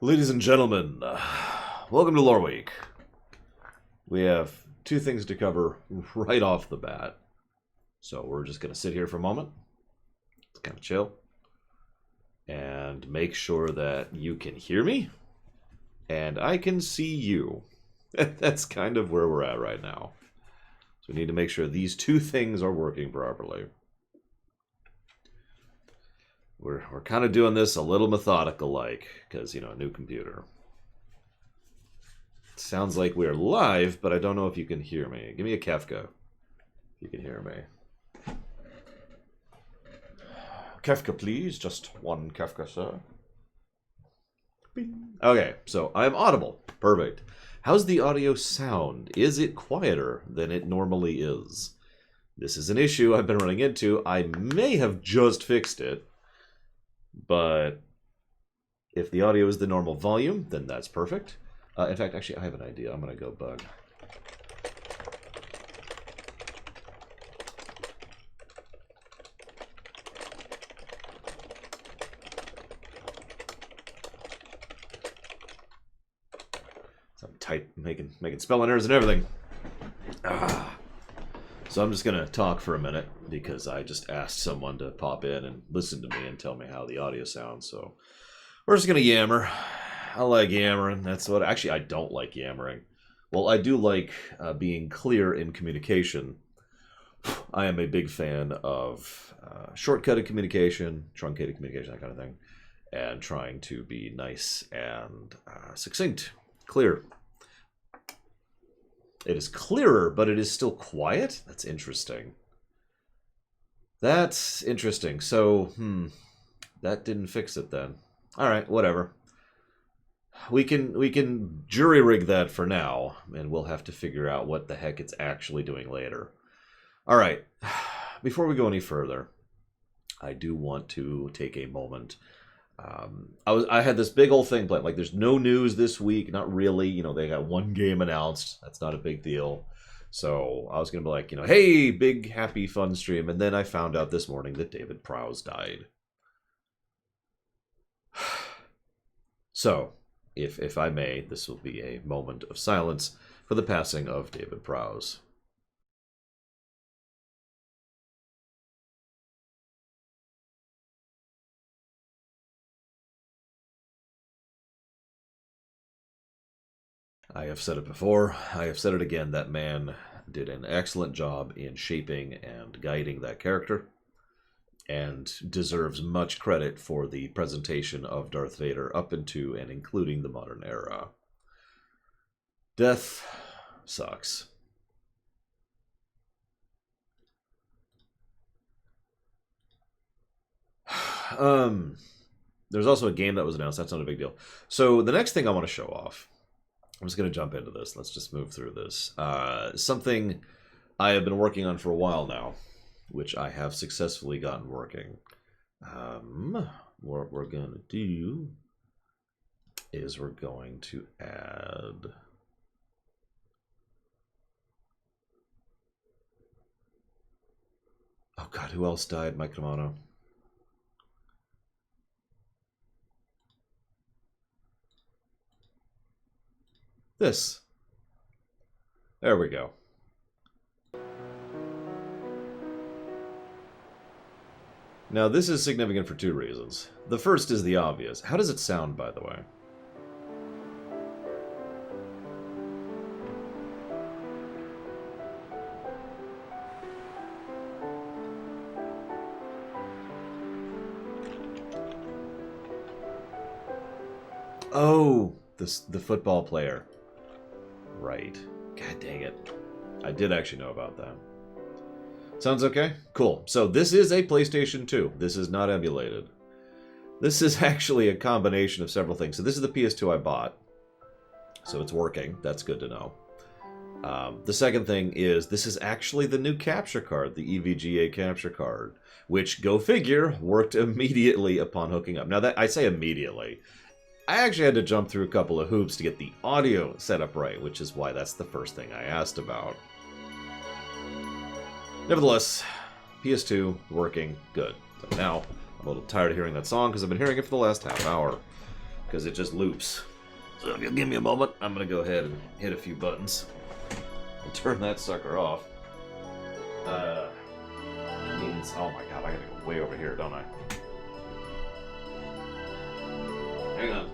Ladies and gentlemen, welcome to Loreweek. We have two things to cover right off the bat. So we're just going to sit here for a moment, kind of chill, and make sure that you can hear me, and I can see you. That's kind of where we're at right now. So we need to make sure these two things are working properly. We're kind of doing this a little methodical-like, because, you know, a new computer. It sounds like we're live, but I don't know if you can hear me. Give me a Kefka, if you can hear me. Kefka, please. Just one Kefka, sir. Okay, so I'm audible. Perfect. How's the audio sound? Is it quieter than it normally is? This is an issue I've been running into. I may have just fixed it. But if the audio is the normal volume, then that's perfect. In fact, actually, I have an idea. I'm going to go bug. So I'm tight, making spelling errors and everything. So I'm just going to talk for a minute because I just asked someone to pop in and listen to me and tell me how the audio sounds. So we're just going to yammer. I like yammering. That's what... Actually, I don't like yammering. Well, I do like being clear in communication. I am a big fan of shortcutted communication, truncated communication, that kind of thing. And trying to be nice and succinct, clear. It is clearer, but it is still quiet? That's interesting. That's interesting. So, that didn't fix it then. Alright, whatever. We can jury rig that for now, and we'll have to figure out what the heck it's actually doing later. Alright, before we go any further, I do want to take a moment. I had this big old thing planned. Like, there's no news this week, not really. You know, they got one game announced. That's not a big deal. So I was gonna be like, you know, hey, big happy fun stream. And then I found out this morning that David Prowse died. So, if I may, this will be a moment of silence for the passing of David Prowse. I have said it before, I have said it again, that man did an excellent job in shaping and guiding that character, and deserves much credit for the presentation of Darth Vader up into and including the modern era. Death sucks. There's also a game that was announced, that's not a big deal. So the next thing I want to show off, I'm just going to jump into this. Let's just move through this. Something I have been working on for a while now, which I have successfully gotten working. What we're going to do is we're going to add... Oh god, who else died? Mike Romano. This. There we go. Now, this is significant for two reasons. The first is the obvious. How does it sound, by the way? Oh, the football player. Right. God dang it. I did actually know about that. Sounds okay? Cool. So this is a PlayStation 2. This is not emulated. This is actually a combination of several things. So this is the PS2 I bought. So it's working. That's good to know. The second thing is this is actually the new capture card, the EVGA capture card, which, go figure, worked immediately upon hooking up. Now, that I say immediately. I actually had to jump through a couple of hoops to get the audio set up right, which is why that's the first thing I asked about. Nevertheless, PS2 working good. So now I'm a little tired of hearing that song because I've been hearing it for the last half hour. because it just loops. So if you'll give me a moment, I'm going to go ahead and hit a few buttons and turn that sucker off. Means, oh my god, I gotta go way over here, don't I? Hang on.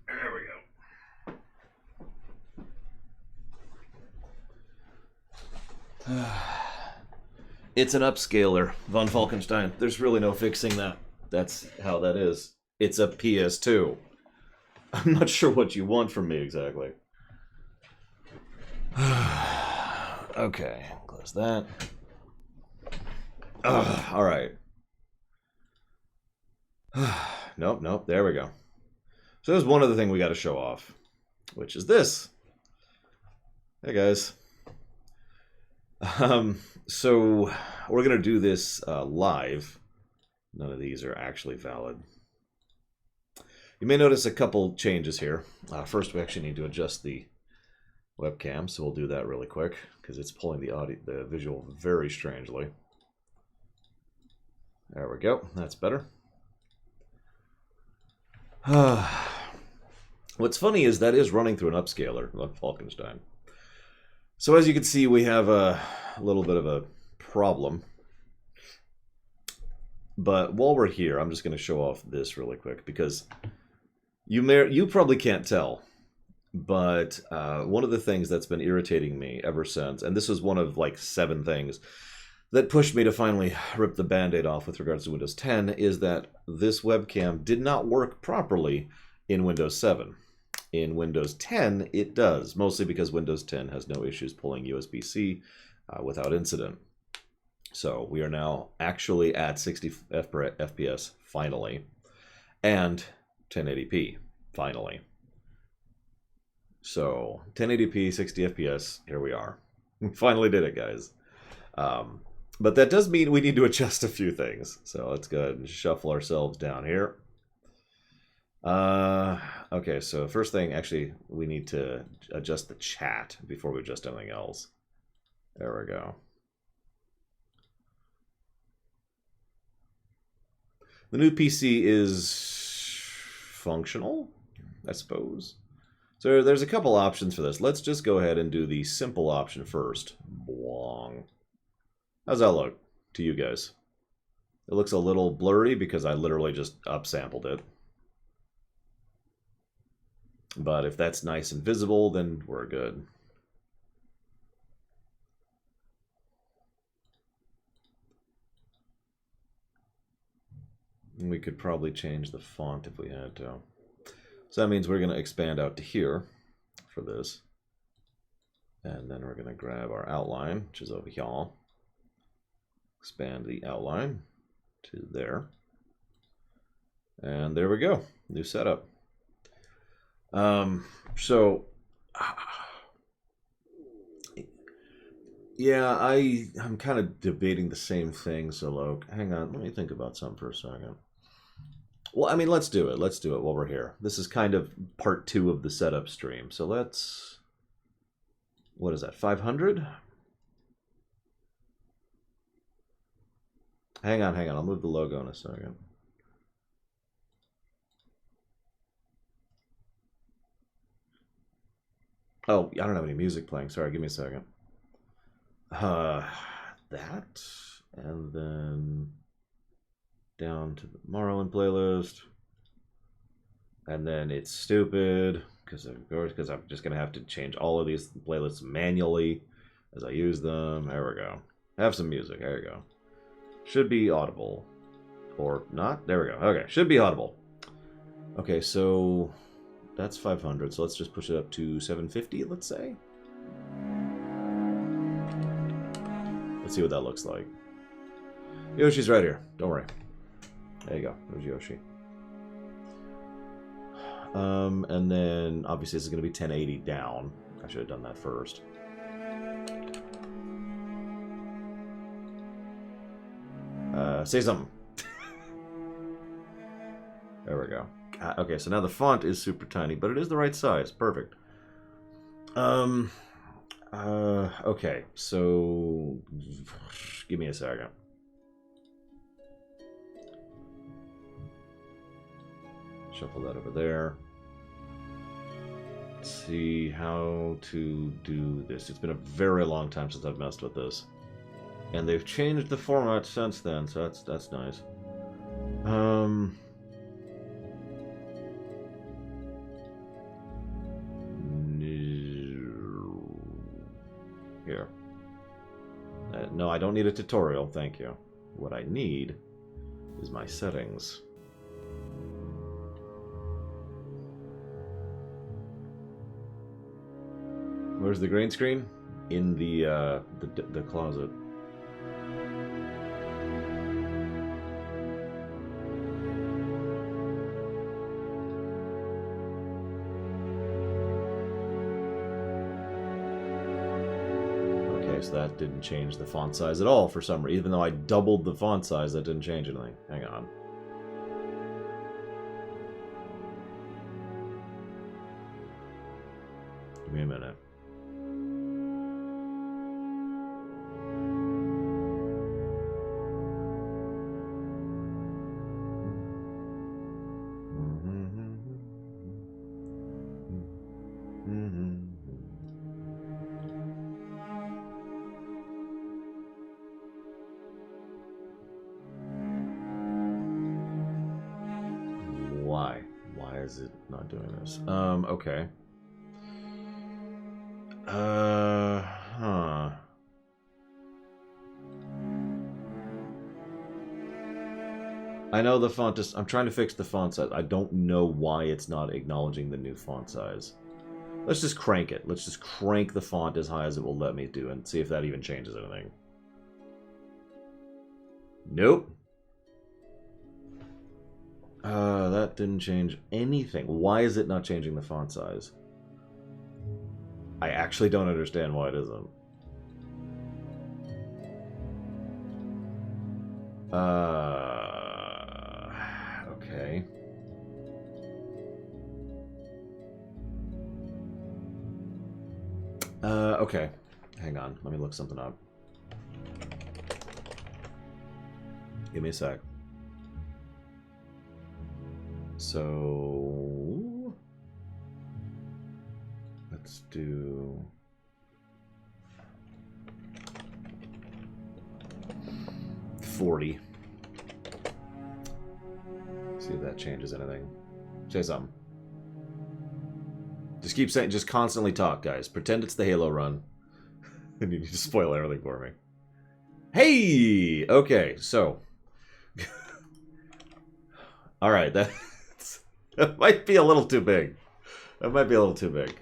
There we go. It's an upscaler, von Falkenstein. There's really no fixing that. That's how that is. It's a PS2. I'm not sure what you want from me exactly. Okay, close that. Alright. Nope, there we go. So there's one other thing we got to show off, which is this. Hey guys. So we're going to do this live. None of these are actually valid. You may notice a couple changes here. First, we actually need to adjust the webcam, so we'll do that really quick because it's pulling the visual very strangely. There we go. That's better. What's funny is that is running through an upscaler, not Falkenstein. So as you can see, we have a little bit of a problem. But while we're here, I'm just going to show off this really quick because you probably can't tell, but one of the things that's been irritating me ever since, and this was one of like 7 things that pushed me to finally rip the Band-Aid off with regards to Windows 10, is that this webcam did not work properly in Windows 7. In Windows 10, it does, mostly because Windows 10 has no issues pulling USB-C without incident. So we are now actually at 60 FPS, finally, and 1080p, finally. So 1080p, 60 FPS, here we are. We finally did it, guys. But that does mean we need to adjust a few things. So let's go ahead and shuffle ourselves down here. Okay, so first thing, actually, we need to adjust the chat before we adjust anything else. There we go. The new PC is functional, I suppose. So there's a couple options for this. Let's just go ahead and do the simple option first. Bwong. How's that look to you guys? It looks a little blurry because I literally just upsampled it. But if that's nice and visible, then we're good. We could probably change the font if we had to. So that means we're going to expand out to here for this. And then we're going to grab our outline, which is over here. Expand the outline to there. And there we go. New setup. Yeah, I'm kind of debating the same thing, so hang on, let me think about something for a second. Well, I mean, let's do it. Let's do it while we're here. This is kind of part 2 of the setup stream. So let's, what is that, 500? Hang on. I'll move the logo in a second. Oh, I don't have any music playing. Sorry, give me a second. That, and then down to the Morrowind playlist, and then it's stupid because I'm just gonna have to change all of these playlists manually as I use them. There we go. Have some music. There you go. Should be audible, or not. There we go. Okay, should be audible. Okay, so that's 500. So let's just push it up to 750. Let's say. Let's see what that looks like. Yoshi's right here. Don't worry. There you go. There's Yoshi. And then obviously this is going to be 1080 down. I should have done that first. Say something. There we go. Okay, so now the font is super tiny, but it is the right size. Perfect. Okay, so give me a second. Shuffle that over there. Let's see how to do this. It's been a very long time since I've messed with this. And they've changed the format since then, so that's nice. Here. No, I don't need a tutorial, thank you. What I need is my settings. Where's the green screen? In the closet. So that didn't change the font size at all for some reason. Even though I doubled the font size, that didn't change anything. Hang on. Give me a minute. Why is it not doing this? Okay. Huh. I know the font is... I'm trying to fix the font size. I don't know why it's not acknowledging the new font size. Let's just crank it. Let's just crank the font as high as it will let me do and see if that even changes anything. Nope. That didn't change anything. Why is it not changing the font size? I actually don't understand why it isn't. Okay. Okay. Hang on. Let me look something up. Give me a sec. So... let's do... $40. See if that changes anything. Say something. Just keep saying, just constantly talk, guys. Pretend it's the Halo run. And you need to spoil everything for me. Hey! Okay, so... Alright, that might be a little too big. That might be a little too big.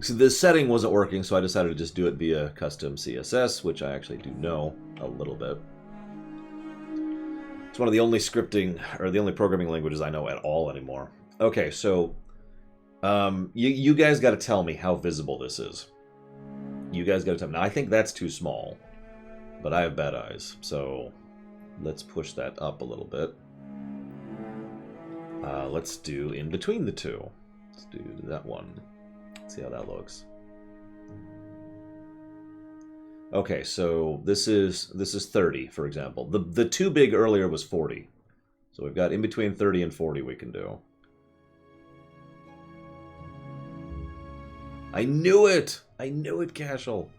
So this setting wasn't working, so I decided to just do it via custom CSS, which I actually do know a little bit. It's one of the only scripting, or the only programming languages I know at all anymore. Okay, so you guys got to tell me how visible this is. You guys got to tell me. Now, I think that's too small, but I have bad eyes, so let's push that up a little bit. Let's do in between the two. Let's do that one. See how that looks. Okay, so this is 30, for example. The too big earlier was 40. So we've got in between 30 and 40 we can do. I knew it! I knew it, Cashel.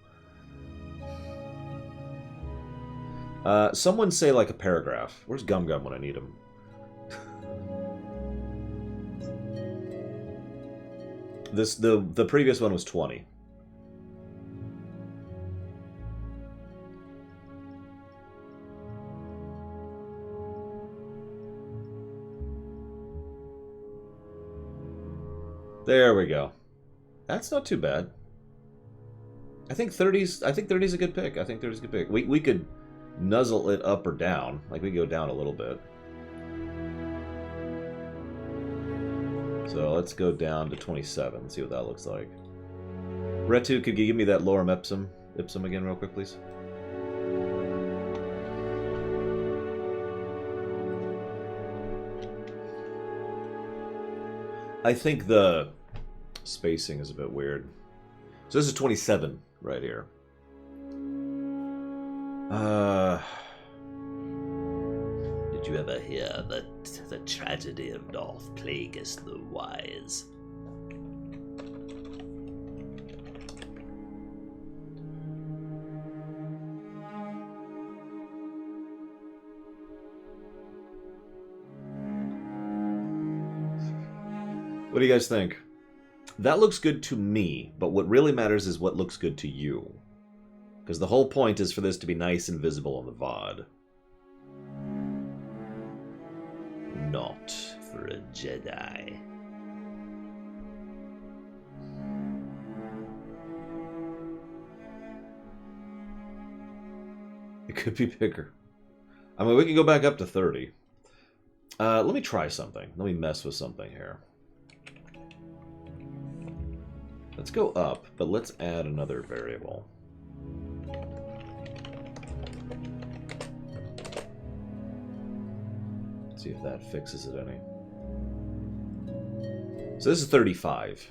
Someone say like a paragraph. Where's Gum Gum when I need him? The previous one was 20. There we go. That's not too bad. I think 30's a good pick. I think 30's a good pick. We could nuzzle it up or down. Like we go down a little bit. So let's go down to 27, see what that looks like. Retu, could you give me that lorem ipsum again real quick, please? I think the spacing is a bit weird. So this is 27 right here. Did you ever hear that the tragedy of North plagueth the wise? What do you guys think? That looks good to me, but what really matters is what looks good to you. Because the whole point is for this to be nice and visible on the VOD. Not for a Jedi. It could be bigger. I mean, we can go back up to 30. Let me try something. Let me mess with something here. Let's go up, but let's add another variable. See if that fixes it any. So this is 35.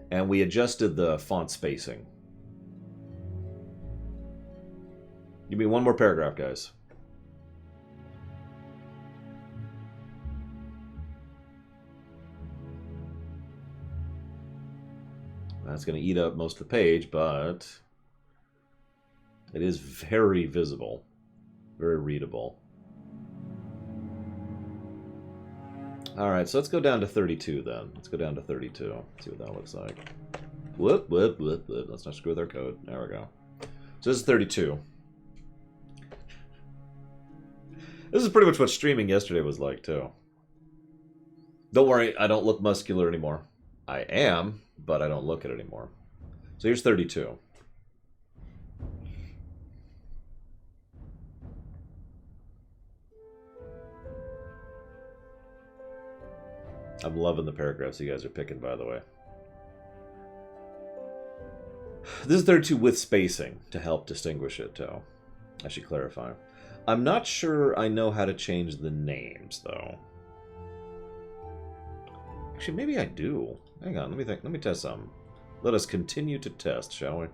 And we adjusted the font spacing. Give me one more paragraph, guys. That's going to eat up most of the page, but it is very visible. Very readable. Alright, so let's go down to 32 then. Let's go down to 32. See what that looks like. Whoop, whoop, whoop, whoop. Let's not screw with our code. There we go. So this is 32. This is pretty much what streaming yesterday was like, too. Don't worry, I don't look muscular anymore. I am, but I don't look it anymore. So here's 32. I'm loving the paragraphs you guys are picking, by the way. This is 32 with spacing to help distinguish it, too. I should clarify. I'm not sure I know how to change the names, though. Actually, maybe I do. Hang on, let me think. Let me test some. Let us continue to test, shall we?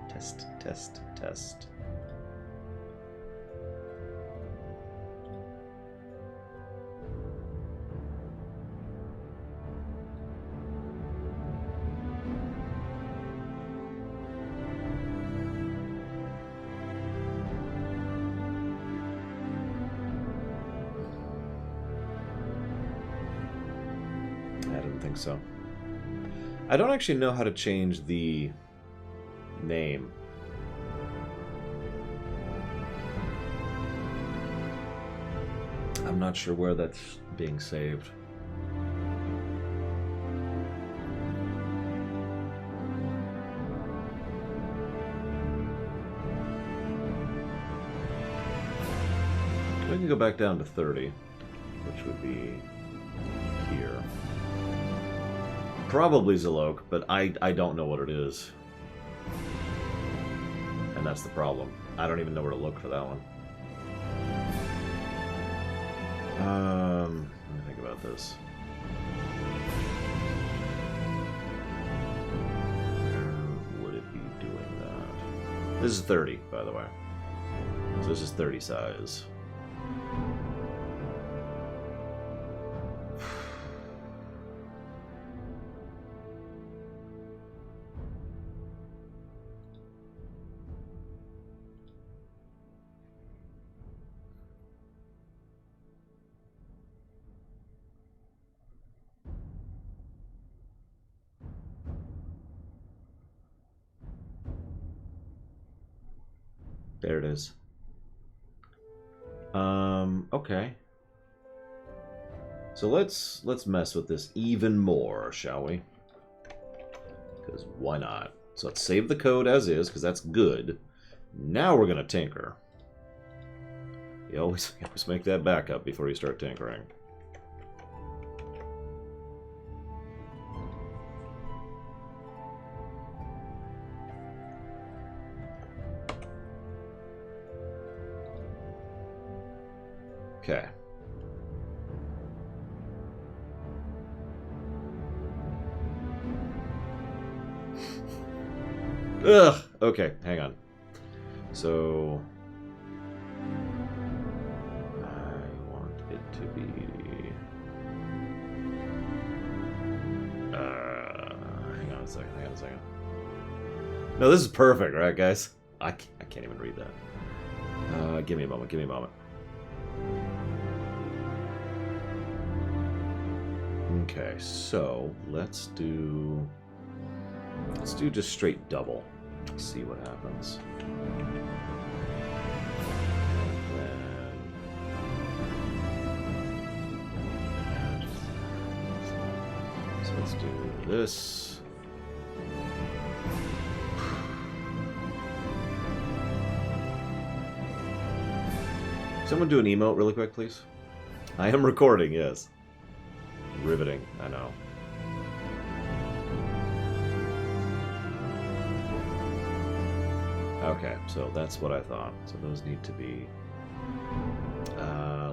Test, test, test. So I don't actually know how to change the name. I'm not sure where that's being saved. We can go back down to 30, which would be here. Probably Zalok, but I don't know what it is. And that's the problem. I don't even know where to look for that one. Let me think about this. Where would it be doing that? This is 30, by the way. So this is 30 size. There it is. Okay. So let's mess with this even more, shall we? Because why not? So let's save the code as is, because that's good. Now we're gonna tinker. You always make that backup before you start tinkering. Okay. Ugh. Okay, hang on. So I want it to be. Hang on a second. Hang on a second. No, this is perfect, right, guys? I can't even read that. Give me a moment. Give me a moment. Okay, so let's do just straight double. See what happens. So let's do this. Someone do an emote really quick, please. I am recording, yes. Riveting, I know. Okay, so that's what I thought. So those need to be...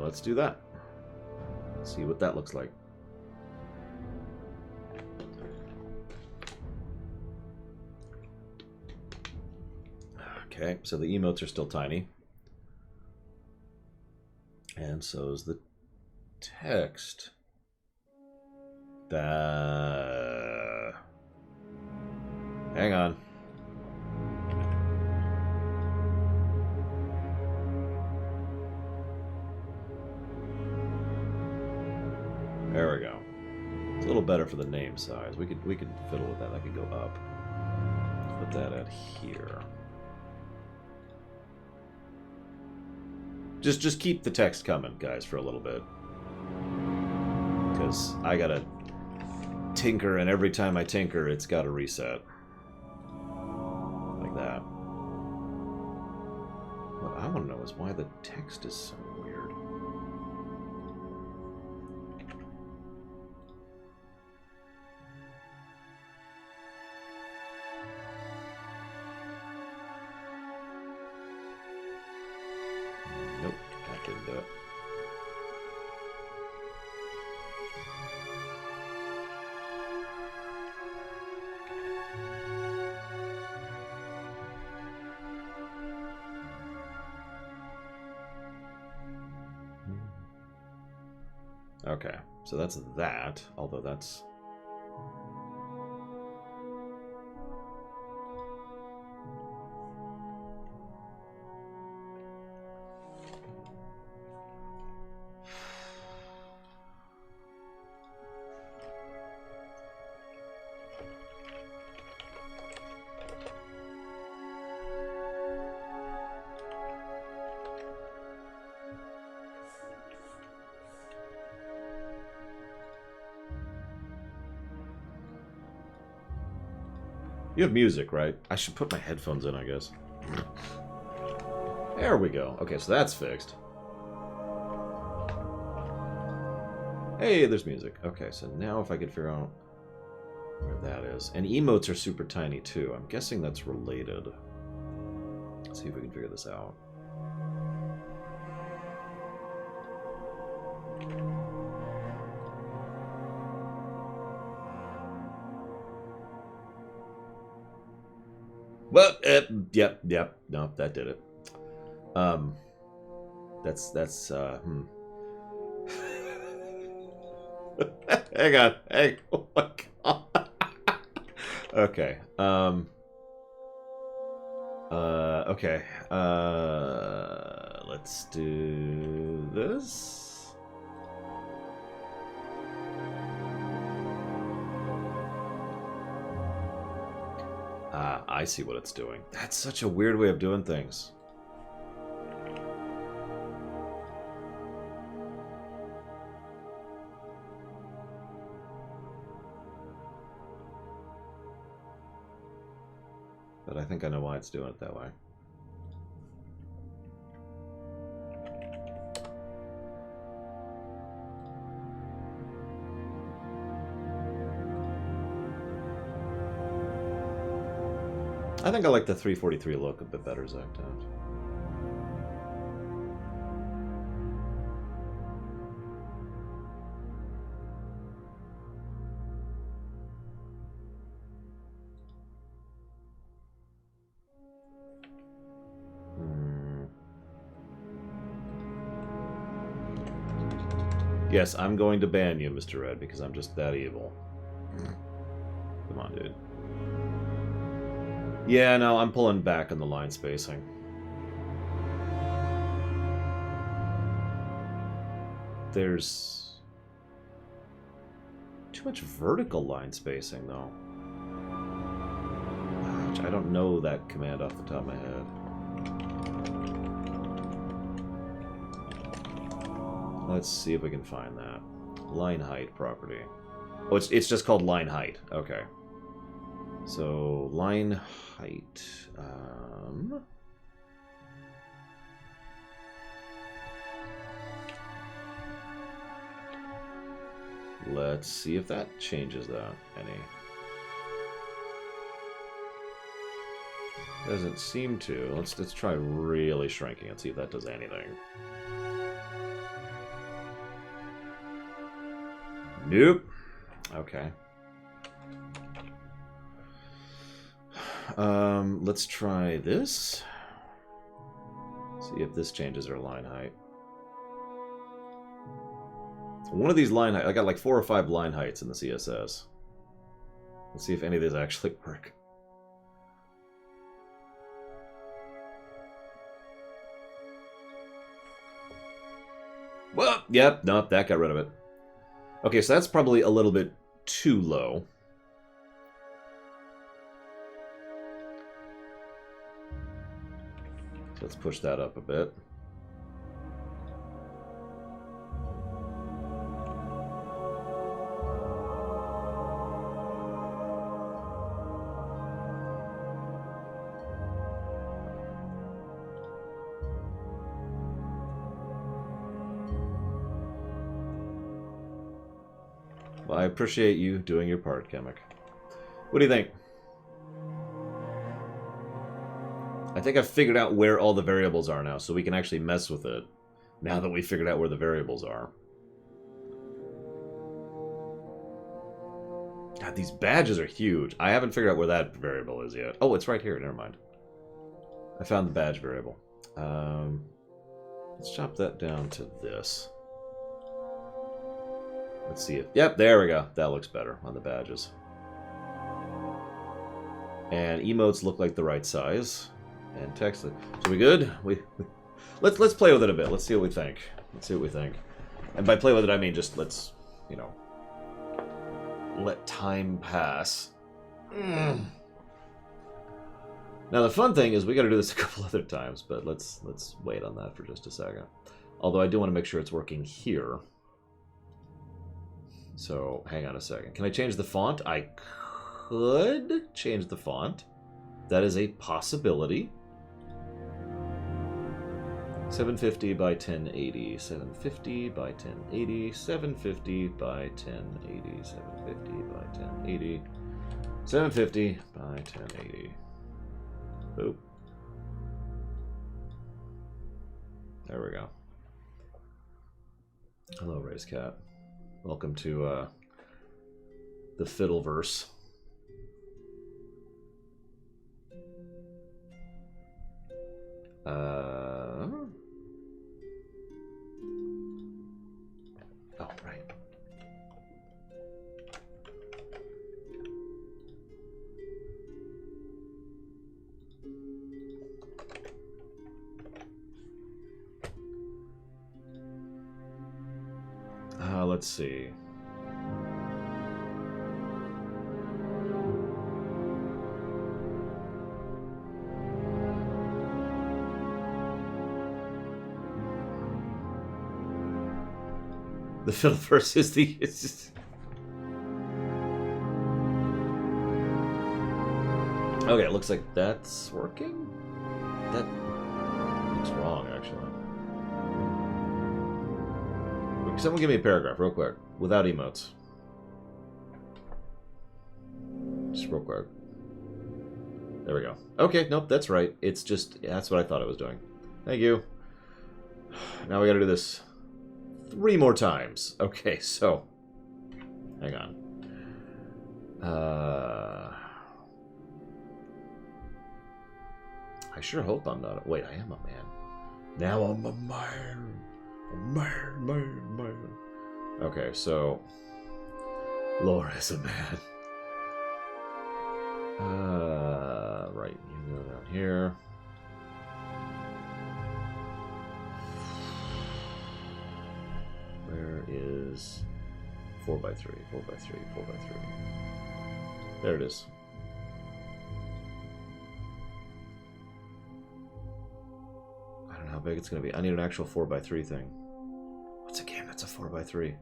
let's do that. See what that looks like. Okay, so the emotes are still tiny. And so is the text. Hang on. There we go. It's a little better for the name size. We could fiddle with that. That could go up. Put that at here. Just keep the text coming, guys, for a little bit. Because I gotta tinker, and every time I tinker, it's gotta reset. Like that. What I want to know is why the text is so weird. Nope, that didn't do it. Okay, so that's that, although that's... You have music, right? I should put my headphones in, I guess. There we go. Okay, so that's fixed. Hey, there's music. Okay, so now if I could figure out where that is. And emotes are super tiny, too. I'm guessing that's related. Let's see if we can figure this out. Well, yep. No, that did it. That's Hang on. Hey, oh my god. Okay. Okay. Let's do this. I see what it's doing. That's such a weird way of doing things. But I think I know why it's doing it that way. I think I like the 343 look a bit better, Zach. Yes, I'm going to ban you, Mr. Red, because I'm just that evil. Come on, dude. Yeah, no, I'm pulling back on the line spacing. There's too much vertical line spacing, though. I don't know that command off the top of my head. Let's see if we can find that. Line height property. Oh, it's just called line height. Okay. So, line height. Let's see if that changes that any. Doesn't seem to. Let's try really shrinking and see if that does anything. Nope. Okay. Let's try this. See if this changes our line height. One of these line heights, I got like 4 or 5 line heights in the CSS. Let's see if any of these actually work. Well, yep, nope, that got rid of it. Okay, so that's probably a little bit too low. So let's push that up a bit. Well, I appreciate you doing your part, Chemic. What do you think? I think I've figured out where all the variables are now, so we can actually mess with it now that we figured out where the variables are. God, these badges are huge. I haven't figured out where that variable is yet. Oh, it's right here. Never mind. I found the badge variable. Let's chop that down to this. Let's see if... Yep, there we go. That looks better on the badges. And emotes look like the right size. And text... So we good? Let's play with it a bit. Let's see what we think. Let's see what we think. And by play with it, I mean just let's, you know, let time pass. Now the fun thing is we got to do this a couple other times, but let's wait on that for just a second. Although I do want to make sure it's working here. So, hang on a second. Can I change the font? I could change the font. That is a possibility. 750 by 1080. 750 by 1080. 750 by 1080. 750 by 1080. 750 by 1080. Boop. There we go. Hello, Race Cat. Welcome to the Fiddleverse. Oh, right. Let's see. The Fiddleverse is the... It's just... Okay, it looks like that's working? That looks wrong, actually. Someone give me a paragraph, real quick, without emotes. Just real quick. There we go. Okay, nope, that's right. It's just, that's what I thought I was doing. Thank you. Now we gotta do this 3 more times. Okay, so, hang on. I sure hope I'm not... Wait, I am a man. Now I'm a man. Man. Okay, so Lore is a man. Right, you go down here. Where is 4x3, 4x3, 4x3? There it is. I don't know how big it's going to be. I need an actual 4x3 thing. What's a game that's a 4x3?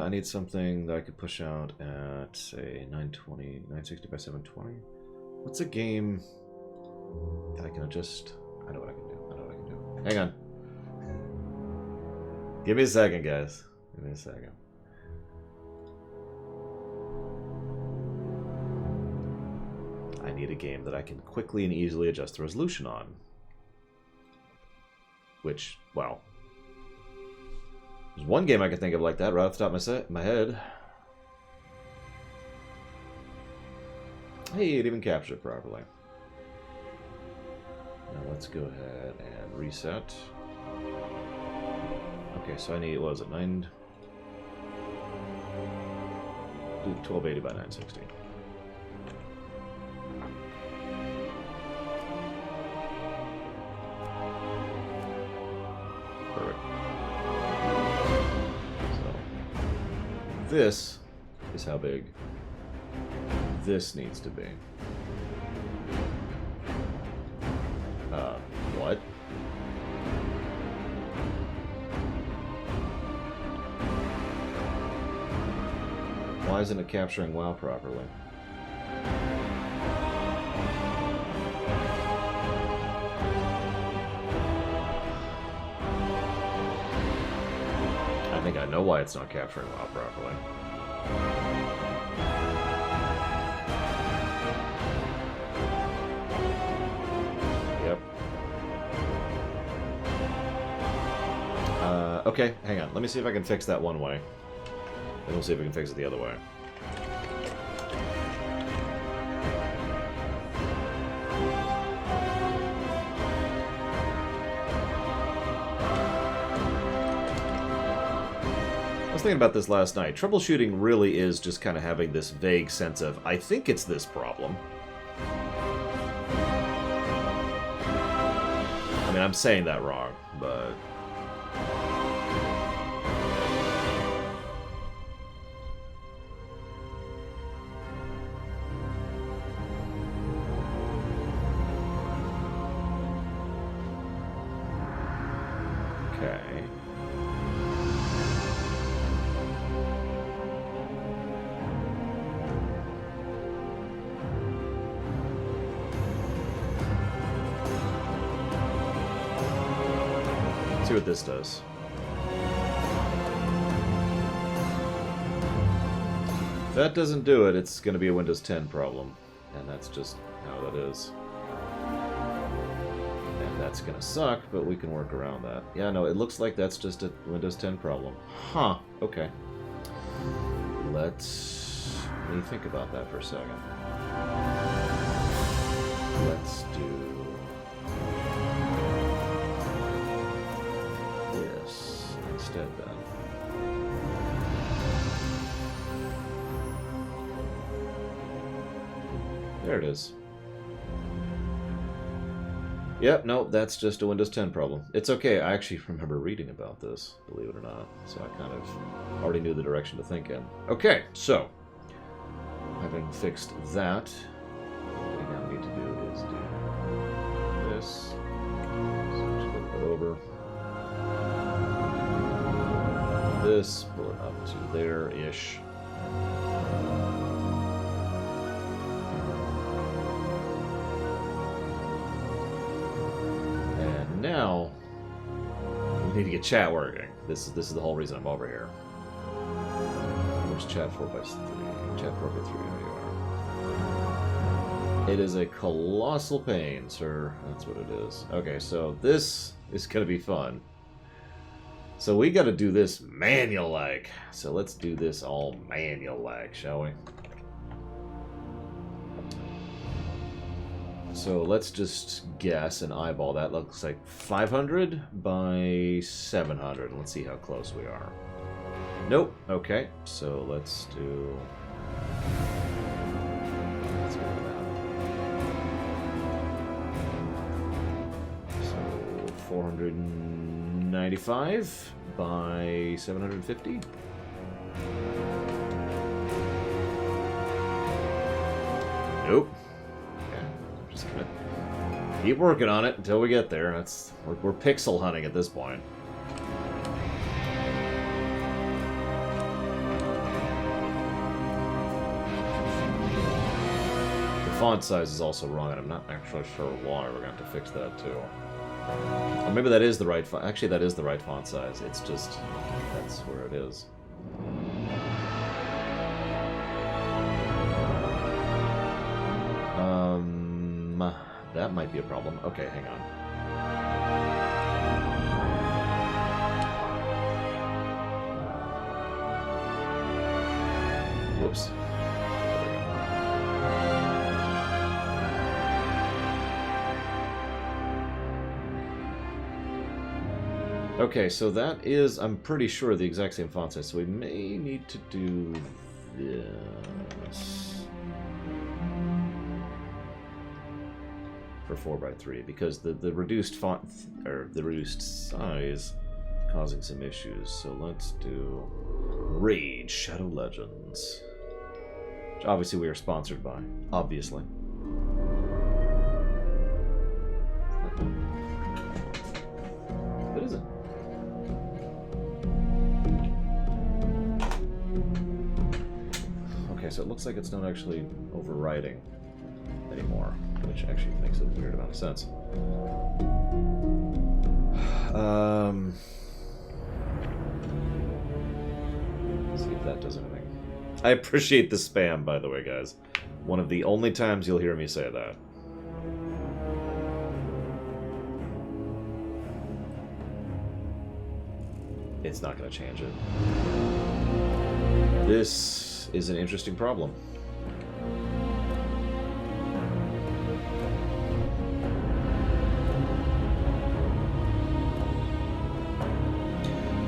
I need something that I could push out at, say, 960 by 720. What's a game that I can adjust? I know what I can do. I know what I can do. Hang on. Give me a second, guys. Give me a second. I need a game that I can quickly and easily adjust the resolution on. Which, well, there's one game I can think of like that right off the top of my head. Hey, it even captured it properly. Now let's go ahead and reset. Okay, so I need, what was it, 1280 by 960. Perfect. This is how big this needs to be. What? Why isn't it capturing WoW properly? I think I know why it's not capturing WoW properly. Yep. Okay, hang on. Let me see if I can fix that one way. And we'll see if we can fix it the other way. I was thinking about this last night. Troubleshooting really is just kind of having this vague sense of, I think it's this problem. I mean, I'm saying that wrong, but... Okay. Let's see what this does. If that doesn't do it, it's going to be a Windows 10 problem. And that's just how that is. That's gonna suck, but we can work around that. Yeah, no, it looks like that's just a Windows 10 problem. Huh, okay. Let me think about that for a second. Let's do this instead then. There it is. Yep, no, that's just a Windows 10 problem. It's okay, I actually remember reading about this, believe it or not. So I kind of already knew the direction to think in. Okay, so, having fixed that, what we now need to do is do this. Switch a little bit over. This, pull it up to there-ish. Now, we need to get chat working. This is the whole reason I'm over here. Where's chat 4x3? Chat 4x3, there you are. It is a colossal pain, sir. That's what it is. Okay, so this is going to be fun. So we got to do this manual-like. So let's do this all manual-like, shall we? So let's just guess and eyeball that. Looks like 500 by 700. Let's see how close we are. Nope. Okay, so let's do... Let's go with that. So 495 by 750. Nope. Okay, I'm just gonna keep working on it until we get there. We're pixel hunting at this point. The font size is also wrong, and I'm not actually sure why. We're gonna have to fix that too. Or maybe that is the right font. Actually, that is the right font size. It's just that's where it is. That might be a problem. Okay, hang on. Whoops. Okay, so that is, I'm pretty sure, the exact same font size, so we may need to do this for 4x3, because the reduced font, or the reduced size, causing some issues. So let's do Rage Shadow Legends, which obviously we are sponsored by, obviously. What is it? Okay, so it looks like it's not actually overwriting anymore, which actually makes a weird amount of sense. Let's see if that does anything. I appreciate the spam, by the way, guys. One of the only times you'll hear me say that. It's not going to change it. This is an interesting problem.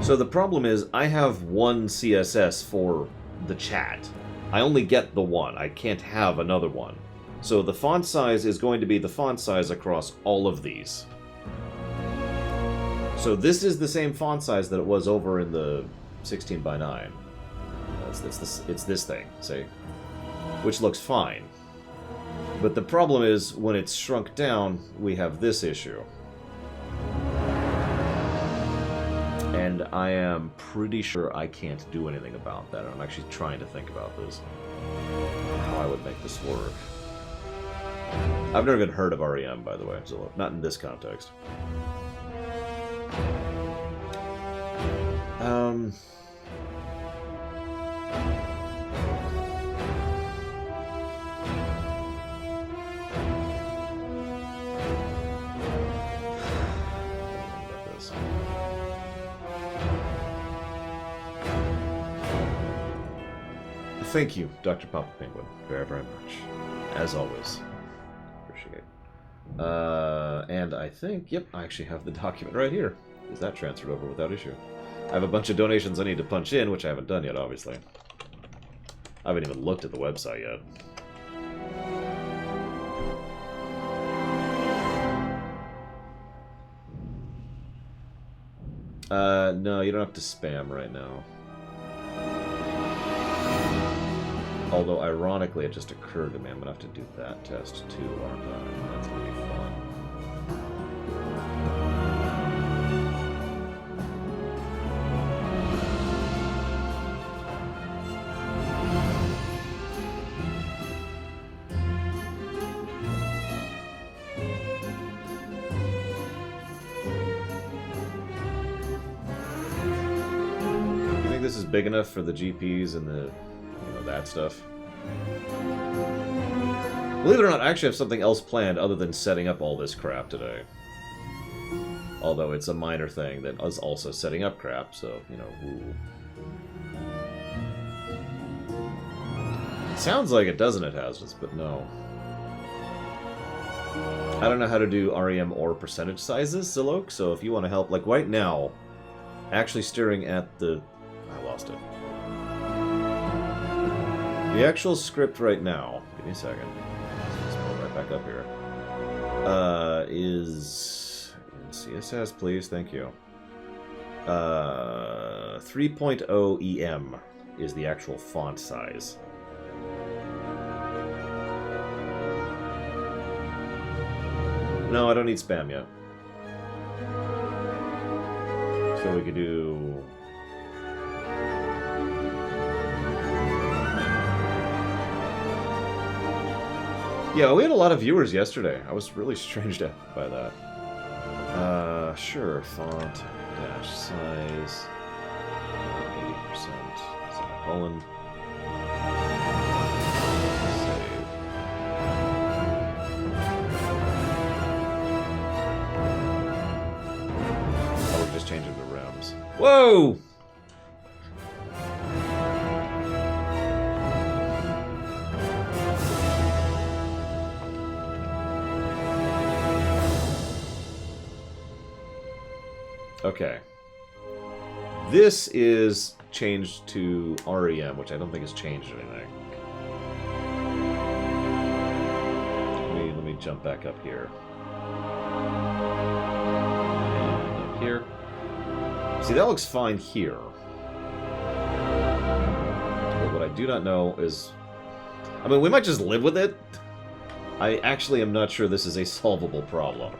So the problem is, I have one CSS for the chat. I only get the one. I can't have another one. So the font size is going to be the font size across all of these. So this is the same font size that it was over in the 16 by 9. It's this thing, see? Which looks fine. But the problem is, when it's shrunk down, we have this issue. And I am pretty sure I can't do anything about that. I'm actually trying to think about this. How I would make this work. I've never even heard of REM, by the way, so not in this context. Thank you, Dr. Papa Penguin, very, very much. As always. Appreciate it. And I think, yep, I actually have the document right here. Is that transferred over without issue? I have a bunch of donations I need to punch in, which I haven't done yet, obviously. I haven't even looked at the website yet. No, you don't have to spam right now. Although, ironically, it just occurred to me I'm going to have to do that test too, aren't I? That's going to be fun. You think this is big enough for the GPs and the... that stuff. Believe it or not, I actually have something else planned other than setting up all this crap today. Although it's a minor thing that is also setting up crap, so, you know, ooh. It sounds like it doesn't at Hazardous, but no. I don't know how to do REM or percentage sizes, Zilok, so if you want to help, like right now, actually staring at the... I lost it. The actual script right now, give me a second, let's pull right back up here, is in CSS, please, thank you. 3.0 EM is the actual font size. No, I don't need spam yet. So we could do... Yeah, we had a lot of viewers yesterday. I was really strange by that. Sure, font, dash size, 80%, semicolon. Save. Oh, we're just changing the rims. Whoa! Okay. This is changed to REM, which I don't think has changed anything. Let me jump back up here. And up here. See, that looks fine here. But what I do not know is... I mean, we might just live with it. I actually am not sure this is a solvable problem.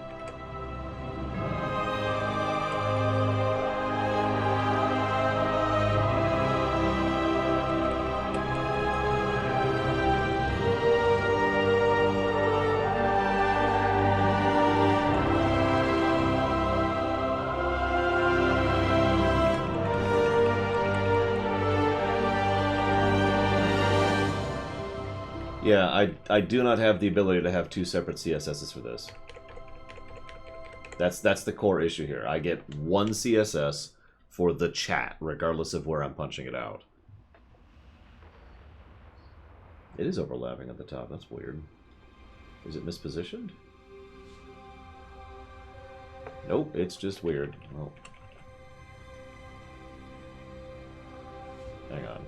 Yeah, I do not have the ability to have two separate CSSs for this. That's the core issue here. I get one CSS for the chat, regardless of where I'm punching it out. It is overlapping at the top. That's weird. Is it mispositioned? Nope, it's just weird. Well, hang on.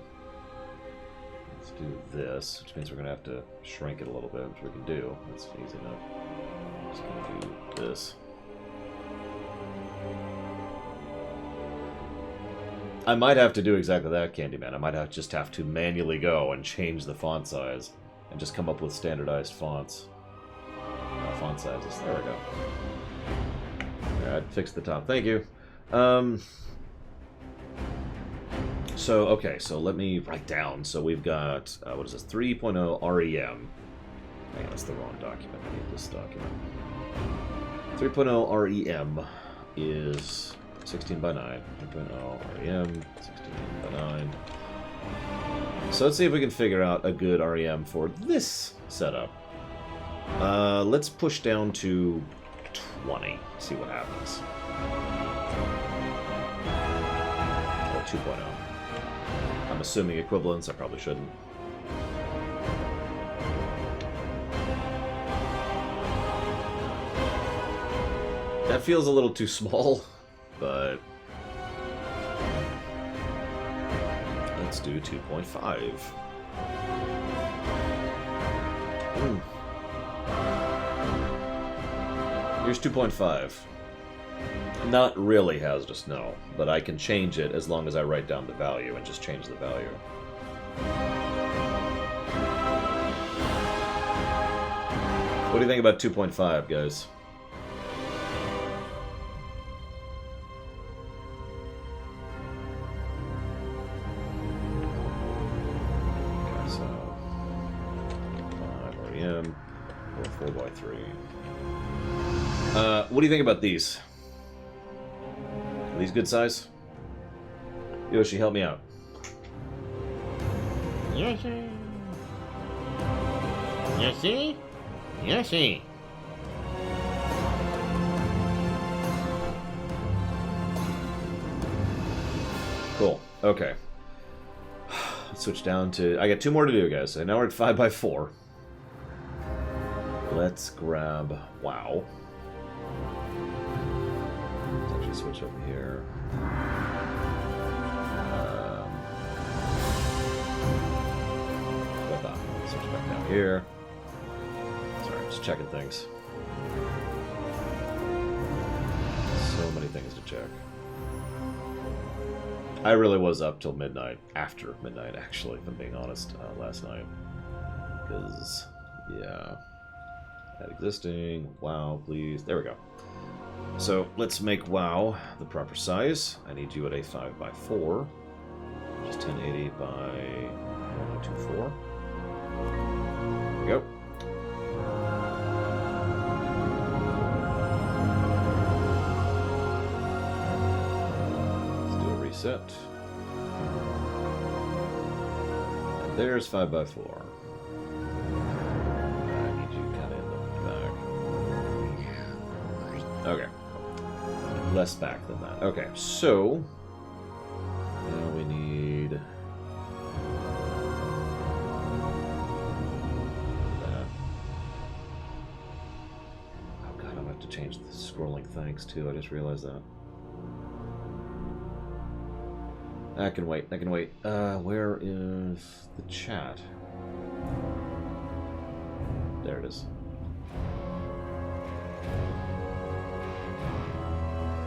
Let's do this, which means we're going to have to shrink it a little bit, which we can do. That's easy enough. I'm just going to do this. I might have to do exactly that, Candyman. I might just have to manually go and change the font size and just come up with standardized fonts. Font sizes. There we go. Alright, fix the top. Thank you. So, okay, so let me write down. So we've got, what is this, 3.0 REM. Hang on, that's the wrong document. I need this document. 3.0 REM is 16 by 9. 3.0 REM, 16 by 9. So let's see if we can figure out a good REM for this setup. Let's push down to 20, see what happens. Or 2.0. I'm assuming equivalence, I probably shouldn't. That feels a little too small, but let's do 2.5. Here's 2.5. Not really hazardous, no, but I can change it as long as I write down the value and just change the value. What do you think about 2.5, guys? Okay, so 5 REM, or 4x3. What do you think about these? Are these good size? Yoshi, help me out. Yoshi! Yoshi? Yoshi! Cool. Okay. Let's switch down to... I got 2 more to do, guys. So now we're at 5x4. Let's grab WoW. Let's actually switch over here. Switch back down here. Sorry, just checking things. So many things to check. I really was up till midnight, after midnight actually, if I'm being honest, last night. Because, yeah. Add existing, WoW, please. There we go. So, let's make WoW the proper size. I need you at a 5x4, which is 1080 by 124. There we go. Let's do a reset. And there's 5x4. I need you kind of in the back. Okay. Less back than that. Okay, so now we need that. Oh god, I'm gonna have to change the scrolling thanks too. I just realized that. I can wait. I can wait. Where is the chat? There it is.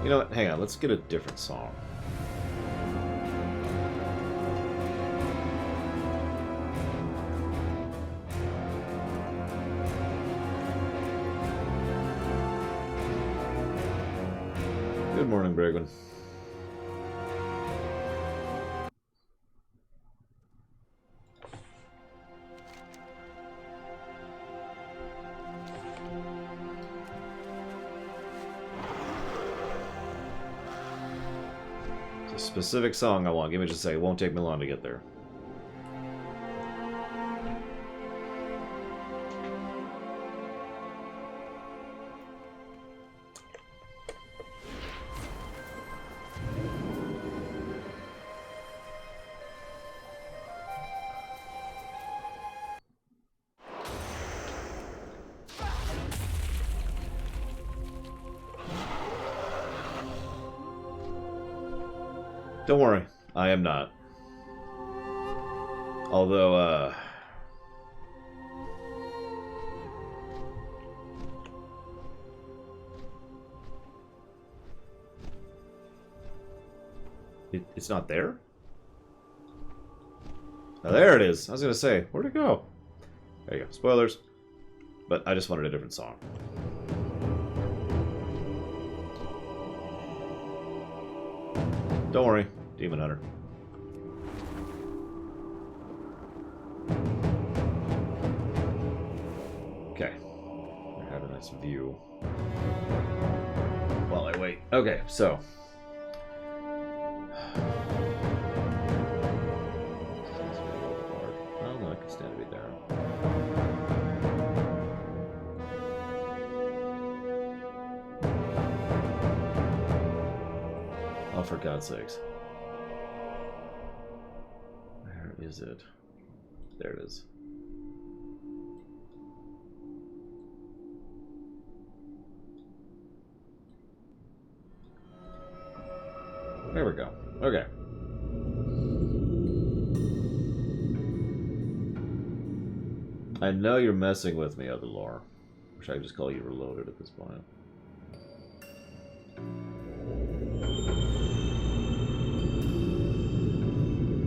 You know what? Hang on. Let's get a different song. Good morning, Bragwin. Specific song I want. Give me just a second. It won't take me long to get there. Don't worry, I am not. Although, it's not there? Oh, there it is. I was gonna say, where'd it go? There you go. Spoilers. But I just wanted a different song. Don't worry, Demon Hunter. Okay. I have a nice view. While I wait. Okay, so. Oh, no, I can stand a bit down. Oh, for God's sakes. Where is it? There it is. There we go. Okay. I know you're messing with me, other lore. Wish I could just call you reloaded at this point.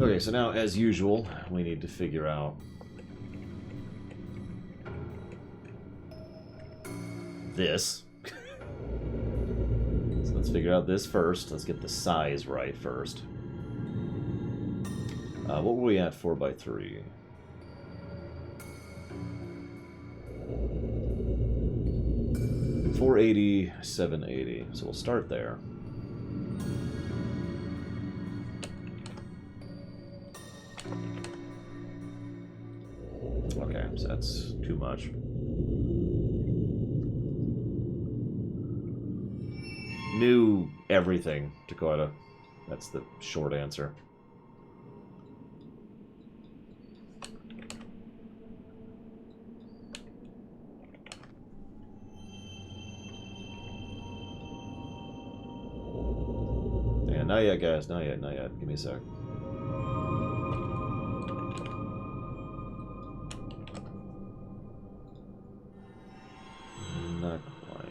Okay, so now, as usual, we need to figure out this. So let's figure out this first. Let's get the size right first. What were we at 4x3? $480, $780. So we'll start there. Okay, so that's too much. New everything, Dakota. That's the short answer. not yet, guys. Not yet, not yet. Give me a sec. Not quite.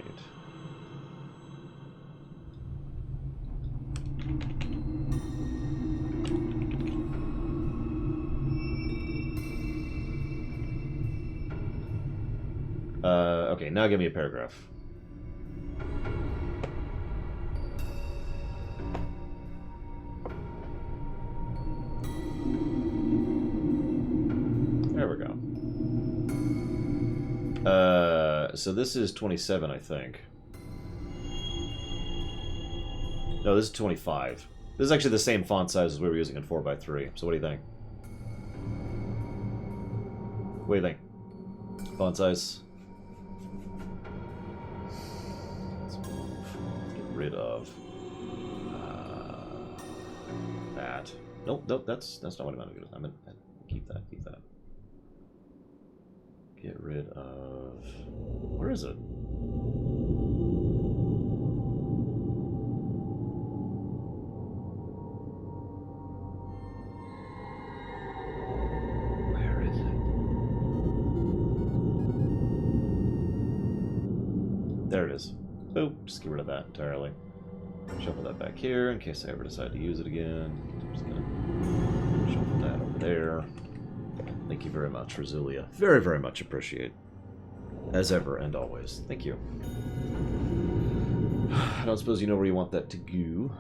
Okay, now give me a paragraph. There we go. So this is 27, I think. No, this is 25. This is actually the same font size as we were using in 4x3. So what do you think? What do you think? Font size? Let's get rid of that. Nope, nope, that's not what I meant to do. I meant keep that, keep that. Get rid of... Where is it? Where is it? There it is. Boop, just get rid of that entirely. Shuffle that back here in case I ever decide to use it again. I'm just gonna shuffle that over there. Thank you very much, Rosulia. Very, very much appreciate. As ever and always. Thank you. I don't suppose you know where you want that to go.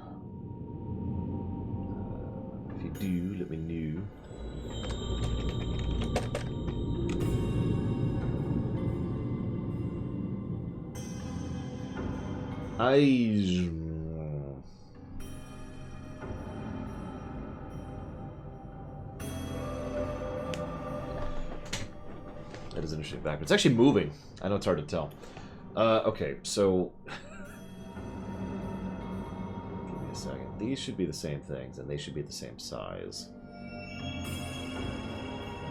If you do, let me know. That is interesting backwards. It's actually moving. I know it's hard to tell. Okay, so... Give me a second. These should be the same things, and they should be the same size.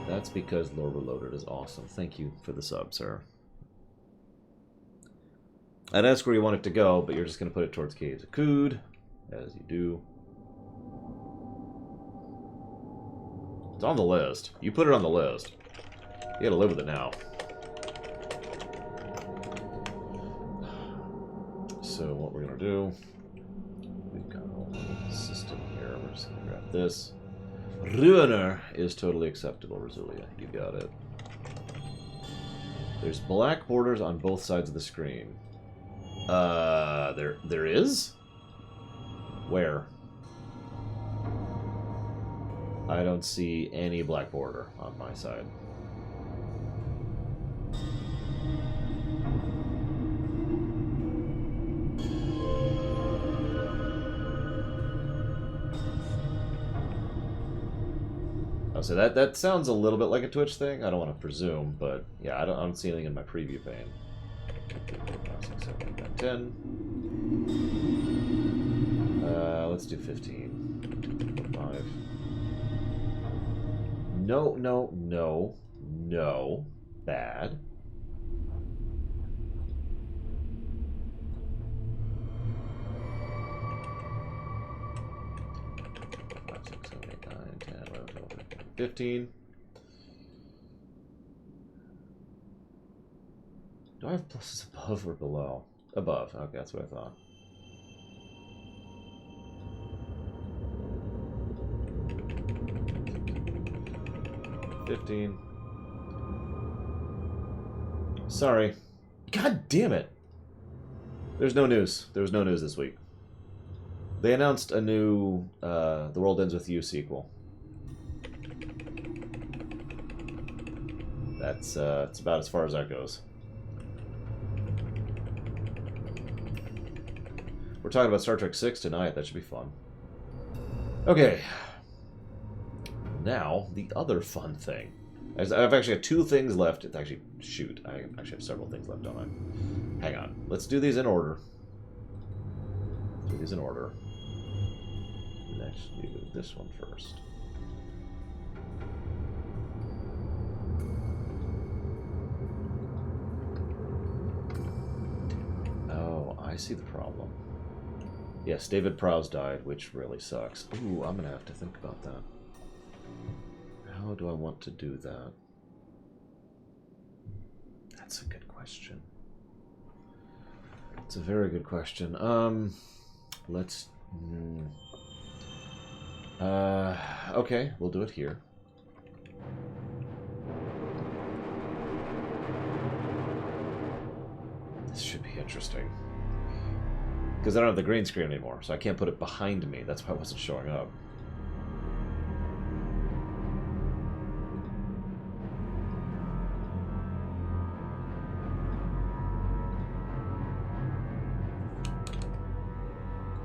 That's because Lore Reloaded is awesome. Thank you for the sub, sir. I'd ask where you want it to go, but you're just going to put it towards Caves of Cood, as you do. It's on the list. You put it on the list. You gotta live with it now. So what we're gonna do, we've got a whole system here. We're just gonna grab this. Ruiner is totally acceptable, Rosulia. You got it. There's black borders on both sides of the screen. There is? Where? I don't see any black border on my side. So that sounds a little bit like a Twitch thing. I don't want to presume, but yeah, I don't see anything in my preview pane. 5, 6, 7, 8, 9, 10. Let's do 15. 5. No, no, no, no. Bad. Five, 6, 7, 8, 9, 10, 11, 12, 13, 15. Do I have pluses above or below? Above. Okay, that's what I thought. $15. Sorry. God damn it. There's no news. There was no news this week. They announced a new The World Ends With You sequel. That's it's about as far as that goes. We're talking about Star Trek 6 tonight. That should be fun. Okay. Now, the other fun thing. I've actually got 2 things left. Actually, shoot. I actually have several things left, don't I? Hang on. Let's do these in order. Do these in order. Let's do this one first. Oh, I see the problem. Yes, David Prowse died, which really sucks. Ooh, I'm gonna have to think about that. How do I want to do that? That's a good question. It's a very good question. Let's... okay, we'll do it here. This should be interesting. Because I don't have the green screen anymore, so I can't put it behind me. That's why it wasn't showing up.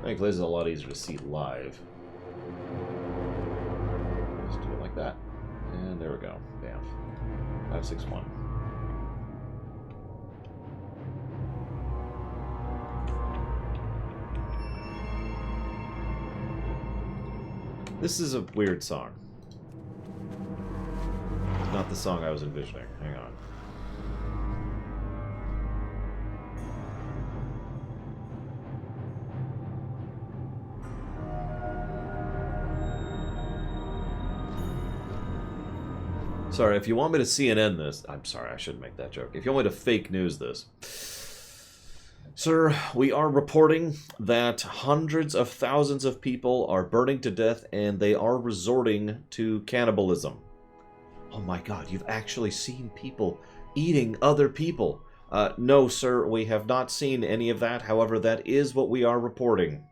Thankfully, this is a lot easier to see live. Just do it like that. And there we go. Bam. 561. This is a weird song. It's not the song I was envisioning. Hang on. Sorry, if you want me to CNN this... I'm sorry, I shouldn't make that joke. If you want me to fake news this... Sir, we are reporting that hundreds of thousands of people are burning to death and they are resorting to cannibalism. Oh my god, you've actually seen people eating other people. No, sir, we have not seen any of that. However, that is what we are reporting.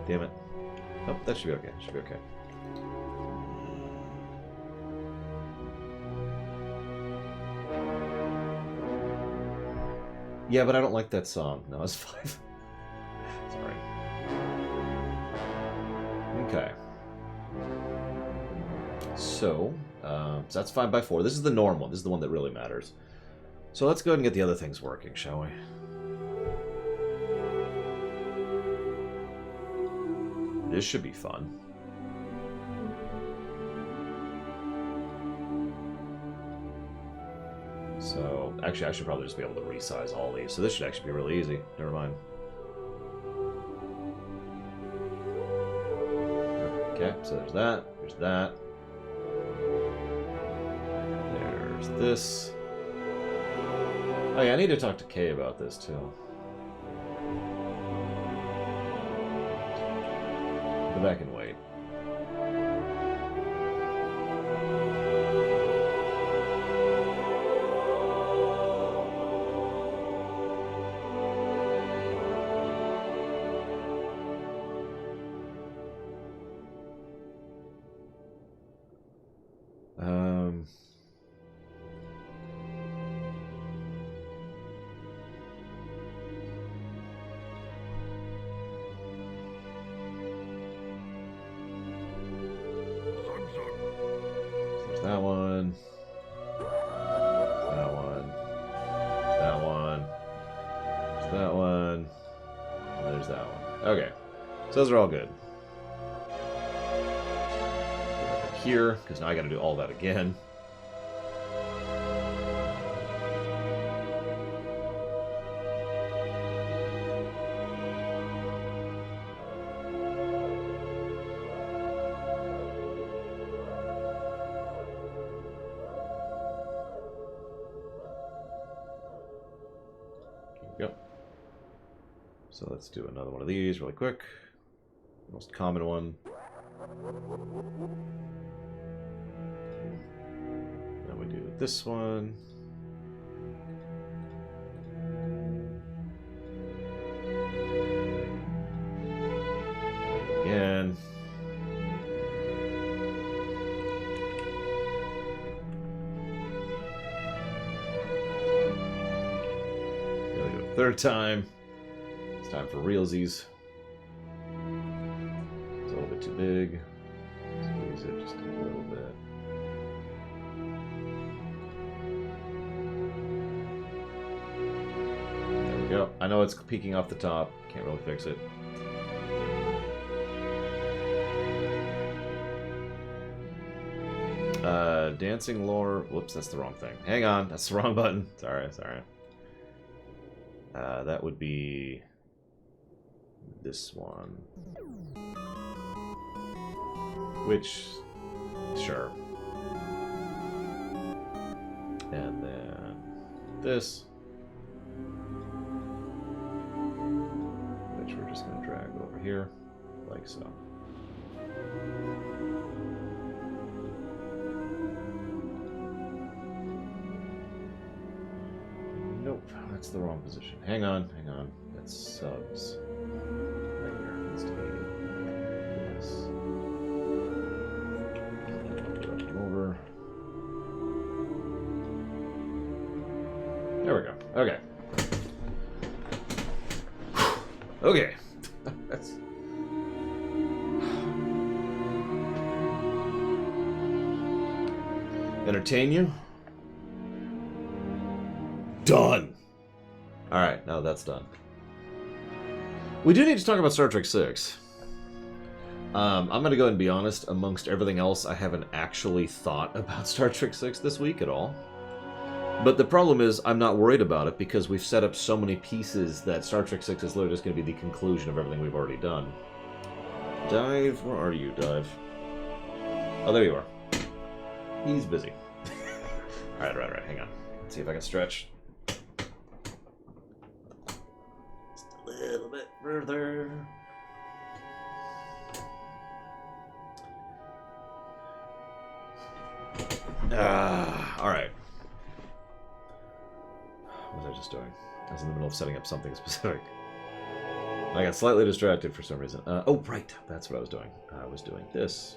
Damn it. Oh, that should be okay. Should be okay. Yeah, but I don't like that song. No, it's 5. Sorry. Okay. So that's 5 by 4. This is the norm one. This is the one that really matters. So let's go ahead and get the other things working, shall we? This should be fun. So, actually, I should probably just be able to resize all these. So this should actually be really easy. Never mind. Okay, so there's that. There's that. There's this. Oh yeah, I need to talk to Kay about this too. But that can wait. That one. That one. That one. There's that one. And there's that one. Okay. So those are all good. Go back here, because now I gotta do all that again. So let's do another one of these really quick. Most common one. Then we do this one. Again. Then we do it a third time. It's time for realsies. It's a little bit too big. Squeeze it just a little bit. we go. I know it's peeking off the top. Can't really fix it. Dancing lore. Whoops, that's the wrong thing. Hang on, that's the wrong button. Sorry. That would be this one. Which, sure. And then this. Which we're just going to drag over here, like so. Nope, that's the wrong position. Hang on. That's subs. Right here. It needs to be this. Up and over. There we go. Okay. Okay. Entertain you? Done. Alright, now that's done. We do need to talk about Star Trek 6. I'm going to go ahead and be honest. Amongst everything else, I haven't actually thought about Star Trek 6 this week at all. But the problem is, I'm not worried about it because we've set up so many pieces that Star Trek 6 is literally just going to be the conclusion of everything we've already done. Dive, where are you, Dive? Oh, there you are. He's busy. Alright, hang on. Let's see if I can stretch. Just a little bit further. Alright. What was I just doing? I was in the middle of setting up something specific. I got slightly distracted for some reason. Oh, right. That's what I was doing. I was doing this.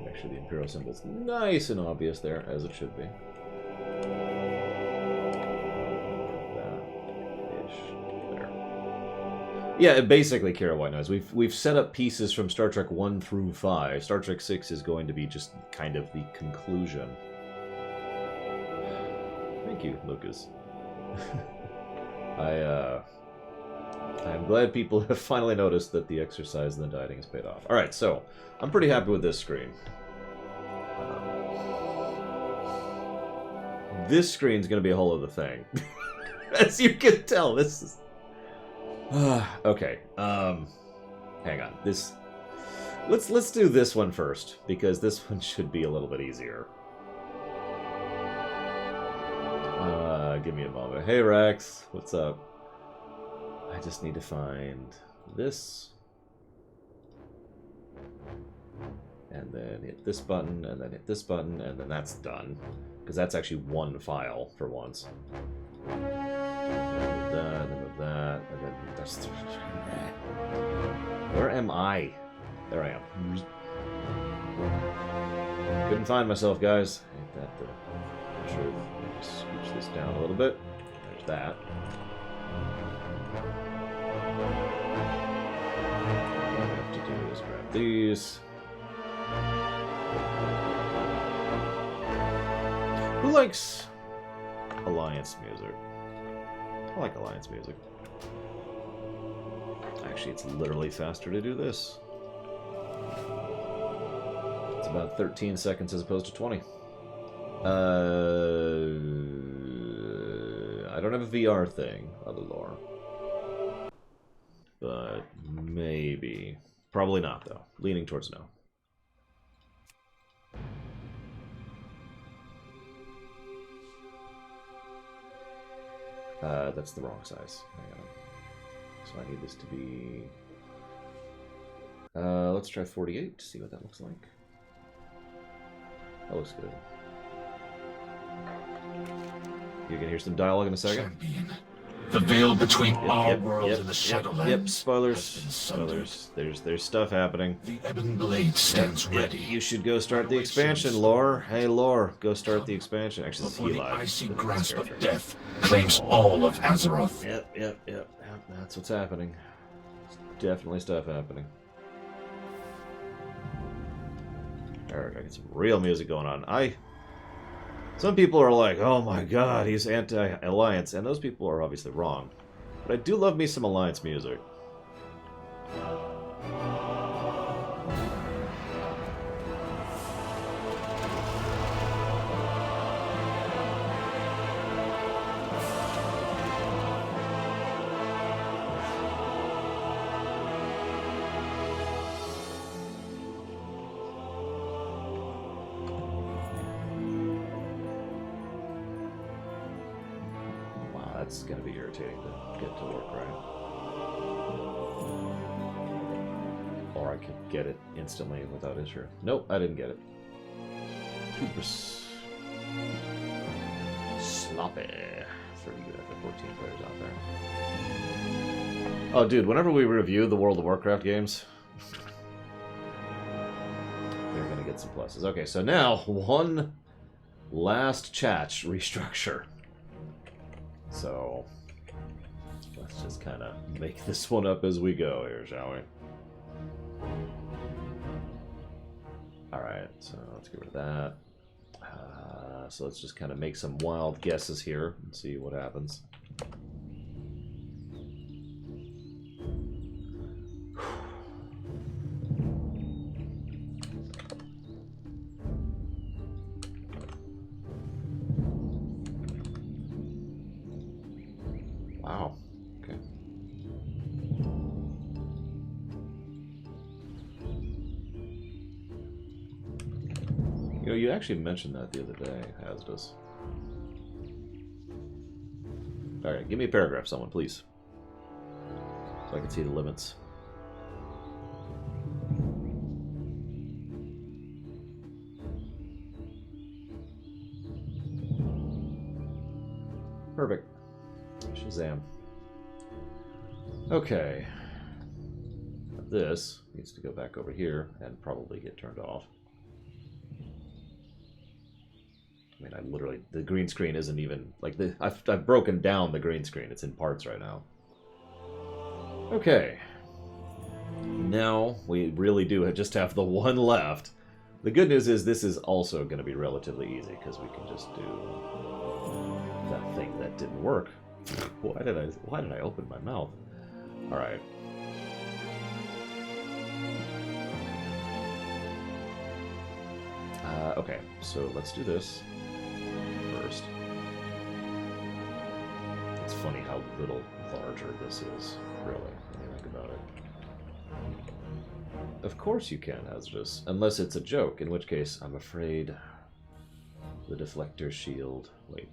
Make sure the Imperial symbol's nice and obvious there, as it should be. That-ish. There. Yeah, basically, Kara White knows. We've set up pieces from Star Trek 1 through 5. Star Trek 6 is going to be just kind of the conclusion. Thank you, Lucas. I'm glad people have finally noticed that the exercise and the dieting has paid off. Alright, so, I'm pretty happy with this screen. This screen's gonna be a whole other thing. As you can tell, this is... okay, hang on. Let's do this one first, because this one should be a little bit easier. Give me a moment. Hey, Rex. What's up? I just need to find this. And then hit this button, and then hit this button, and then that's done. Because that's actually one file for once. And then move that, and move that, and then that's... Where am I? There I am. Couldn't find myself, guys. Ain't that the truth? Scooch this down a little bit. There's that. All I have to do is grab these. Who likes Alliance music? I like Alliance music. Actually, it's literally faster to do this. It's about 13 seconds as opposed to 20. I don't have a VR thing, other lore. But maybe. Probably not, though. Leaning towards no. That's the wrong size. Hang on. So I need this to be... let's try 48 to see what that looks like. That looks good. You can hear some dialogue in a second. Champion. The veil between our world and the Shadowlands. Yep, spoilers. There's stuff happening. The Ebon Blade stands ready. You should go start the expansion, Lore. Hey, Lore, go start the expansion. Actually, it's Before the Eli. icy grasp of death claims all of Azeroth. Yep. That's what's happening. There's definitely stuff happening. Alright, I got some real music going on. Some people are like, oh my god, he's anti-alliance, and those people are obviously wrong. But I do love me some alliance music. That's going to be irritating to get to work, right? Or I could get it instantly without issue. Nope, I didn't get it. Sloppy. 30 after 14 players out there. Oh, dude, whenever we review the World of Warcraft games, they're going to get some pluses. Okay, so now, one last chatch restructure. So, let's just kind of make this one up as we go here, shall we? Alright, so let's get rid of that. So let's just kind of make some wild guesses here and see what happens. Wow. Okay. You know, you actually mentioned that the other day, Hasdus. Alright, give me a paragraph, someone, please. So I can see the limits. Perfect. Shazam. Okay. This needs to go back over here and probably get turned off. I mean, I literally, the green screen isn't even, like, I've broken down the green screen. It's in parts right now. Okay. Now, we really do just have the one left. The good news is this is also going to be relatively easy, because we can just do that thing that didn't work. Why did I open my mouth? All right. Okay, so let's do this first. It's funny how little larger this is, really, when you think about it. Of course you can, Hazardous, unless it's a joke, in which case I'm afraid the deflector shield. Wait.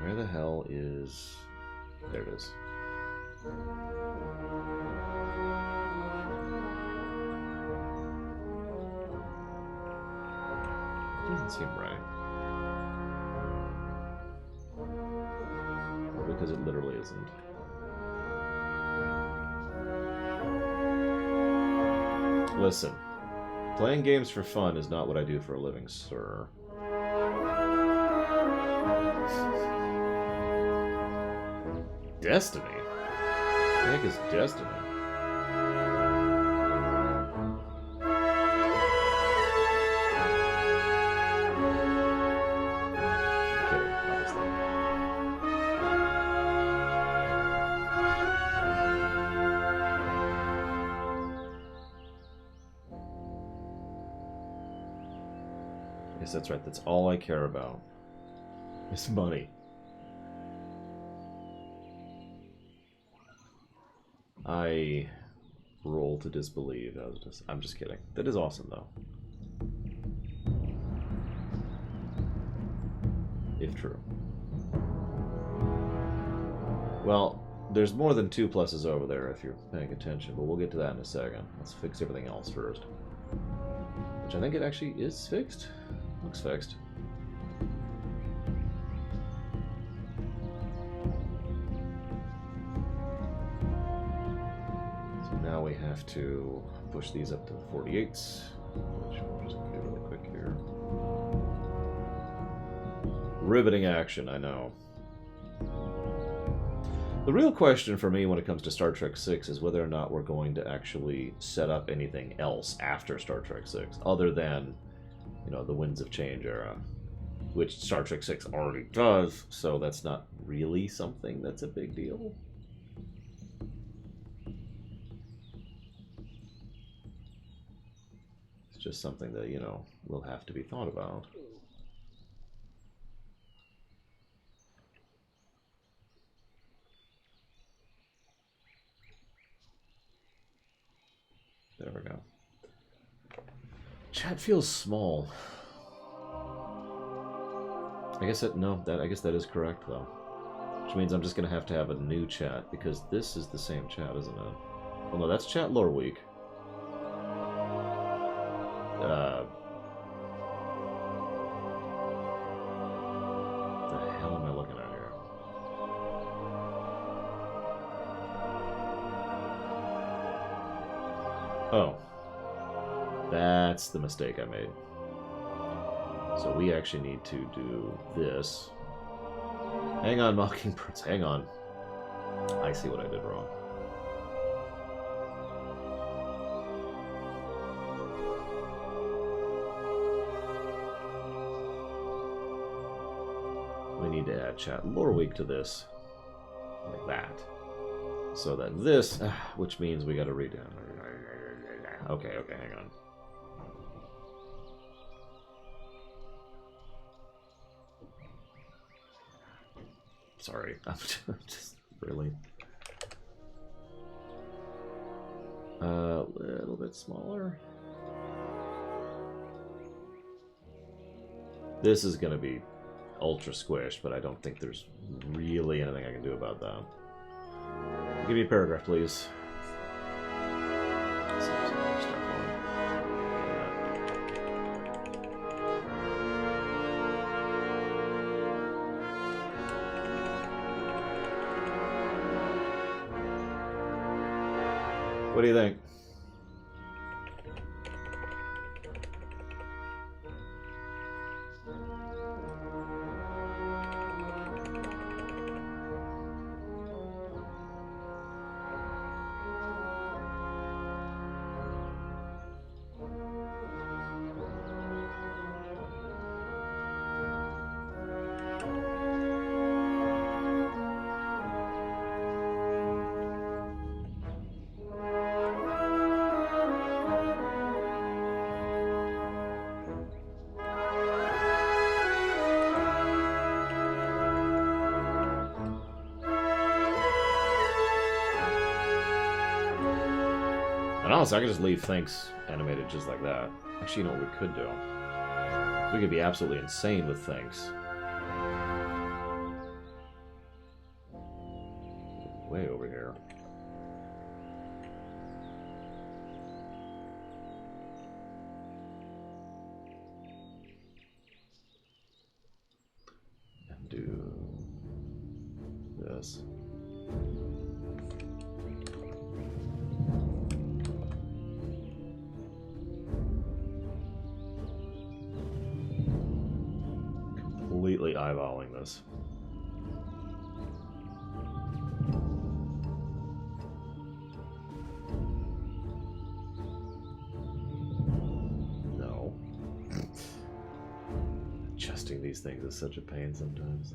Where the hell is... There it is. It doesn't seem right. Or because it literally isn't. Listen. Playing games for fun is not what I do for a living, sir. Destiny? What the heck is Destiny? Okay, obviously. I guess that's right, that's all I care about. Is money. I roll to disbelieve. I'm just kidding. That is awesome, though. If true. Well, there's more than 2 pluses over there if you're paying attention, but we'll get to that in a second. Let's fix everything else first. Which I think it actually is fixed. Looks fixed. Now we have to push these up to the 48s, which we're just going to do really quick here. Riveting action, I know. The real question for me when it comes to Star Trek 6 is whether or not we're going to actually set up anything else after Star Trek 6, other than, you know, the Winds of Change era, which Star Trek 6 already does, so that's not really something that's a big deal. It's just something that, you know, will have to be thought about. There we go. Chat feels small. I guess I guess that is correct though. Which means I'm just gonna have to have a new chat because this is the same chat, isn't it? Oh no, that's chat Loreweek. The hell am I looking at here? Oh. That's the mistake I made. So we actually need to do this. Hang on, Mockingbirds, hang on. I see what I did wrong. We need to add chat Loreweek to this. Like that. So that this, which means we gotta read it. Okay, hang on. Sorry, I'm just really a little bit smaller. This is gonna be ultra squished, but I don't think there's really anything I can do about that. Give me a paragraph, please. What do you think? Honestly, I could just leave thanks animated just like that. Actually, you know what we could do? We could be absolutely insane with thanks. Way over here. And do this. Completely eyeballing this. No. Adjusting these things is such a pain sometimes.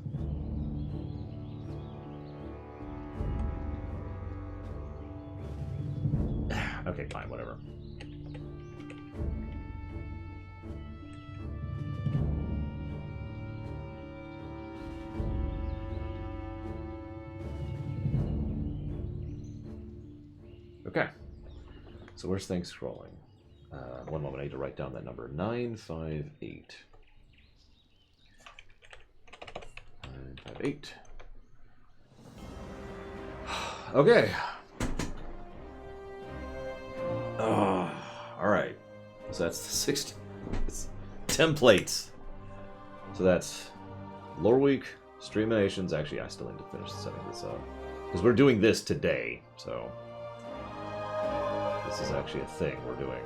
Okay, fine, whatever. Okay, so where's things scrolling? One moment, I need to write down that number. 958. 958. Okay. All right. So that's the 60 templates. So that's Loreweek, Streamations. Actually, I still need to finish setting this up because we're doing this today. So this is actually a thing we're doing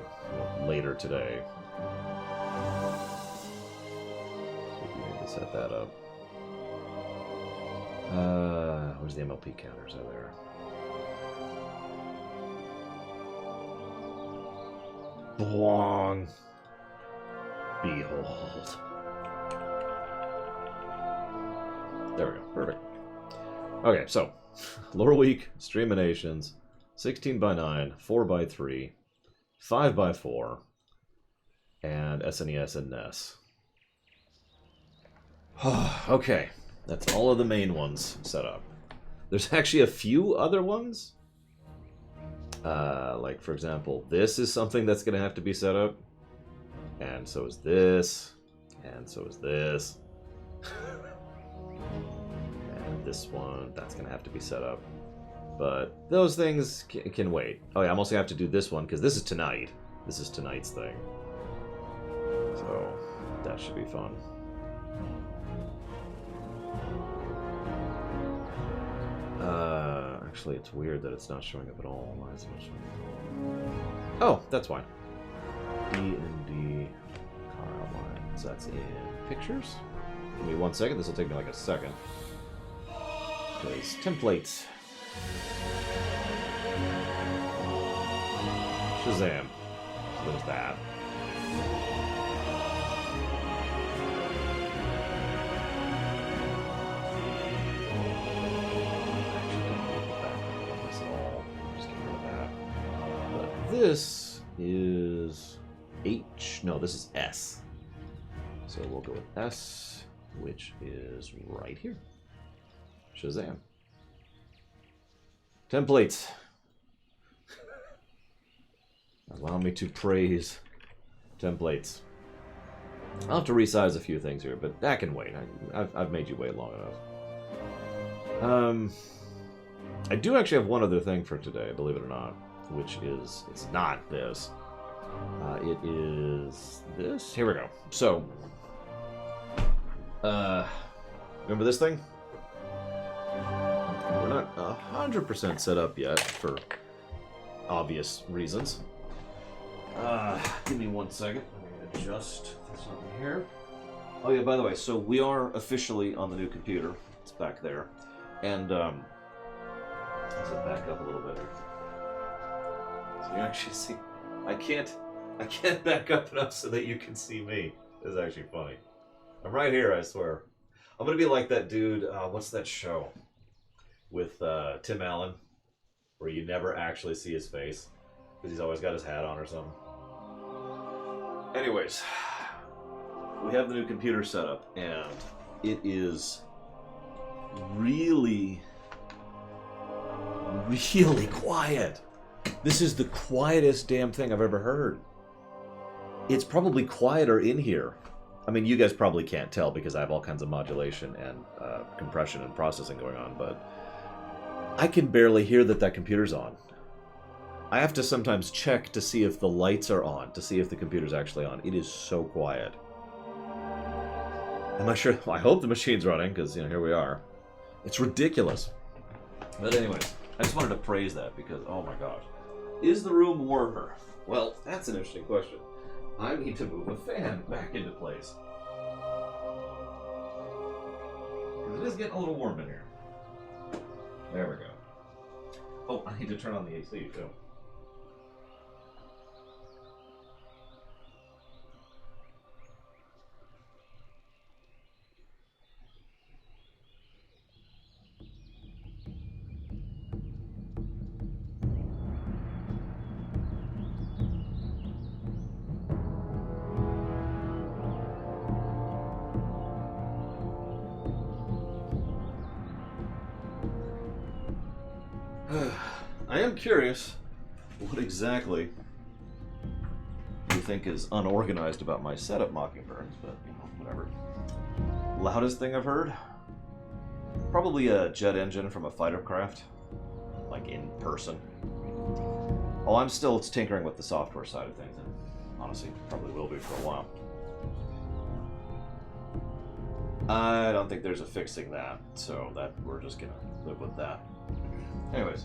later today. So we need to set that up. Where's Where's the MLP counters? Are there? Blong. Behold. There we go. Perfect. Okay, so Loreweek, Streaminations, 16x9, 4x3, 5x4, and SNES and NES. Okay, that's all of the main ones set up. There's actually a few other ones. Like, for example, this is something that's going to have to be set up. And so is this. And so is this. And this one, that's going to have to be set up. But those things can wait. Oh yeah, I'm also going to have to do this one, because this is tonight. This is tonight's thing. So, that should be fun. Actually, it's weird that it's not showing up at all. Why is it not showing up at all? Oh, that's why. D and D car outlines. That's in pictures. Give me 1 second. This will take me like a second. Because templates. Shazam. So there's that. This is H. No, this is S. So we'll go with S, which is right here. Shazam. Templates. Allow me to praise templates. I'll have to resize a few things here, but that can wait. I've made you wait long enough. I do actually have one other thing for today, believe it or not. Which is, it's not this. It is this. Here we go. So, remember this thing? We're not 100% set up yet for obvious reasons. Give me 1 second. Let me adjust something here. Oh yeah, by the way, so we are officially on the new computer. It's back there. And, let's back up a little bit. You actually see, I can't back up enough so that you can see me. It's actually funny. I'm right here, I swear. I'm gonna be like that dude. What's that show with Tim Allen, where you never actually see his face because he's always got his hat on or something. Anyways, we have the new computer set up, and it is really, really quiet. This is the quietest damn thing I've ever heard. It's probably quieter in here. I mean, you guys probably can't tell because I have all kinds of modulation and compression and processing going on, but I can barely hear that computer's on. I have to sometimes check to see if the lights are on, to see if the computer's actually on. It is so quiet. I'm not sure. I hope the machine's running, because, you know, here we are. It's ridiculous. But anyways, I just wanted to praise that because, oh my gosh. Is the room warmer? Well, that's an interesting question. I need to move a fan back into place. Because it is getting a little warm in here. There we go. Oh, I need to turn on the AC too. I am curious what exactly you think is unorganized about my setup, Mockingbirds, but, you know, whatever. Loudest thing I've heard? Probably a jet engine from a fighter craft, like in person. Oh, I'm still tinkering with the software side of things, and honestly, probably will be for a while. I don't think there's a fixing that, so that we're just gonna live with that. Anyways,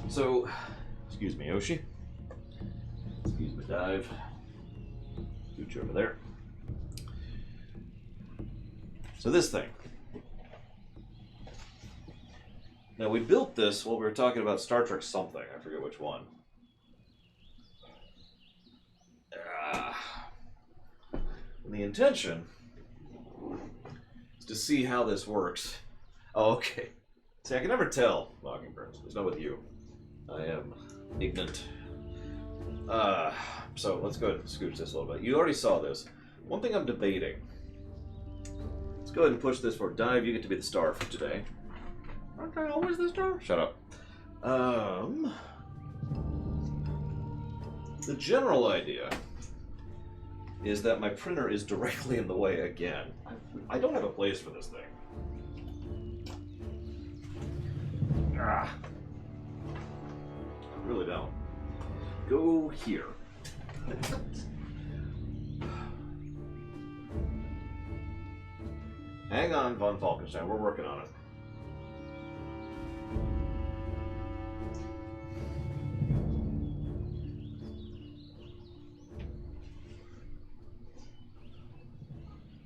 so, excuse me, Yoshi. Excuse me, Dive. Scooch over there. So this thing. Now, we built this while we were talking about Star Trek something. I forget which one. And the intention is to see how this works. Oh, okay. See, I can never tell, Mockingbirds. It's not with you. I am ignorant. So let's go ahead and scooch this a little bit. You already saw this. One thing I'm debating. Let's go ahead and push this forward. Dive, you get to be the star for today. Aren't I always the star? Shut up. The general idea is that my printer is directly in the way again. I don't have a place for this thing. I really don't. Go here. Hang on, Von Falkenstein. We're working on it.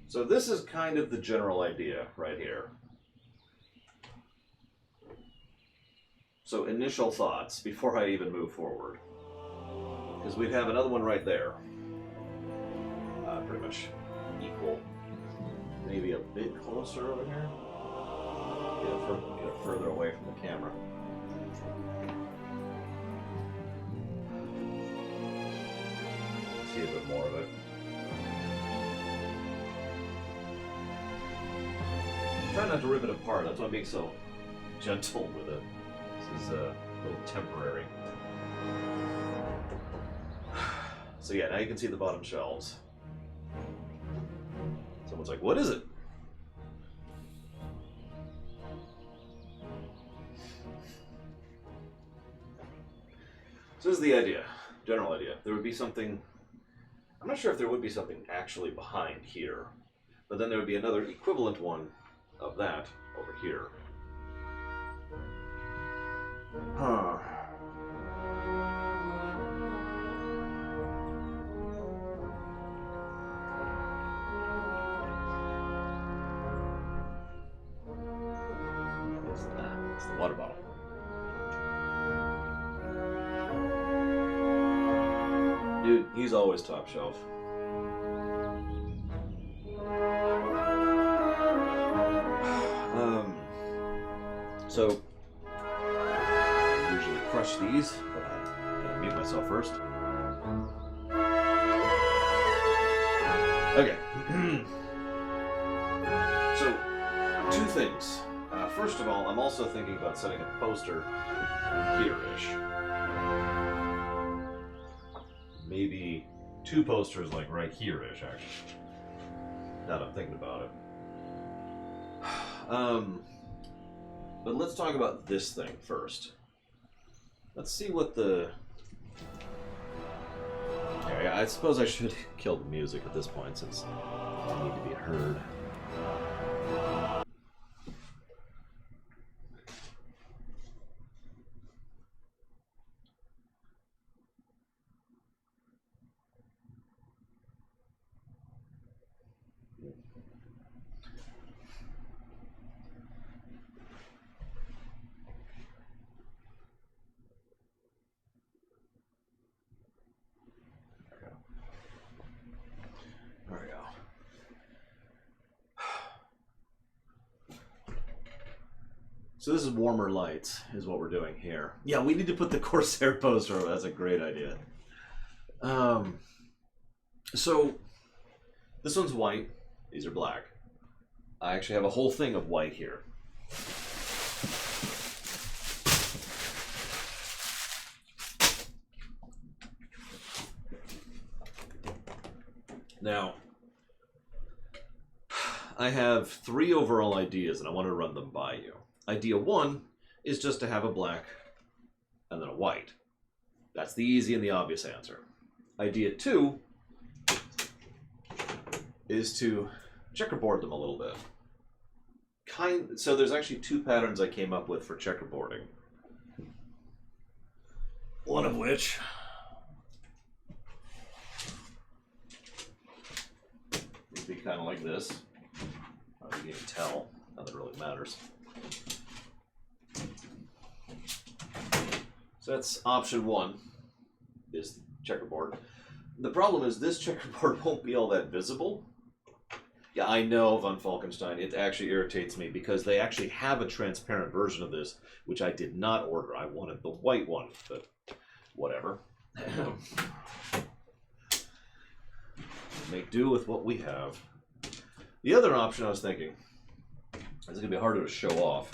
So this is kind of the general idea right here. So initial thoughts before I even move forward. Because we'd have another one right there. Pretty much equal. Maybe a bit closer over here. Get further away from the camera. See a bit more of it. Try not to rip it apart. That's why I'm being so gentle with it. This is a little temporary. So yeah, now you can see the bottom shelves. Someone's like, what is it? So this is the idea, general idea. There would be something, I'm not sure if there would be something actually behind here, but then there would be another equivalent one of that over here. Huh. It's the water bottle. Dude, he's always top shelf. So, I usually crush these, but I'm going to mute myself first. Okay. So, two things. First of all, I'm also thinking about setting a poster here-ish. Maybe two posters like right here-ish, actually. Now that I'm thinking about it. But let's talk about this thing first. Let's see what the... Okay, I suppose I should kill the music at this point since I need to be heard. There we go. So this is warmer lights, is what we're doing here. Yeah, we need to put the Corsair poster over. That's a great idea. So this one's white. These are black. I actually have a whole thing of white here. Now, I have three overall ideas, and I want to run them by you. Idea one is just to have a black and then a white. That's the easy and the obvious answer. Idea two is to checkerboard them a little bit. So there's actually two patterns I came up with for checkerboarding. One of which would be kind of like this. I don't think you can tell. Not that it really matters. So that's option one, is checkerboard. The problem is this checkerboard won't be all that visible. Yeah, I know, von Falkenstein. It actually irritates me because they actually have a transparent version of this, which I did not order. I wanted the white one, but whatever. Make do with what we have. The other option I was thinking is going to be harder to show off.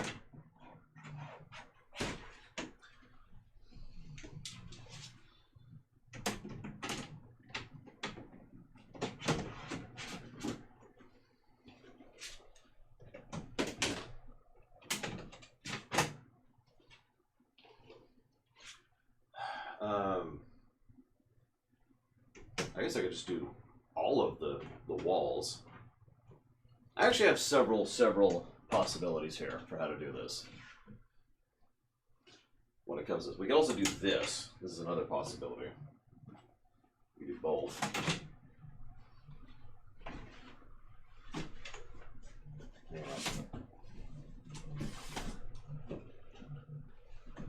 I guess I could just do all of the walls. I actually have several possibilities here for how to do this. When it comes to this, we can also do this. This is another possibility. We do both.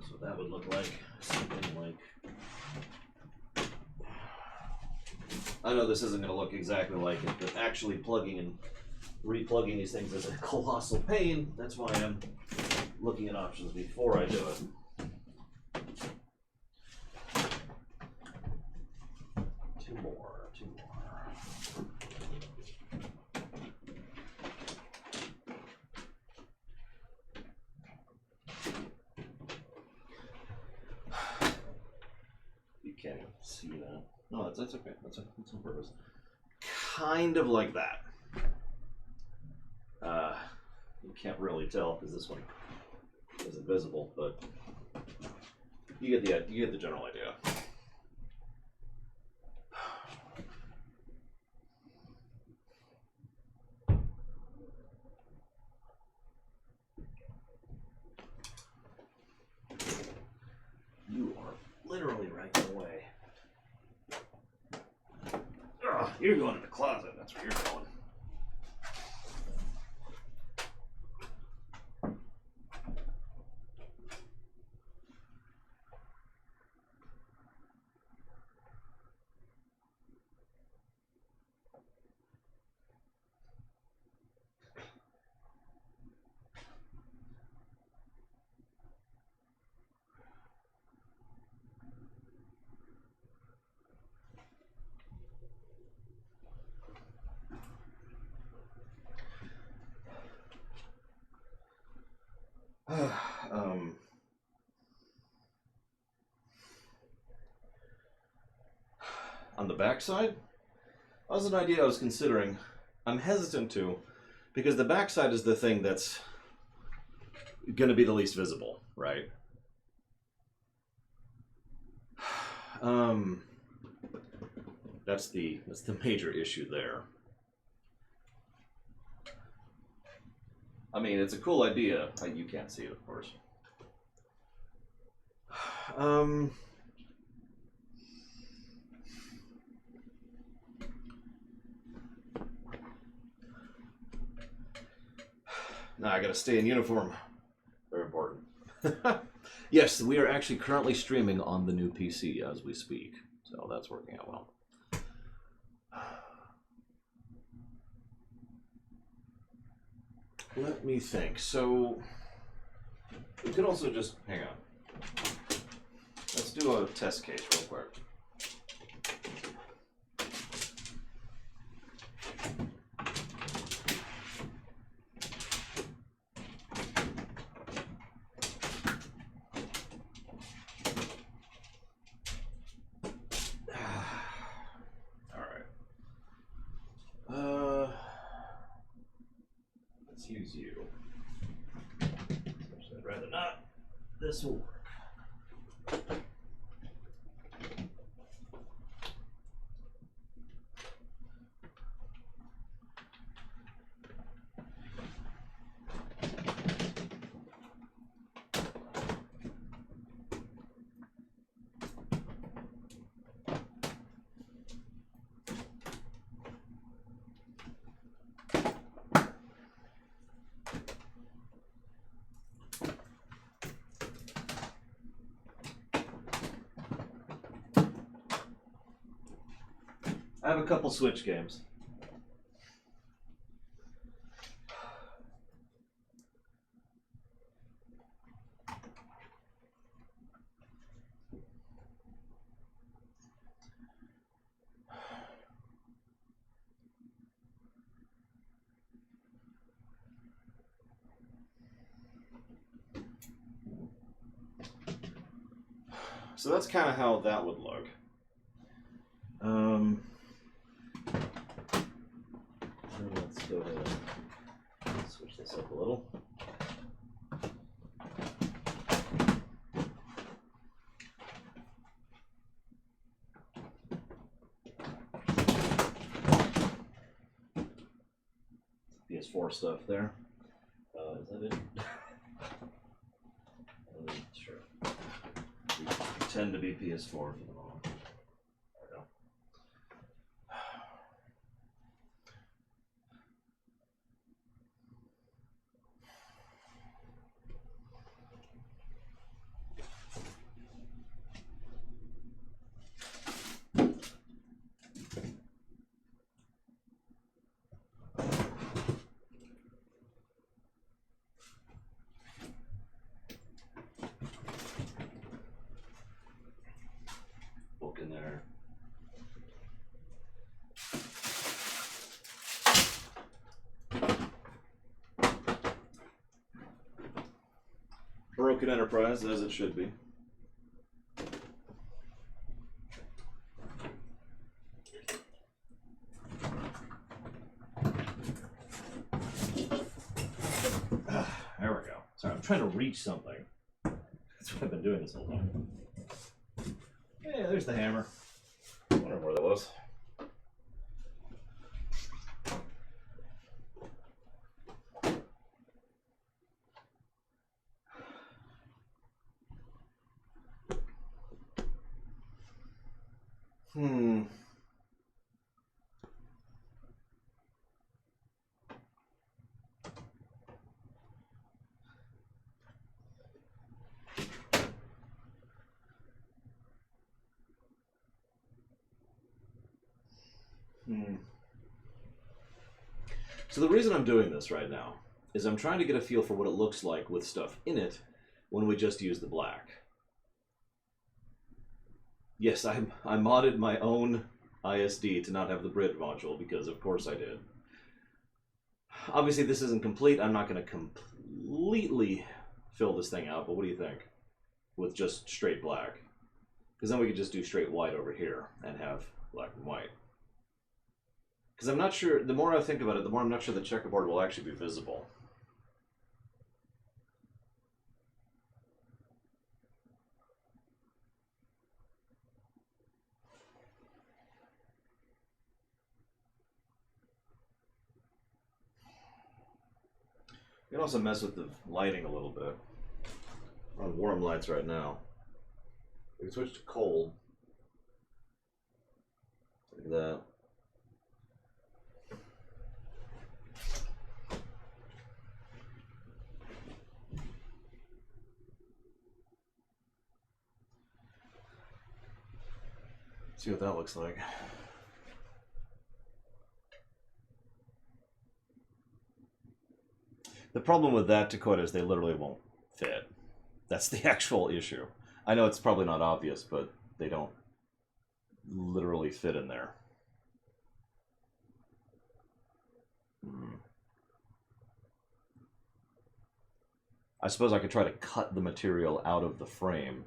So that would look like something like. I know this isn't going to look exactly like it, but actually plugging and replugging these things is a colossal pain. That's why I'm looking at options before I do it. Two more. You can't even see that. No, that's okay. That's on purpose. Kind of like that. You can't really tell because this one isn't visible, but you get the general idea. You are literally right in the way. Ugh, you're going in the closet. That's where you're going. On the backside, that was an idea I was considering. I'm hesitant to, because the backside is the thing that's going to be the least visible, right? That's the major issue there. I mean, it's a cool idea. You can't see it, of course. Now I gotta stay in uniform. Very important. Yes, we are actually currently streaming on the new PC as we speak, so that's working out well. Let me think. So we could also just hang on. Let's do a test case real quick. Use you. Actually, I'd rather not. This will work. have a couple Switch games. So that's kind of how that would look. Let's go ahead and switch this up a little. PS4 stuff there. Is that it? Sure. We tend to be PS4 for the moment. There we go. Book in there. Broken Enterprise, as it should be. There we go. Sorry, I'm trying to reach something. That's what I've been doing this whole time. Yeah, there's the hammer. I wonder where that was. So the reason I'm doing this right now is I'm trying to get a feel for what it looks like with stuff in it when we just use the black. Yes, I modded my own ISD to not have the Brit module because of course I did. Obviously this isn't complete. I'm not going to completely fill this thing out, but what do you think? With just straight black. Because then we could just do straight white over here and have black and white. Because I'm not sure, the more I think about it, the more I'm not sure the checkerboard will actually be visible. You can also mess with the lighting a little bit. We're on warm lights right now. We can switch to cold. Like that. See what that looks like. The problem with that, Dakota, is they literally won't fit. That's the actual issue. I know it's probably not obvious, but they don't literally fit in there. I suppose I could try to cut the material out of the frame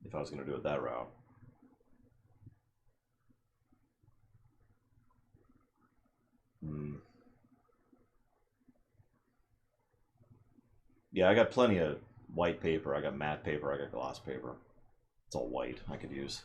if I was going to do it that route. Yeah, I got plenty of white paper. I got matte paper. I got gloss paper. It's all white I could use.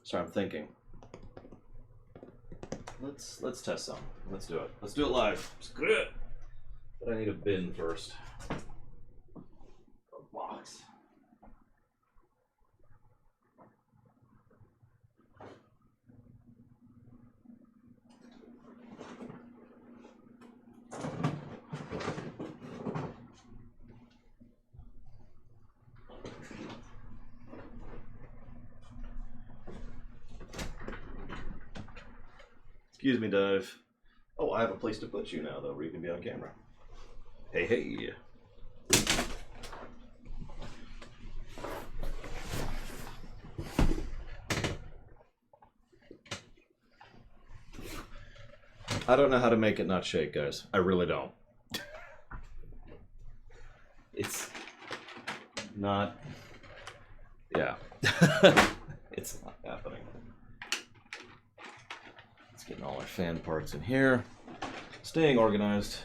Sorry, I'm thinking. Let's test some. Let's do it. Let's do it live. Screw it. But I need a bin first. Excuse me, Dive. Oh, I have a place to put you now, though, where you can be on camera. Hey, hey. I don't know how to make it not shake, guys. I really don't. It's not... Yeah. It's not happening. Let's get all our fan parts in here. Staying organized.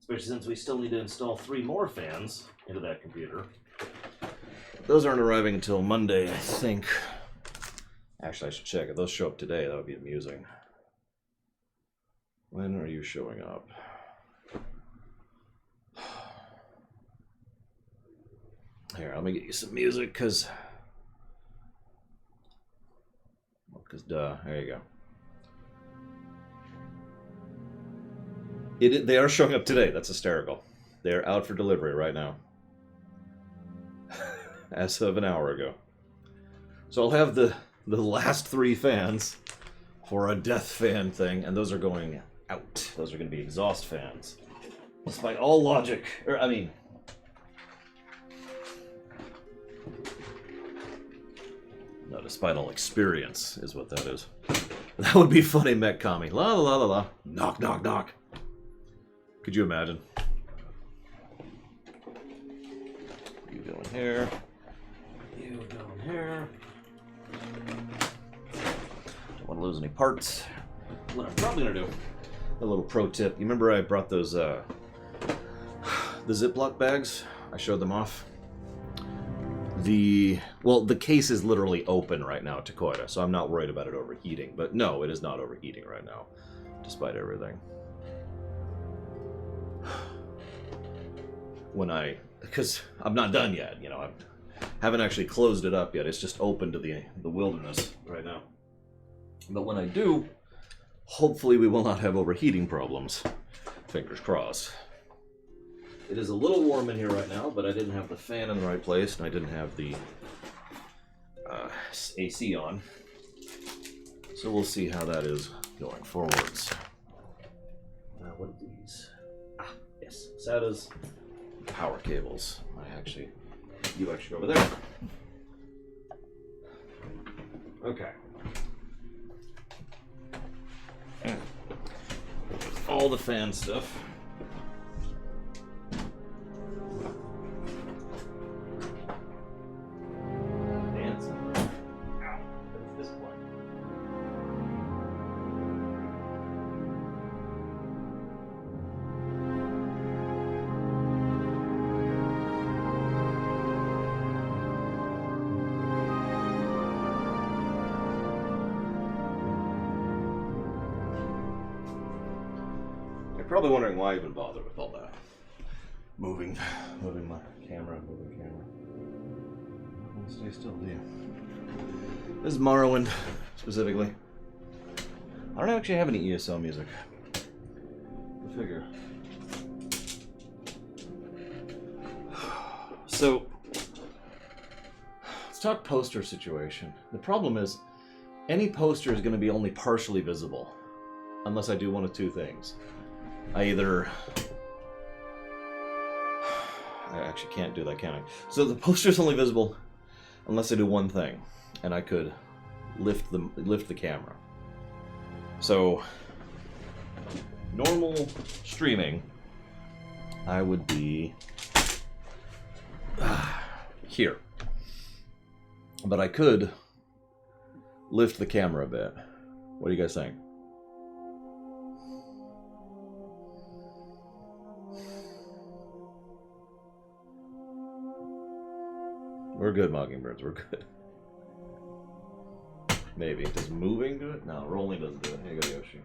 Especially since we still need to install 3 more fans into that computer. Those aren't arriving until Monday, I think. Actually, I should check. If those show up today, that would be amusing. When are you showing up? Here, let me get you some music, because duh, there you go. They are showing up today. That's hysterical. They're out for delivery right now. As of an hour ago. So I'll have the last 3 fans for a death fan thing, and those are going out. Those are going to be exhaust fans. Despite all logic, no, despite all experience is what that is. That would be funny, Mech Kami. La la la la. Knock, knock, knock. Could you imagine? You going here. You going here. Don't want to lose any parts. What I'm probably going to do, a little pro tip. You remember I brought those, the Ziploc bags? I showed them off. The case is literally open right now to Koida, so I'm not worried about it overheating. But no, it is not overheating right now, despite everything. Because I'm not done yet, I haven't actually closed it up yet. It's just open to the wilderness right now. But when I do, hopefully we will not have overheating problems. Fingers crossed. It is a little warm in here right now, but I didn't have the fan in the right place, and I didn't have the AC on. So we'll see how that is going forwards. What are these? Yes, SATA's power cables. You actually go over there. Okay. All the fan stuff. Probably wondering why I even bother with all that. Moving my camera, Stay still, do you? This is Morrowind, specifically. I don't actually have any ESL music. Go figure. So, let's talk poster situation. The problem is, any poster is going to be only partially visible, unless I do one of 2 things. I actually can't do that, can I? So the poster's only visible unless I do one thing, and I could lift the camera. So normal streaming, I would be here, but I could lift the camera a bit. What do you guys think? We're good, Mockingbirds. We're good. Maybe. Does moving do it? No, rolling doesn't do it. Here you go, Yoshi.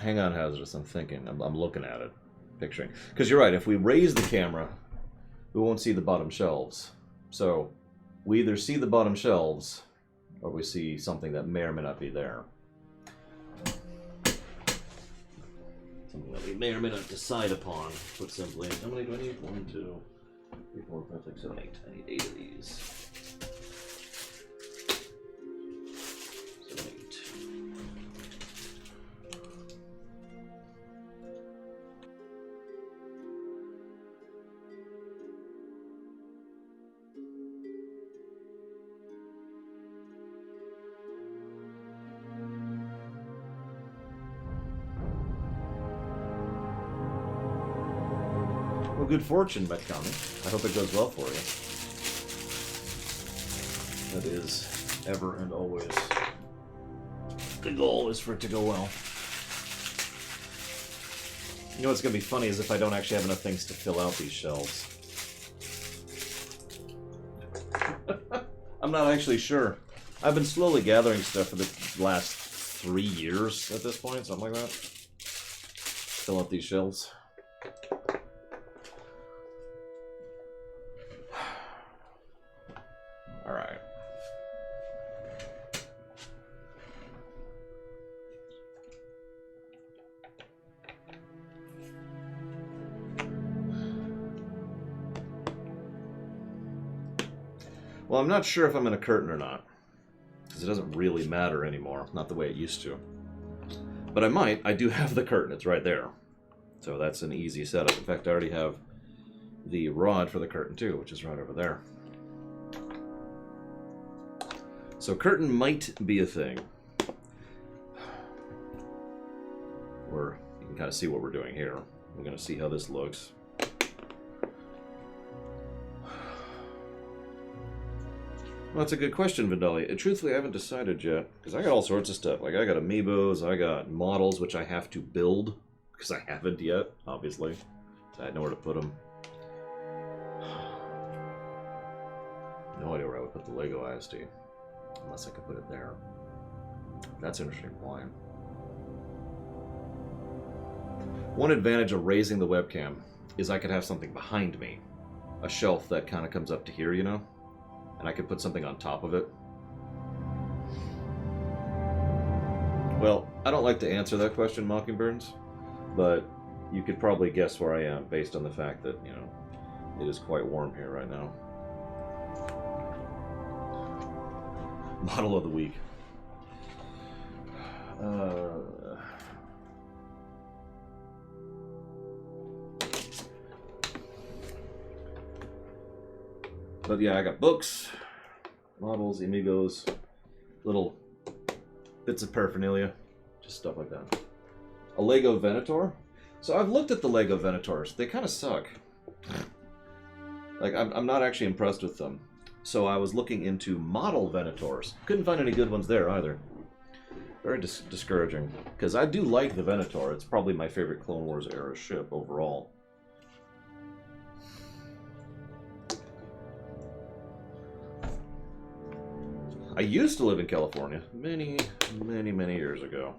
Hang on, Hazardous. I'm thinking. I'm looking at it. Picturing. Because you're right. If we raise the camera, we won't see the bottom shelves. So we either see the bottom shelves, or we see something that may or may not be there. Something that we may or may not decide upon, put simply. How many do I need? 1, 2, 3, 4, 5, 6, 7, 8. I need 8 of these. 7, 8. Well, good fortune, Betcami. I hope it goes well for you. That is ever and always the goal, is for it to go well. You know what's going to be funny is if I don't actually have enough things to fill out these shelves. I'm not actually sure. I've been slowly gathering stuff for the last 3 years at this point, something like that. Fill out these shelves. Alright. Well, I'm not sure if I'm in a curtain or not, because it doesn't really matter anymore, not the way it used to. But I might. I do have the curtain. It's right there. So that's an easy setup. In fact, I already have the rod for the curtain too, which is right over there. So curtain might be a thing. Or you can kind of see what we're doing here. We're going to see how this looks. Well, that's a good question, Vidali. Truthfully, I haven't decided yet, because I got all sorts of stuff. Like, I got amiibos, I got models, which I have to build, because I haven't yet, obviously. So I had nowhere to put them. No idea where I would put the Lego ISD, unless I could put it there. That's an interesting point. One advantage of raising the webcam is I could have something behind me. A shelf that kind of comes up to here, you know? And I could put something on top of it. Well, I don't like to answer that question, Mockingbirds, but you could probably guess where I am based on the fact that, you know, it is quite warm here right now. Model of the week. But yeah, I got books, models, amigos, little bits of paraphernalia, just stuff like that. A Lego Venator. So I've looked at the Lego Venators. They kind of suck. Like, I'm not actually impressed with them. So I was looking into model Venators. Couldn't find any good ones there either. Very discouraging. Because I do like the Venator. It's probably my favorite Clone Wars era ship overall. I used to live in California many, many, many years ago.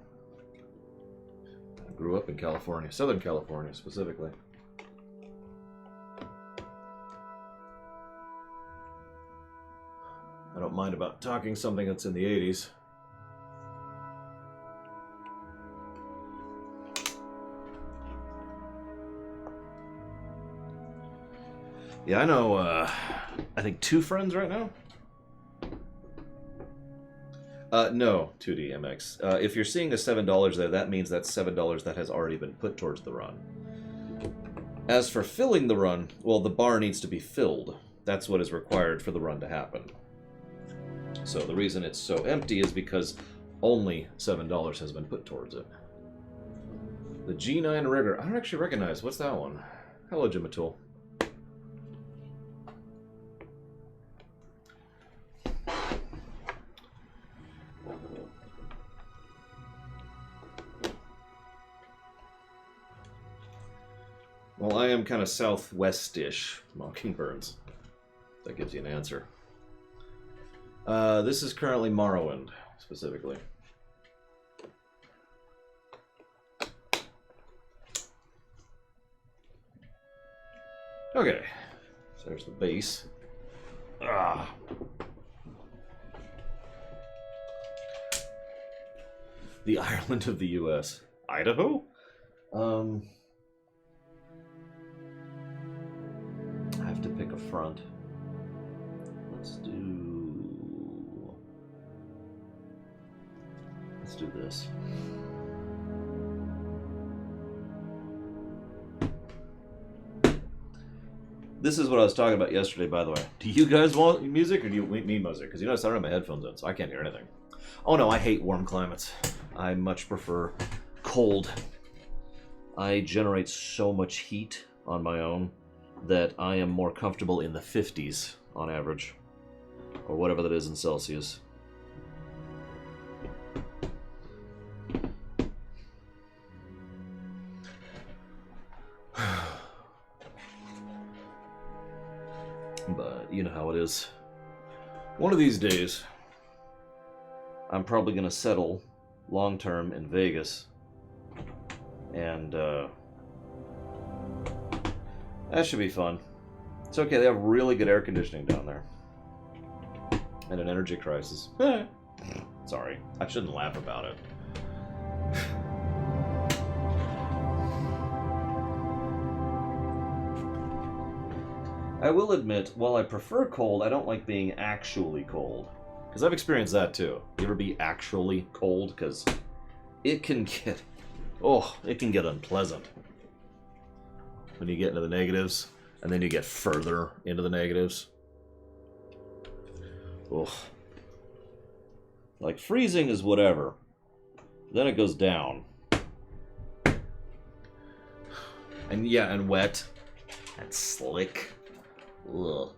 I grew up in California, Southern California specifically. I don't mind about talking something that's in the 80s. Yeah, I know, I think 2 friends right now. No, 2D MX. If you're seeing a $7 there, that means that's $7 that has already been put towards the run. As for filling the run, well, the bar needs to be filled. That's what is required for the run to happen. So the reason it's so empty is because only $7 has been put towards it. The G9 Rigger. I don't actually recognize. What's that one? Hello, Jimatul. Well, I am kind of southwest-ish, Mockingbirds. That gives you an answer. This is currently Morrowind, specifically. Okay, so there's the base. Ah. The Ireland of the U.S. Idaho? I have to pick a front. Let's do this. This is what I was talking about yesterday, by the way. Do you guys want music or do you need music? Because you notice I don't have my headphones on, so I can't hear anything. Oh no, I hate warm climates. I much prefer cold. I generate so much heat on my own that I am more comfortable in the 50s on average, or whatever that is in Celsius. But you know how it is. One of these days, I'm probably going to settle long-term in Vegas. And that should be fun. It's okay, they have really good air conditioning down there. And an energy crisis. Sorry, I shouldn't laugh about it. I will admit, while I prefer cold, I don't like being actually cold. Because I've experienced that too. You ever be actually cold? Because it can get... Oh, it can get unpleasant. When you get into the negatives, and then you get further into the negatives. Oh. Like, freezing is whatever. Then it goes down. And yeah, and wet. And slick. Ugh.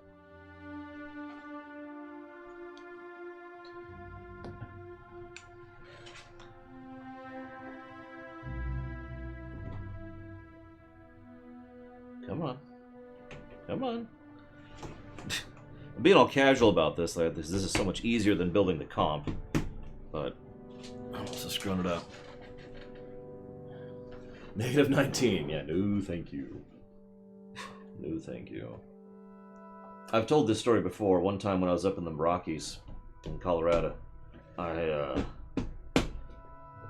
Come on. Come on. I'm being all casual about this. Like, this is so much easier than building the comp. But I'm also screwing it up. Negative 19. Yeah, no thank you. No thank you. I've told this story before. One time when I was up in the Rockies in Colorado, I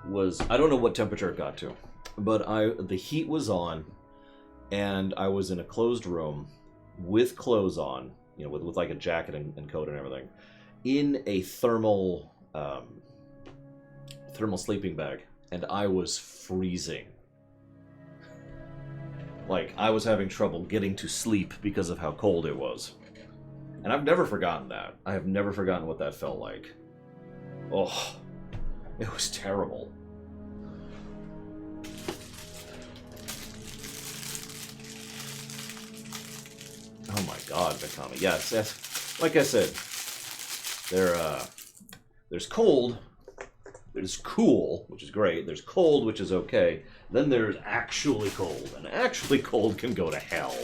don't know what temperature it got to, but the heat was on, and I was in a closed room with clothes on, you know, with like a jacket and coat and everything, in a thermal sleeping bag, and I was freezing. Like, I was having trouble getting to sleep because of how cold it was. And I've never forgotten that. I have never forgotten what that felt like. Oh, it was terrible. Oh my god, Mikami. Yes, yes. Like I said, there's cold, there's cool, which is great, there's cold, which is okay, then there's actually cold, and actually cold can go to hell.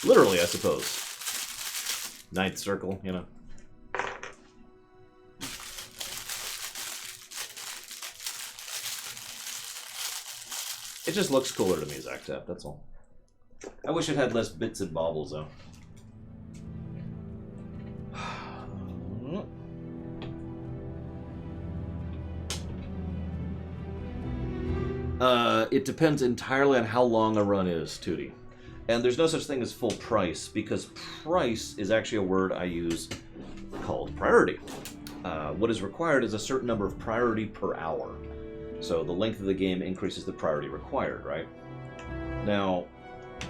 Literally, I suppose. Ninth circle, you know. It just looks cooler to me, Zactap, that's all. I wish it had less bits and bobbles, though. It depends entirely on how long a run is, Tootie. And there's no such thing as full price, because price is actually a word I use called priority. What is required is a certain number of priority per hour. So the length of the game increases the priority required, right? Now,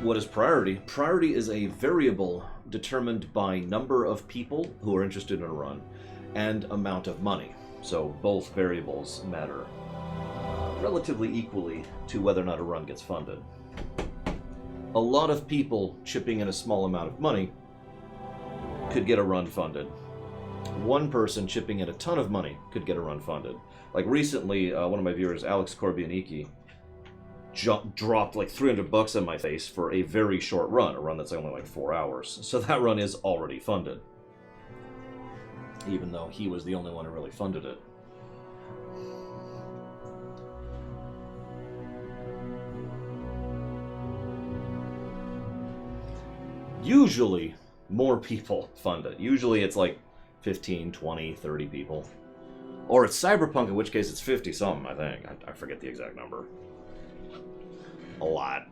what is priority? Priority is a variable determined by number of people who are interested in a run and amount of money. So both variables matter relatively equally to whether or not a run gets funded. A lot of people chipping in a small amount of money could get a run funded. One person chipping in a ton of money could get a run funded. Like recently, one of my viewers, Alex Korbianiki, dropped like $300 on my face for a very short run, a run that's only like 4 hours. So that run is already funded, even though he was the only one who really funded it. Usually, more people fund it. Usually it's like 15, 20, 30 people. Or it's Cyberpunk, in which case it's 50-something, I think. I forget the exact number. A lot.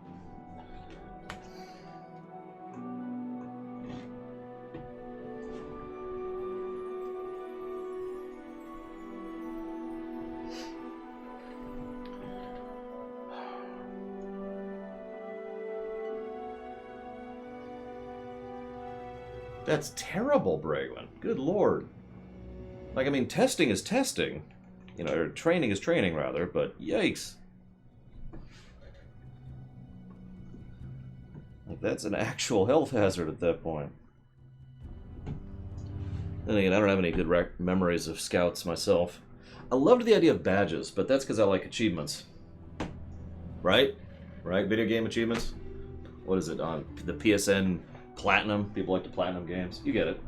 That's terrible, Braylon. Good lord. Like, I mean, testing is testing. You know, or training is training, rather, but yikes. Like, that's an actual health hazard at that point. Then again, I don't have any good memories of scouts myself. I loved the idea of badges, but that's because I like achievements. Right? Right? Video game achievements? What is it on the PSN Platinum? People like the Platinum games. You get it.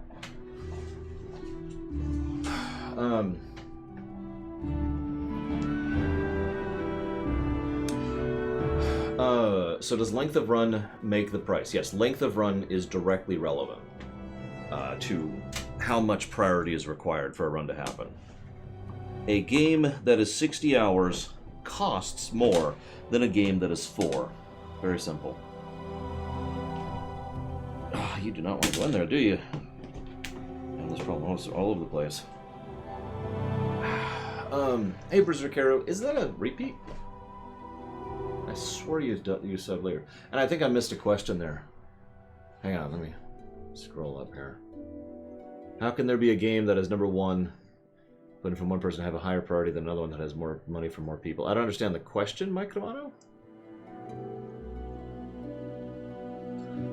So does length of run make the price? Yes, length of run is directly relevant to how much priority is required for a run to happen. A game that is 60 hours costs more than a game that is 4. Very simple. You do not want to go in there, do you? And there's problems all over the place. Hey, Berserkero, is that a repeat? I swear you said later. And I think I missed a question there. Hang on, let me scroll up here. How can there be a game that is number 1, but from one person have a higher priority than another one that has more money for more people? I don't understand the question, Mike Romano.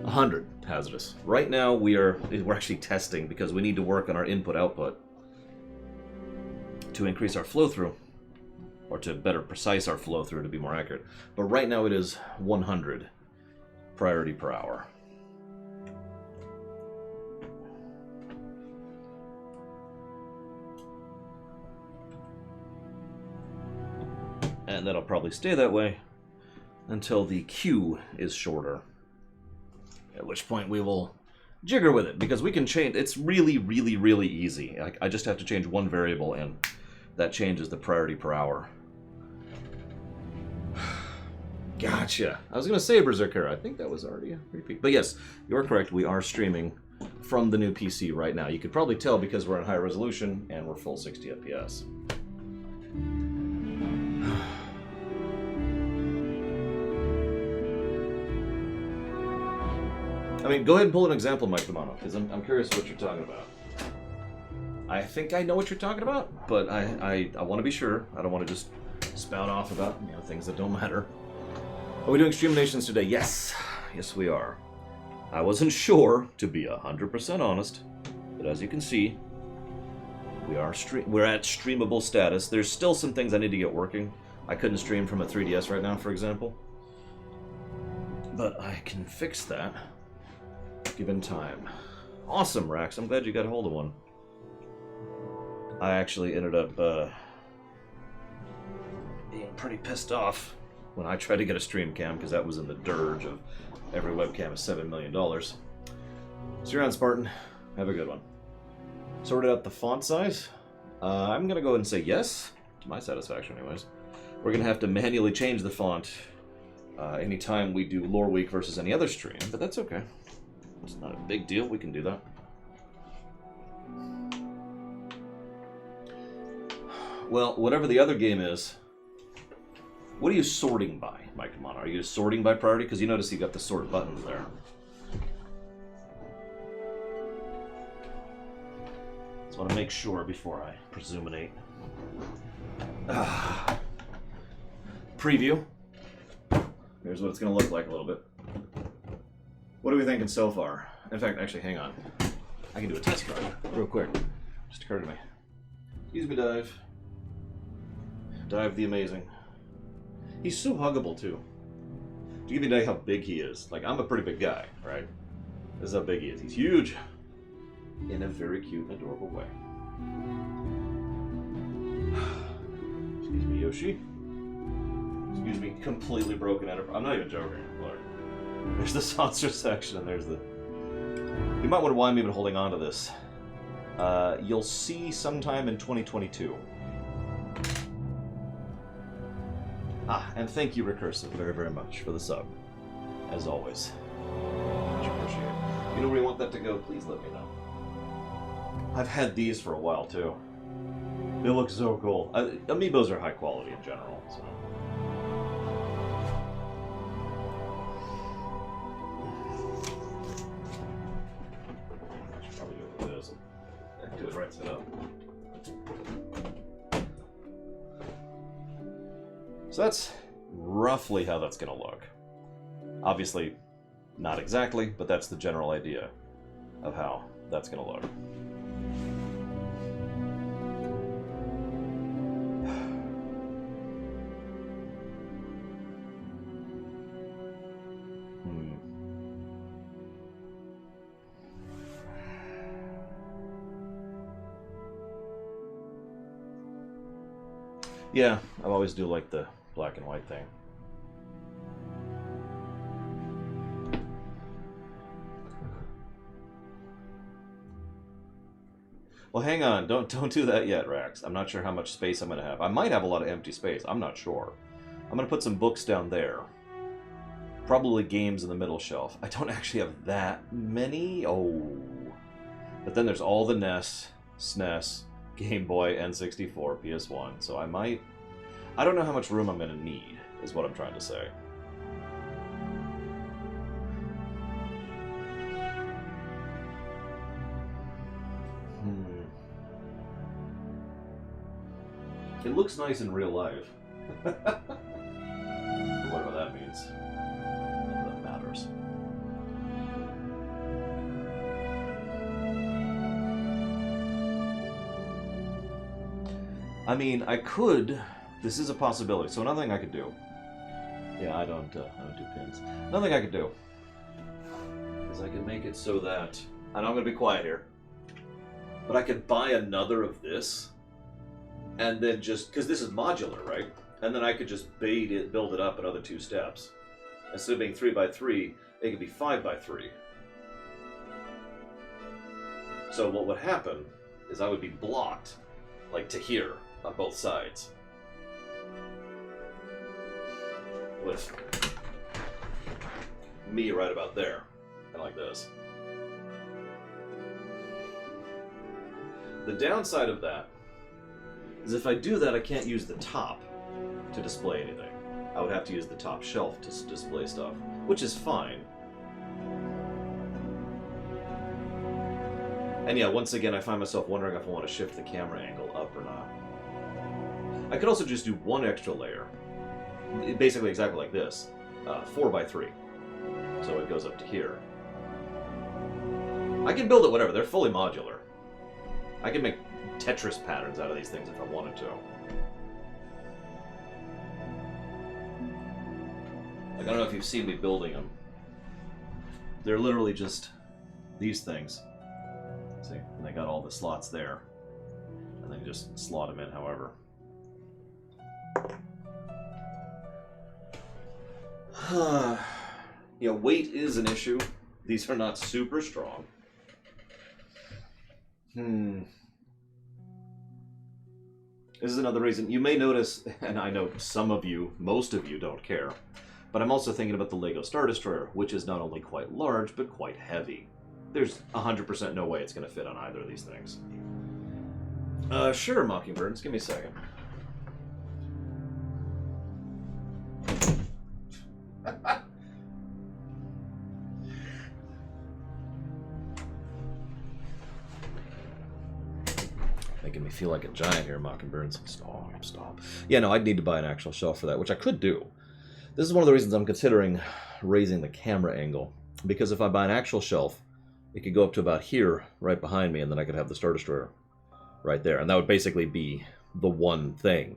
100 hazardous. Right now we're actually testing because we need to work on our input-output to increase our flow-through, or to better precise our flow-through to be more accurate. But right now it is 100 priority per hour. And that'll probably stay that way until the queue is shorter. At which point we will jigger with it, because we can change. It's really, really, really easy. I just have to change one variable, and that changes the priority per hour. Gotcha. I was going to say Berserker. I think that was already a repeat. But yes, you're correct. We are streaming from the new PC right now. You could probably tell because we're in high resolution and we're full 60 FPS. I mean, go ahead and pull an example, Mike Romano, because I'm curious what you're talking about. I think I know what you're talking about, but I want to be sure. I don't want to just spout off about things that don't matter. Are we doing Stream Nations today? Yes. Yes, we are. I wasn't sure, to be 100% honest, but as you can see, we're at streamable status. There's still some things I need to get working. I couldn't stream from a 3DS right now, for example. But I can fix that, given time. Awesome, Rax. I'm glad you got a hold of one. I actually ended up being pretty pissed off when I tried to get a stream cam, because that was in the dirge of every webcam is $7 million. So you're on, Spartan. Have a good one. Sorted out the font size. I'm going to go ahead and say yes, to my satisfaction anyways. We're going to have to manually change the font anytime we do Loreweek versus any other stream, but that's okay. It's not a big deal. We can do that. Well, whatever the other game is, what are you sorting by, Mike Romano? Are you sorting by priority? Because you notice you got the sort buttons there. Just want to make sure before I presuminate. Preview. Here's what it's going to look like a little bit. What are we thinking so far? In fact, actually, hang on. I can do a test run real quick. Just occurred to me. Excuse me, Dive. Dive the Amazing. He's so huggable, too. To give you an idea how big he is. Like, I'm a pretty big guy, right? This is how big he is. He's huge. In a very cute and adorable way. Excuse me, Yoshi. Excuse me, completely broken enterprise. I'm not even joking. Look. There's the sponsor section, and there's the might wonder why I'm even holding on to this. You'll see sometime in 2022. Ah, and thank you, Recursive, very, very much for the sub. As always. Much appreciated. You know where you want that to go? Please let me know. I've had these for a while, too. They look so cool. Amiibos are high quality in general, so... I should probably do it with this. Do it right side up. So that's roughly how that's going to look. Obviously, not exactly, but that's the general idea of how that's going to look. Yeah, I always do like the black and white thing. Well, hang on. Don't do that yet, Rax. I'm not sure how much space I'm going to have. I might have a lot of empty space. I'm not sure. I'm going to put some books down there. Probably games in the middle shelf. I don't actually have that many. Oh. But then there's all the NES, SNES, Game Boy, N64, PS1. So I might... I don't know how much room I'm going to need, is what I'm trying to say. It looks nice in real life. Whatever that means. None of that matters. I mean, I could... This is a possibility. So another thing I could do... Yeah, I don't do pins. Another thing I could do is I could make it so that... And I'm going to be quiet here. But I could buy another of this... And then just, because this is modular, right? And then I could just build it up another 2 steps. Instead of being 3x3, it could be 5x3. So what would happen is I would be blocked, like to here, on both sides. With me right about there, and like this. The downside of that is if I do that, I can't use the top to display anything. I would have to use the top shelf to display stuff, which is fine. And yeah, once again, I find myself wondering if I want to shift the camera angle up or not. I could also just do one extra layer, basically exactly like this, 4x3. So it goes up to here. I can build it whatever, they're fully modular. I can make Tetris patterns out of these things if I wanted to. Like, I don't know if you've seen me building them. They're literally just these things. See? And they got all the slots there. And then you just slot them in however. Yeah, weight is an issue. These are not super strong. This is another reason. You may notice, and I know some of you, most of you don't care, but I'm also thinking about the LEGO Star Destroyer, which is not only quite large, but quite heavy. There's 100% no way it's going to fit on either of these things. Sure, Mockingbirds. Give me a second. Making me feel like a giant here, Mockingbirds. Stop. Yeah, no, I'd need to buy an actual shelf for that, which I could do. This is one of the reasons I'm considering raising the camera angle. Because if I buy an actual shelf, it could go up to about here, right behind me, and then I could have the Star Destroyer right there. And that would basically be the one thing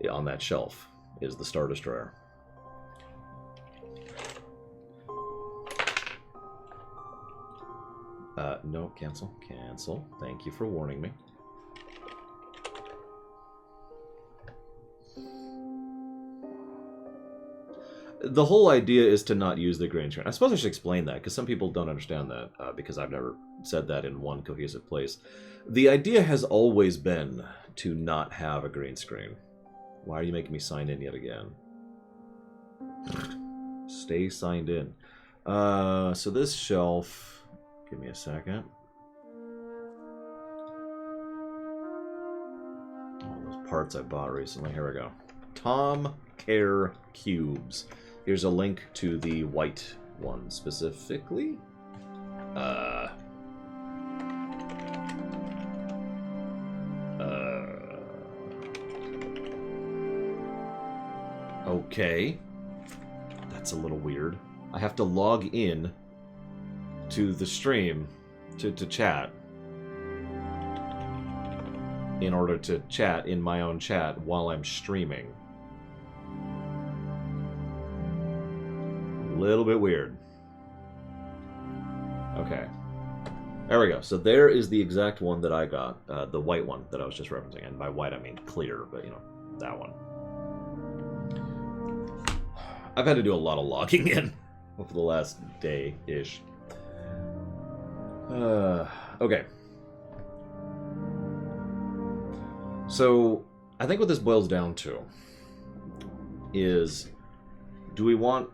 on that shelf, is the Star Destroyer. No, cancel. Thank you for warning me. the whole idea is to not use the green screen. I suppose I should explain that, because some people don't understand that, because I've never said that in one cohesive place. The idea has always been to not have a green screen. Why are you making me sign in yet again? Stay signed in. So this shelf... Give me a second. All those parts I bought recently. Here we go. Tom Care Cubes. Here's a link to the white one specifically. Okay. That's a little weird. I have to log in to the stream to chat in order to chat in my own chat while I'm streaming. A little bit weird. Okay. There we go. So there is the exact one that I got. The white one that I was just referencing. And by white I mean clear, but you know, that one. I've had to do a lot of logging in over the last day-ish. Okay. So, I think what this boils down to is, do we want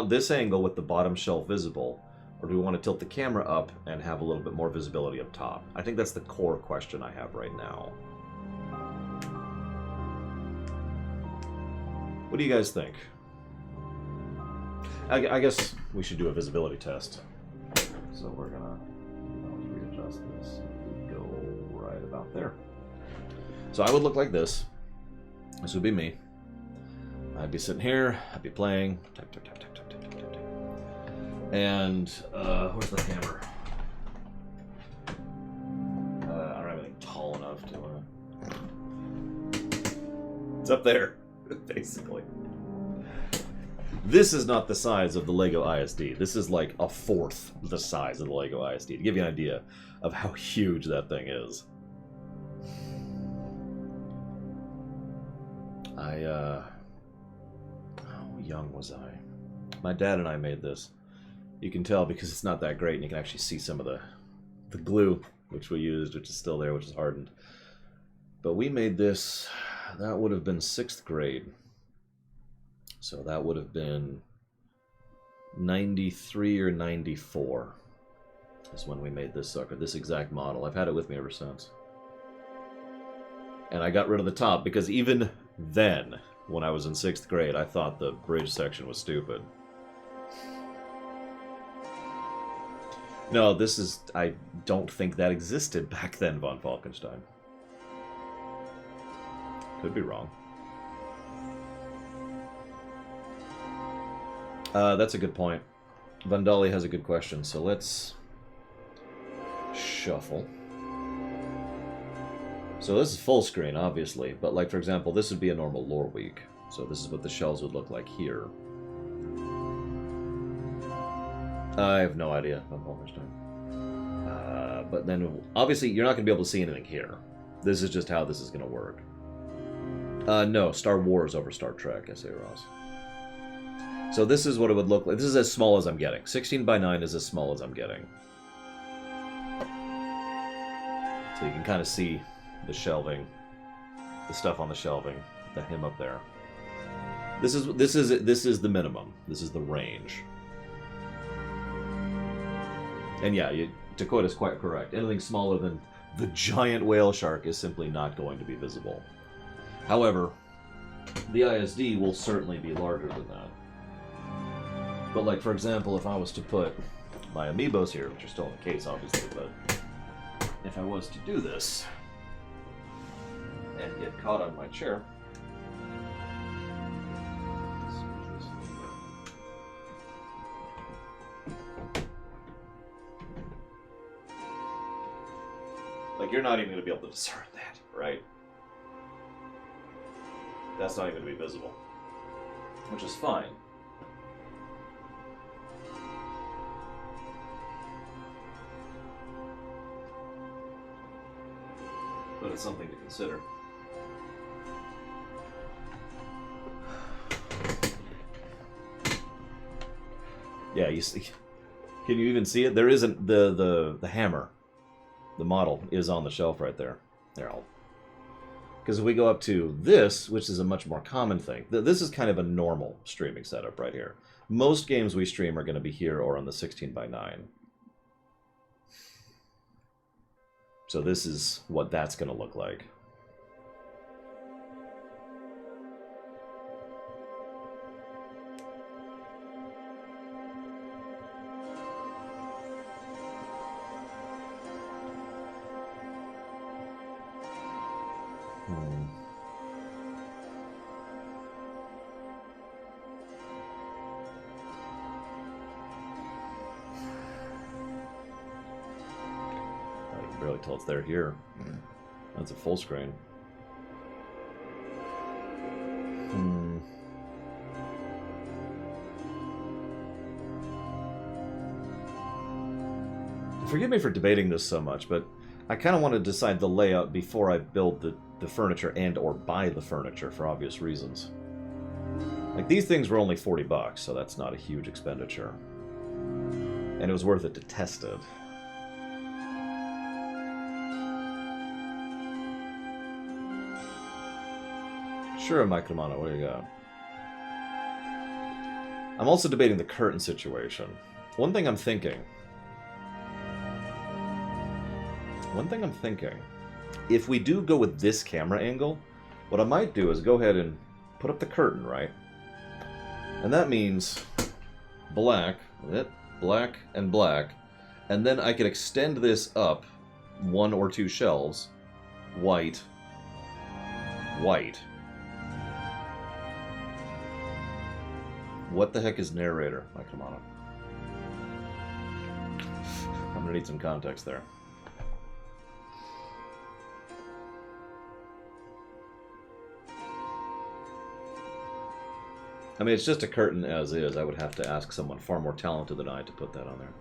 this angle with the bottom shelf visible, or do we want to tilt the camera up and have a little bit more visibility up top? I think that's the core question I have right now. What do you guys think? I guess we should do a visibility test. So we're gonna readjust this. We go right about there. So I would look like this. This would be me. I'd be sitting here. I'd be playing. Type, type, type, type, type, type, type, type. And where's the hammer? I don't have anything tall enough to. It's up there, basically. This is not the size of the Lego ISD. This is like a fourth the size of the Lego ISD, to give you an idea of how huge that thing is. How young was I? My dad and I made this. You can tell because it's not that great, and you can actually see some of the glue which we used, which is still there, which is hardened. But we made this, that would have been 6th grade. So that would have been 93 or 94 is when we made this sucker, this exact model. I've had it with me ever since. And I got rid of the top because even then, when I was in 6th grade, I thought the bridge section was stupid. No, this is... I don't think that existed back then, von Falkenstein. Could be wrong. That's a good point. Vandali has a good question, so let's shuffle. So this is full screen, obviously, but like, for example, this would be a normal Loreweek. So this is what the shelves would look like here. I have no idea. But then, obviously, you're not going to be able to see anything here. This is just how this is going to work. No, Star Wars over Star Trek, I say, Ross. So this is what it would look like. This is as small as I'm getting. 16 by 9 is as small as I'm getting. So you can kind of see the shelving, the stuff on the shelving, the him up there. This is the minimum. This is the range. And yeah, Dakota is quite correct. Anything smaller than the giant whale shark is simply not going to be visible. However, the ISD will certainly be larger than that. But like, for example, if I was to put my amiibos here, which are still in the case, obviously, but if I was to do this and get caught on my chair, like, you're not even going to be able to discern that, right? That's not even going to be visible, which is fine. But it's something to consider. Yeah, you see. Can you even see it? There isn't the hammer. The model is on the shelf right there. There, because if we go up to this, which is a much more common thing, this is kind of a normal streaming setup right here. Most games we stream are going to be here or on the 16:9. So this is what that's going to look like. Barely tell it's there here. That's a full screen. Forgive me for debating this so much, but I kind of want to decide the layout before I build the furniture and or buy the furniture for obvious reasons. Like, these things were only $40, so that's not a huge expenditure. And it was worth it to test it. Sure, Micromano, what do you got? I'm also debating the curtain situation. One thing I'm thinking, if we do go with this camera angle, what I might do is go ahead and put up the curtain, right? And that means black, black, and black. And then I could extend this up 1 or 2 shelves, white, white. What the heck is narrator, Micromano? I'm gonna need some context there. I mean, it's just a curtain as is. I would have to ask someone far more talented than I to put that on there.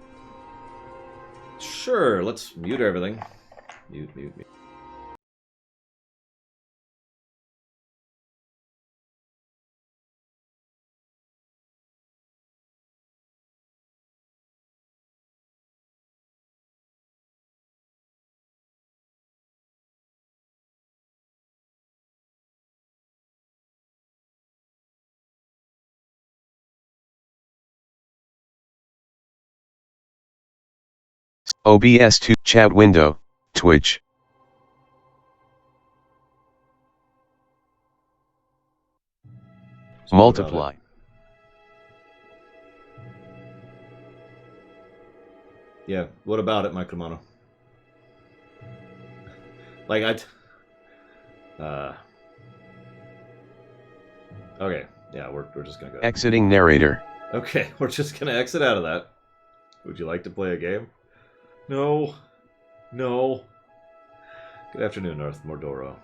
Sure, let's mute everything. Mute. OBS to chat window, Twitch. Multiply. Yeah, what about it, Micromano? Like, okay, yeah, we're just gonna go. Exiting narrator. Okay, we're just gonna exit out of that. Would you like to play a game? No. No. Good afternoon, North Mordoro.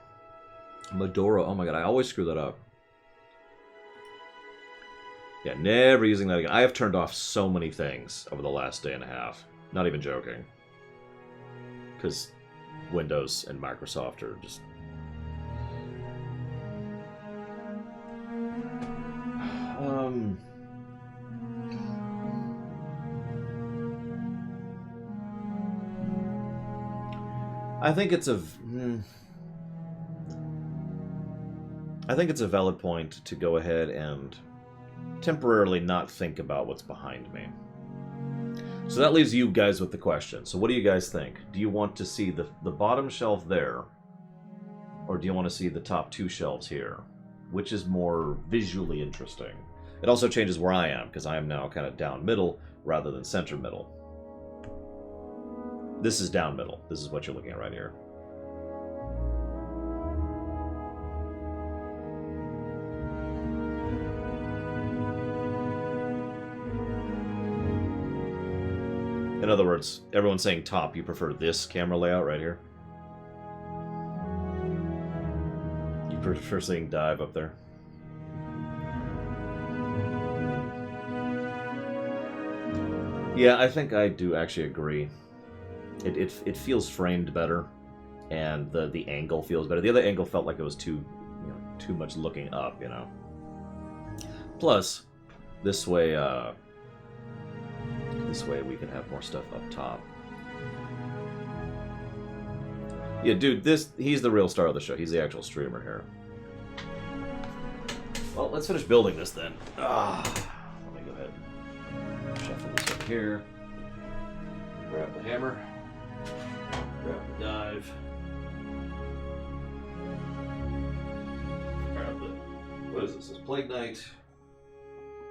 Modoro, oh my god, I always screw that up. Yeah, never using that again. I have turned off so many things over the last day and a half. Not even joking. Because Windows and Microsoft are just... I think it's a valid point to go ahead and temporarily not think about what's behind me. So that leaves you guys with the question. So what do you guys think? Do you want to see the bottom shelf there? Or do you want to see the top 2 shelves here? Which is more visually interesting? It also changes where I am, because I am now kind of down middle rather than center middle. This is down middle. This is what you're looking at right here. In other words, everyone's saying top. You prefer this camera layout right here? You prefer seeing dive up there? Yeah, I think I do actually agree. It feels framed better, and the angle feels better. The other angle felt like it was too much looking up, you know. Plus, this way, This way we can have more stuff up top. Yeah, dude, he's the real star of the show. He's the actual streamer here. Well, let's finish building this then. Let me go ahead and shuffle this up here. Grab the hammer. Grab the dive. Grab the... What is this? This is Plague Knight,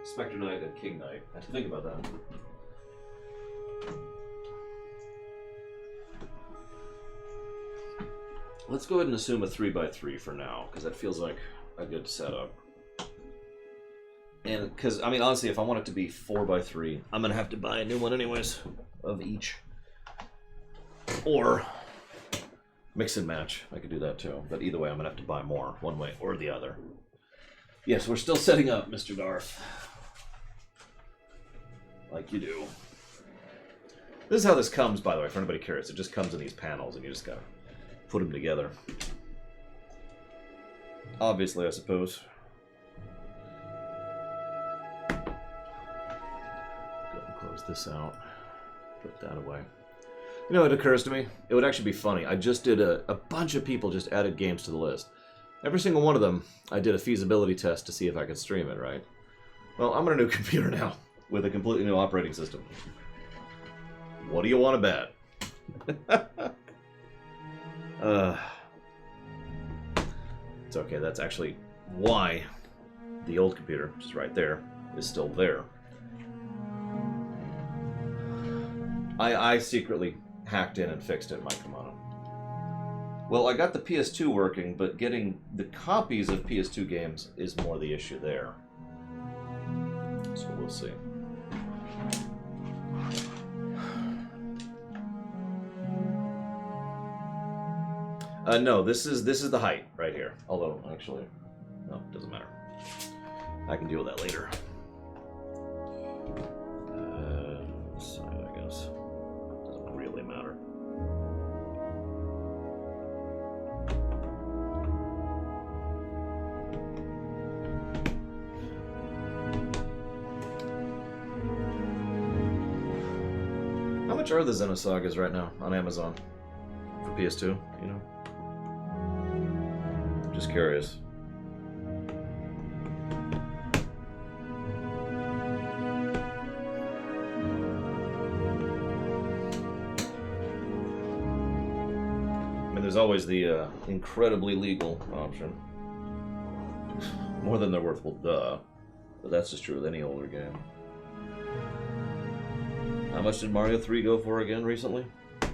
Spectre Knight, and King Knight. I have to think about that. Let's go ahead and assume a 3x3 for now, because that feels like a good setup. And because, I mean, honestly, if I want it to be 4x3, I'm going to have to buy a new one anyways, of each. Or mix and match. I could do that too. But either way, I'm going to have to buy more, one way or the other. Yes, we're still setting up, Mr. Darth. Like you do. This is how this comes, by the way, for anybody curious. It just comes in these panels, and you just got to put them together. Obviously, I suppose. Go and close this out. Put that away. You know, it occurs to me, it would actually be funny. I just did a bunch of people just added games to the list. Every single one of them, I did a feasibility test to see if I could stream it, right? Well, I'm on a new computer now, with a completely new operating system. What do you want to bet? It's okay, that's actually why the old computer, which is right there, is still there. I secretly hacked in and fixed it, Mike Romano. Well, I got the PS2 working, but getting the copies of PS2 games is more the issue there. So we'll see. No, this is the height right here. Although, actually, no, it doesn't matter. I can deal with that later. Side, I guess. Doesn't really matter. How much are the Xenosagas right now on Amazon for PS2? You know? Just curious. I mean, there's always the incredibly legal option. More than they're worth, well, duh. But that's just true with any older game. How much did Mario 3 go for again recently? I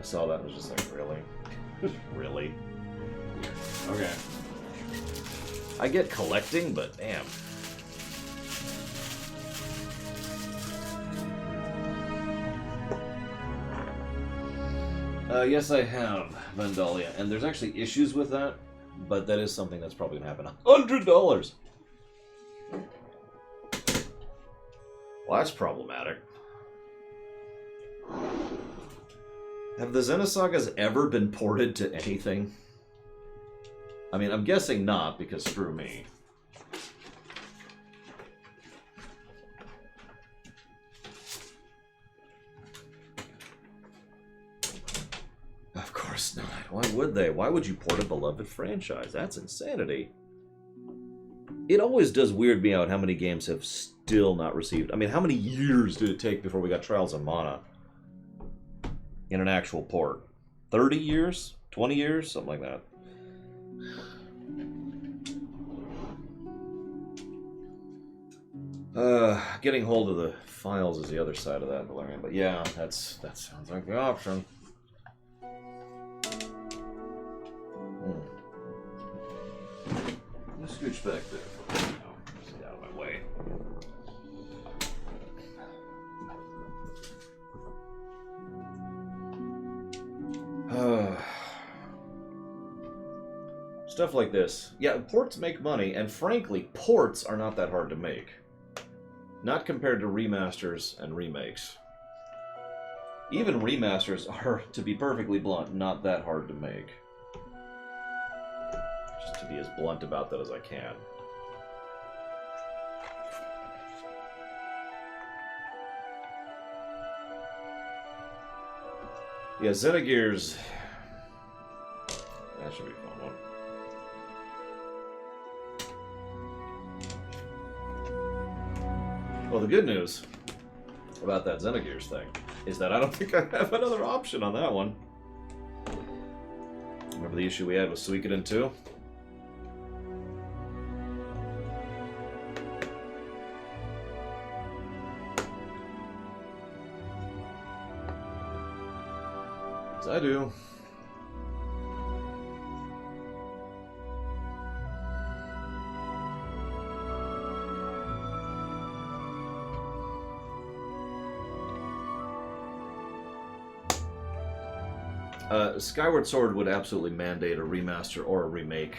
saw that and was just like, really? Really? Okay. I get collecting, but damn. Yes, I have Vandalia, and there's actually issues with that, but that is something that's probably gonna happen. $100! Well, that's problematic. Have the Xenosagas ever been ported to anything? I mean, I'm guessing not, because screw me. Of course not. Why would they? Why would you port a beloved franchise? That's insanity. It always does weird me out how many games have still not received. I mean, how many years did it take before we got Trials of Mana in an actual port? 30 years? 20 years? Something like that. Getting hold of the files is the other side of that, Valerian. But yeah, that sounds like the option. Let's scooch back there for now. Just get out of my way. Stuff like this. Yeah, ports make money, and frankly, ports are not that hard to make. Not compared to remasters and remakes. Even remasters are, to be perfectly blunt, not that hard to make. Just to be as blunt about that as I can. Yeah, Xenogears. That should be a fun one. Well, the good news about that Xenogears thing is that I don't think I have another option on that one. Remember the issue we had with Suikoden 2? Yes, I do. Skyward Sword would absolutely mandate a remaster or a remake.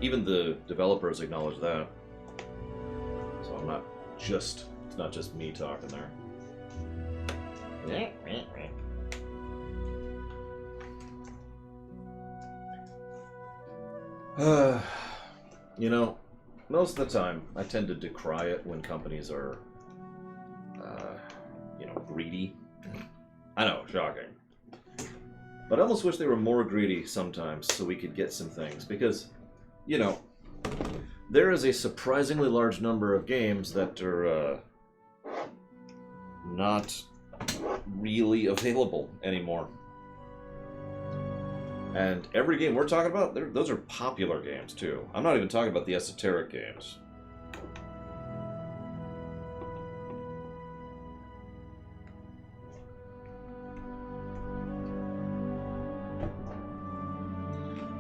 Even the developers acknowledge that. So I'm not just... It's not just me talking there. You know, most of the time, I tend to decry it when companies are, greedy. I know, shocking. But I almost wish they were more greedy sometimes so we could get some things. Because, you know, there is a surprisingly large number of games that are not really available anymore. And every game we're talking about, those are popular games too. I'm not even talking about the esoteric games.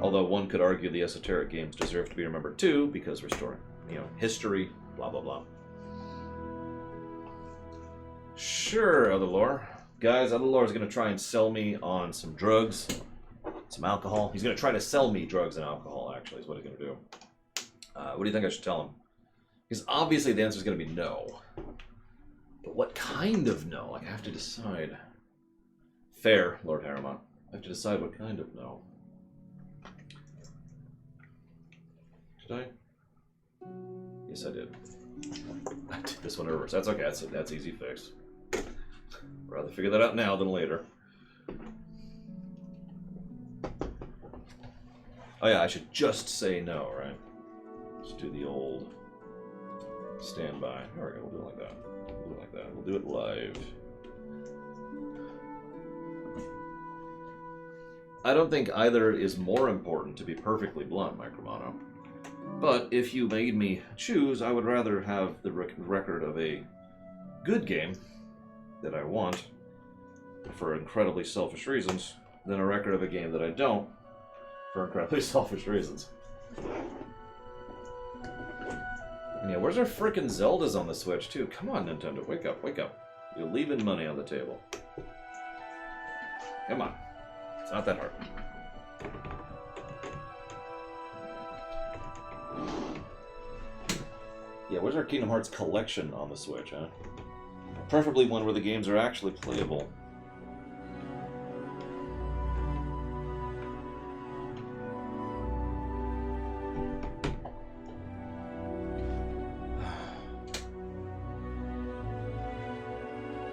Although one could argue the esoteric games deserve to be remembered too, because restoring, history, blah blah blah. Sure, Other Lore. Guys, Other Lore is going to try and sell me on some drugs, some alcohol. He's going to try to sell me drugs and alcohol, actually, is what he's going to do. What do you think I should tell him? Because obviously the answer is going to be no. But what kind of no? Like, I have to decide. Fair, Lord Harriman. I have to decide what kind of no. Did I? Yes, I did. I did this one in reverse. That's okay. That's easy fix. Rather figure that out now than later. Oh yeah, I should just say no, right? Just do the old standby. There we go. We'll do it like that. We'll do it like that. We'll do it live. I don't think either is more important, to be perfectly blunt, Micromono. But if you made me choose, I would rather have the record of a good game that I want for incredibly selfish reasons than a record of a game that I don't for incredibly selfish reasons. Yeah, where's our frickin' Zeldas on the Switch, too? Come on, Nintendo, wake up, wake up. You're leaving money on the table. Come on. It's not that hard. Yeah, where's our Kingdom Hearts collection on the Switch, huh? Preferably one where the games are actually playable.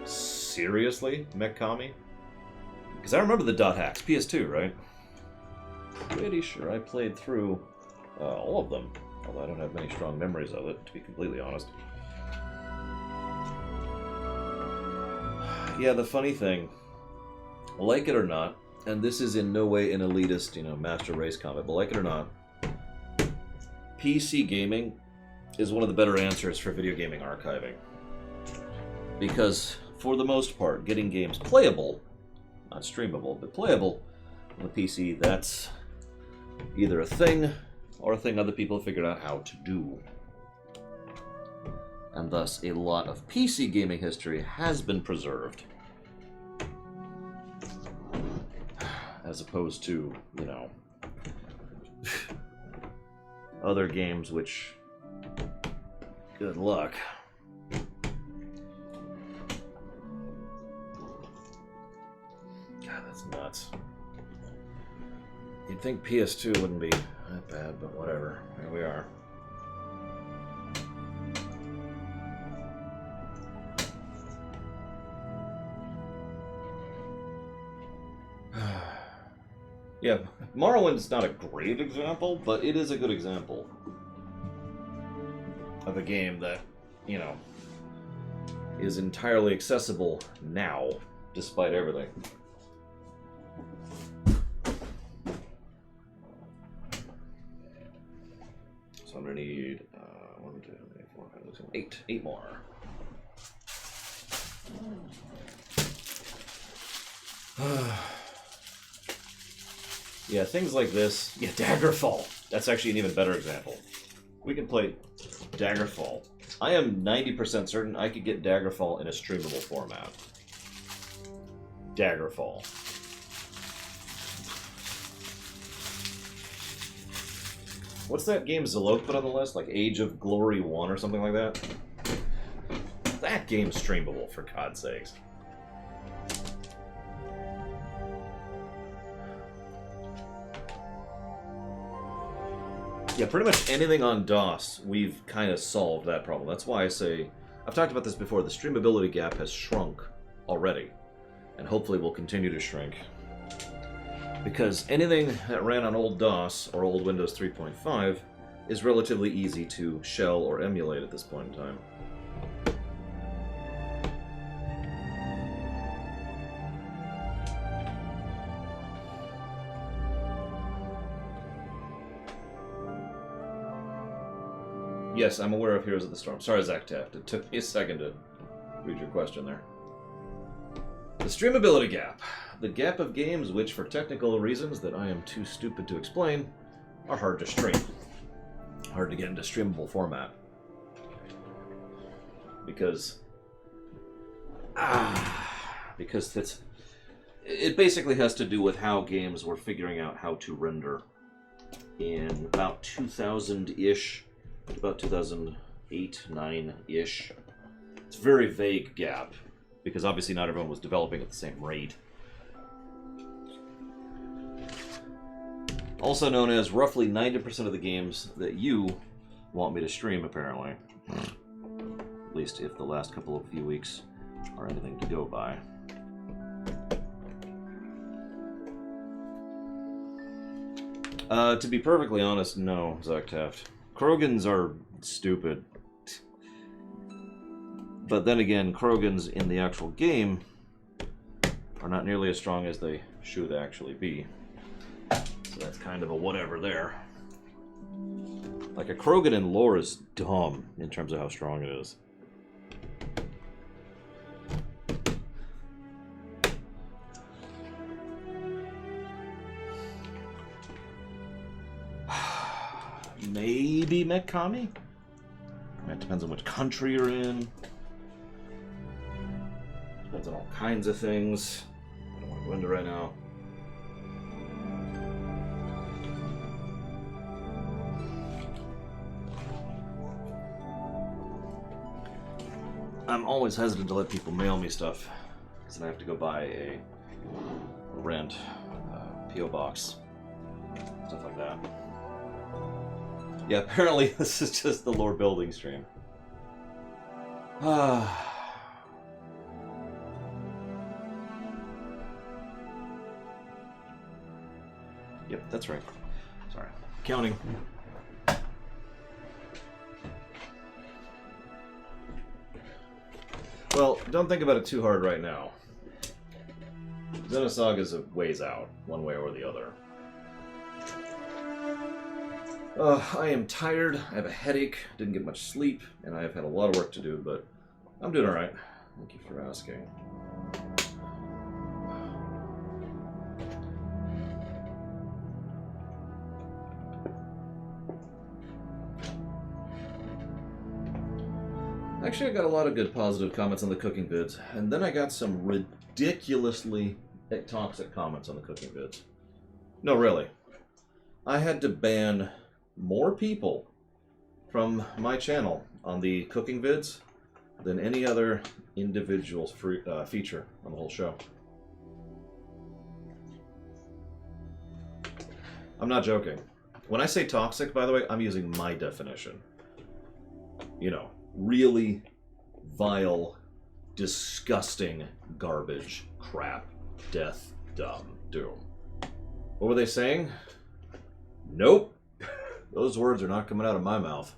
Seriously, Mekami? Because I remember the dot hacks, PS2, right? Pretty sure I played through all of them. Although I don't have many strong memories of it, to be completely honest. Yeah, the funny thing, like it or not, and this is in no way an elitist, master race comment, but like it or not, PC gaming is one of the better answers for video gaming archiving. Because, for the most part, getting games playable, not streamable, but playable on the PC, that's either a thing or a thing other people have figured out how to do. And thus, a lot of PC gaming history has been preserved. As opposed to, other games which... Good luck. God, that's nuts. You'd think PS2 wouldn't be that bad, but whatever. Here we are. Yeah, Morrowind's not a great example, but it is a good example of a game that, you know, is entirely accessible now, despite everything. So I'm gonna need 1, 2, 3, 4, 5, 6, 7, 8. 8 more. Yeah, things like this. Yeah, Daggerfall. That's actually an even better example. We can play Daggerfall. I am 90% certain I could get Daggerfall in a streamable format. Daggerfall. What's that game Zalok put on the list? Like Age of Glory 1 or something like that? That game's streamable, for God's sakes. Yeah, pretty much anything on DOS, we've kind of solved that problem. That's why I say, I've talked about this before, the streamability gap has shrunk already, and hopefully will continue to shrink. Because anything that ran on old DOS or old Windows 3.5 is relatively easy to shell or emulate at this point in time. Yes, I'm aware of Heroes of the Storm. Sorry, Zach Taft. It took me a second to read your question there. The streamability gap. The gap of games which, for technical reasons that I am too stupid to explain, are hard to stream. Hard to get into streamable format. Because it basically has to do with how games were figuring out how to render in about 2000-ish. About 2008, 9-ish. It's a very vague gap, because obviously not everyone was developing at the same rate. Also known as roughly 90% of the games that you want me to stream, apparently. At least if the last couple of few weeks are anything to go by. To be perfectly honest, no, Zach Taft. Krogans are stupid. But then again, Krogans in the actual game are not nearly as strong as they should actually be. So that's kind of a whatever there. Like, a Krogan in lore is dumb in terms of how strong it is. Maybe Mekami? It depends on which country you're in. Depends on all kinds of things. I don't want to go into right now. I'm always hesitant to let people mail me stuff, because then I have to go buy a rent, P.O. box, stuff like that. Yeah, apparently this is just the lore building stream. Yep, that's right. Sorry. Counting. Well, don't think about it too hard right now. Xenosaga's a ways out, one way or the other. I am tired, I have a headache, didn't get much sleep, and I have had a lot of work to do, but I'm doing alright. Thank you for asking. Actually, I got a lot of good positive comments on the cooking vids, and then I got some ridiculously toxic comments on the cooking vids. No, really. I had to ban more people from my channel on the cooking vids than any other individual feature on the whole show. I'm not joking. When I say toxic, by the way, I'm using my definition. You know, really vile, disgusting garbage, crap, death, dumb, doom. What were they saying? Nope. Those words are not coming out of my mouth.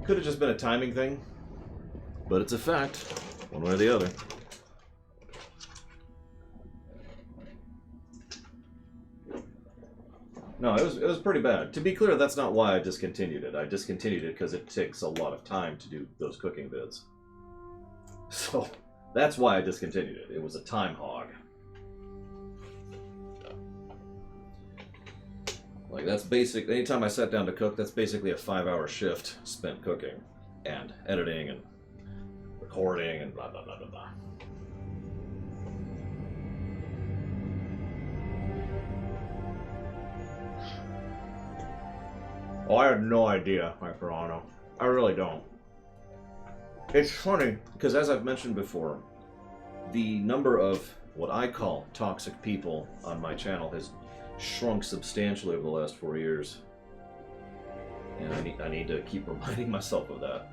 Could have just been a timing thing, but it's a fact, one way or the other. No, it was pretty bad. To be clear, that's not why I discontinued it. I discontinued it because it takes a lot of time to do those cooking vids. So that's why I discontinued it. It was a time hog. Like, that's basic. Anytime I sat down to cook, that's basically a 5-hour shift spent cooking and editing and recording and blah blah blah blah blah. Oh, I have no idea, my Toronto. I really don't. It's funny, because as I've mentioned before, the number of what I call toxic people on my channel has shrunk substantially over the last 4 years. And I need to keep reminding myself of that.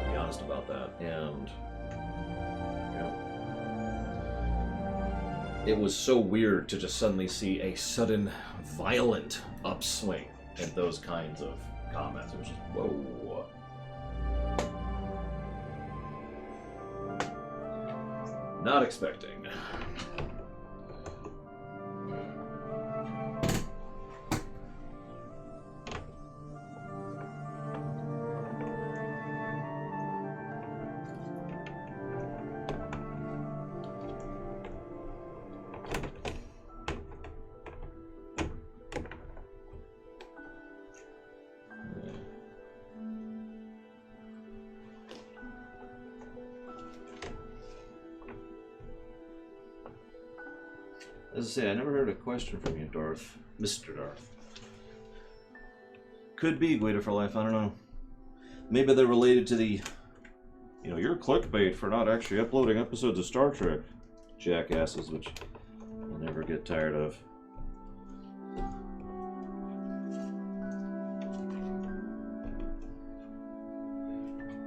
To be honest about that. And, you know, it was so weird to just suddenly see a sudden, violent upswing in those kinds of comments. It was just, whoa. Not expecting. As I say, I never heard a question from you, Darth. Mr. Darth. Could be Guida for Life, I don't know. Maybe they're related to the, you know, you're clickbait for not actually uploading episodes of Star Trek. Jackasses, which I'll never get tired of.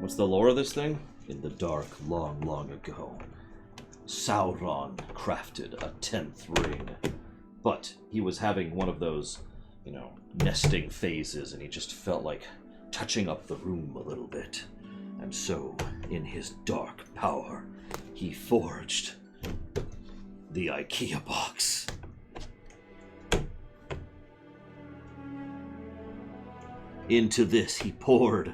What's the lore of this thing? In the dark, long, long ago, Sauron crafted a 10th ring, but he was having one of those, you know, nesting phases, and he just felt like touching up the room a little bit. And so, in his dark power, he forged the IKEA box. Into this, he poured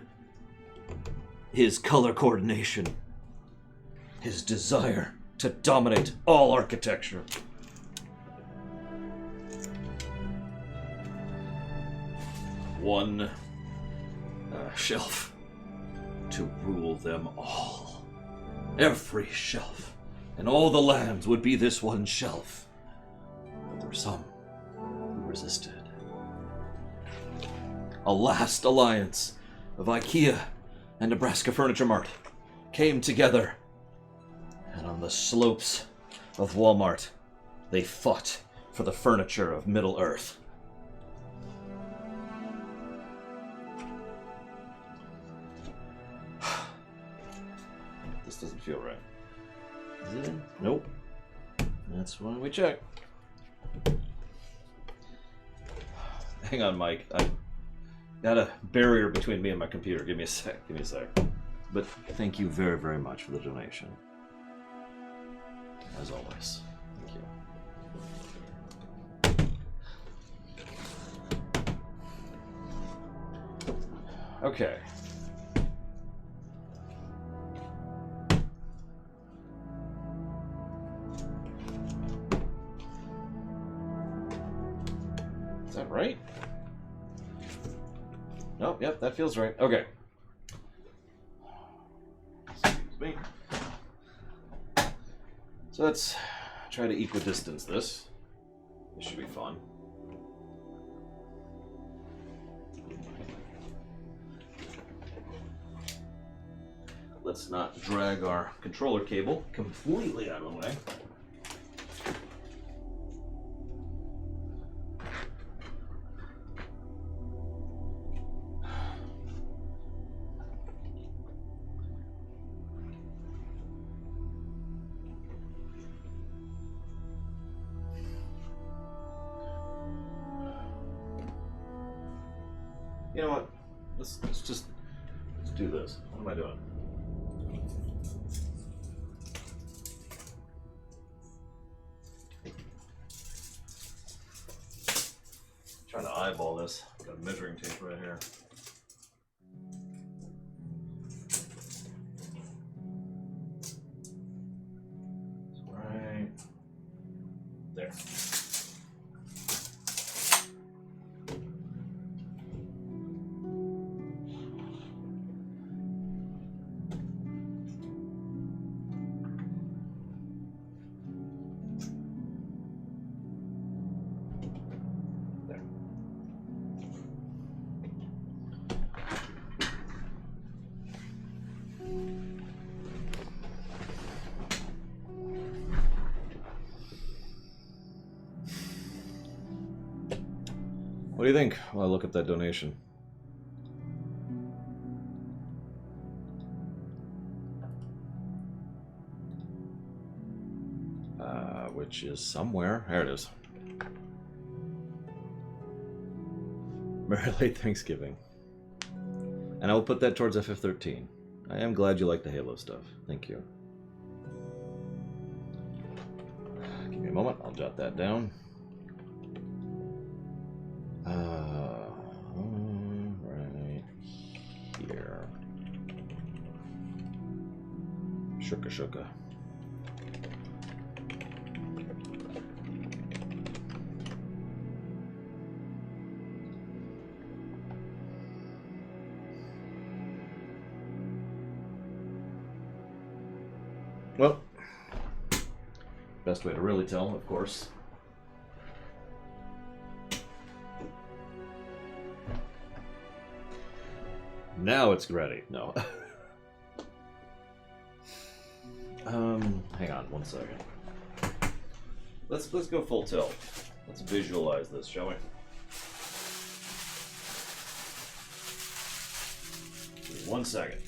his color coordination, his desire to dominate all architecture. One shelf to rule them all. Every shelf and all the lands would be this one shelf. But there were some who resisted. A last alliance of IKEA and Nebraska Furniture Mart came together. And on the slopes of Walmart, they fought for the furniture of Middle-earth. This doesn't feel right. Is it in? Nope. That's why we check. Hang on, Mike. I got a barrier between me and my computer. Give me a sec. Give me a sec. But thank you very, very much for the donation. As always. Thank you. Okay. Is that right? No, yep, that feels right. Okay. Excuse me. So let's try to equidistance this. This should be fun. Let's not drag our controller cable completely out of the way. You know what? Let's do this. What am I doing? Trying to eyeball this. Got a measuring tape right here. Right there. What do you think while I look at that donation? Which is somewhere. There it is. Merry late Thanksgiving. And I will put that towards FF13. I am glad you like the Halo stuff. Thank you. Give me a moment. I'll jot that down. Right here. Shuka shuka. Well, best way to really tell, of course. Now it's ready. No. Hang on one second. Let's go full tilt. Let's visualize this, shall we? Give me 1 second.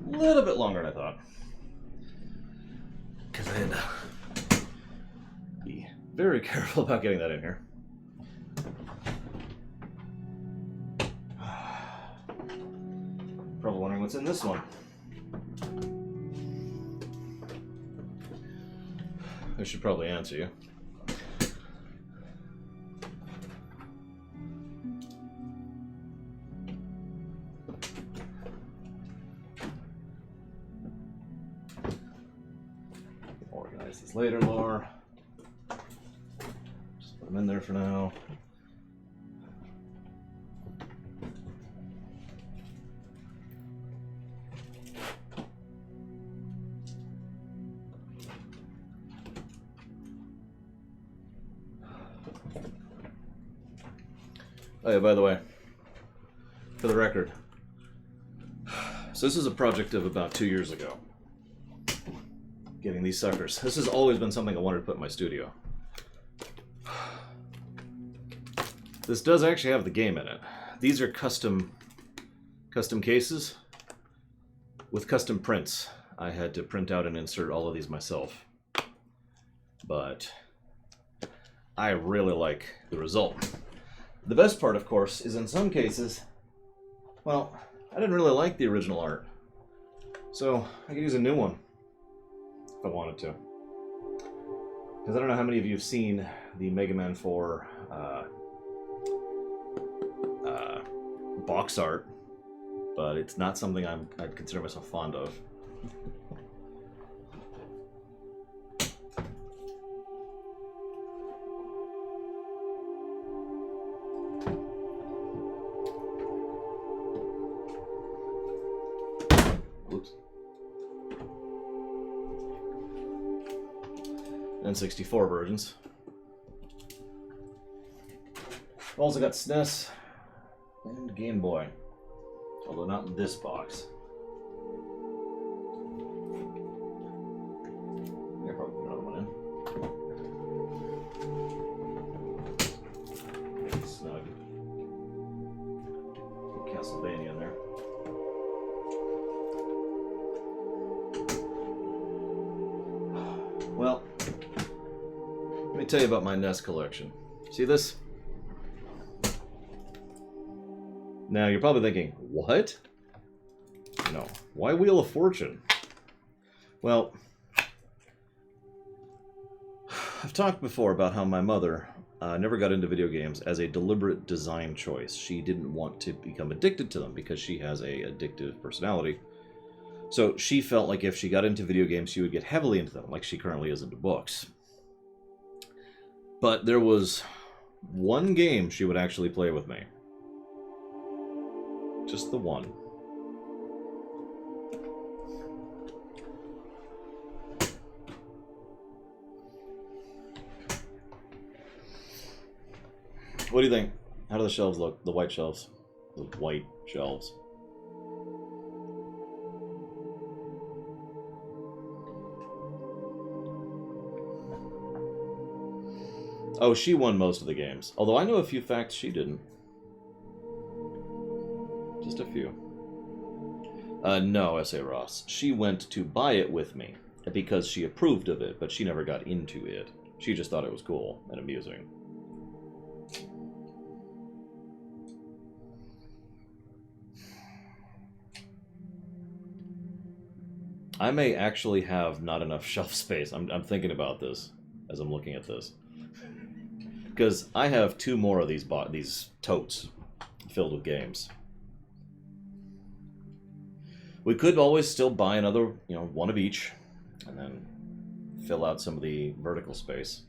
A little bit longer than I thought. Because I had to be very careful about getting that in here. Probably wondering what's in this one. I should probably answer you. later, Lore. Just put them in there for now. Oh yeah, by the way, for the record, so this is a project of about 2 years ago. Getting these suckers. This has always been something I wanted to put in my studio. This does actually have the game in it. These are custom cases with custom prints. I had to print out and insert all of these myself. But I really like the result. The best part, of course, is in some cases, well, I didn't really like the original art. So I could use a new one if I wanted to. Because I don't know how many of you have seen the Mega Man 4 box art, but it's not something I'd consider myself fond of. Oops. N64 versions. I've also got SNES and Game Boy, although not in this box. Yeah, probably put another one in. Make it snug. Put Castlevania in there. Well, let me tell you about my NES collection. See this? Now, you're probably thinking, what? No. Why Wheel of Fortune? Well, I've talked before about how my mother never got into video games as a deliberate design choice. She didn't want to become addicted to them because she has a addictive personality. So she felt like if she got into video games, she would get heavily into them, like she currently is into books. But there was one game she would actually play with me. Just the one. What do you think? How do the shelves look? The white shelves. The white shelves. Oh, she won most of the games. Although I know a few facts she didn't. Just a few. No, S.A. Ross. She went to buy it with me because she approved of it, but she never got into it. She just thought it was cool and amusing. I may actually have not enough shelf space. I'm thinking about this as I'm looking at this. Because I have 2 more of these totes filled with games. We could always still buy another, one of each, and then fill out some of the vertical space.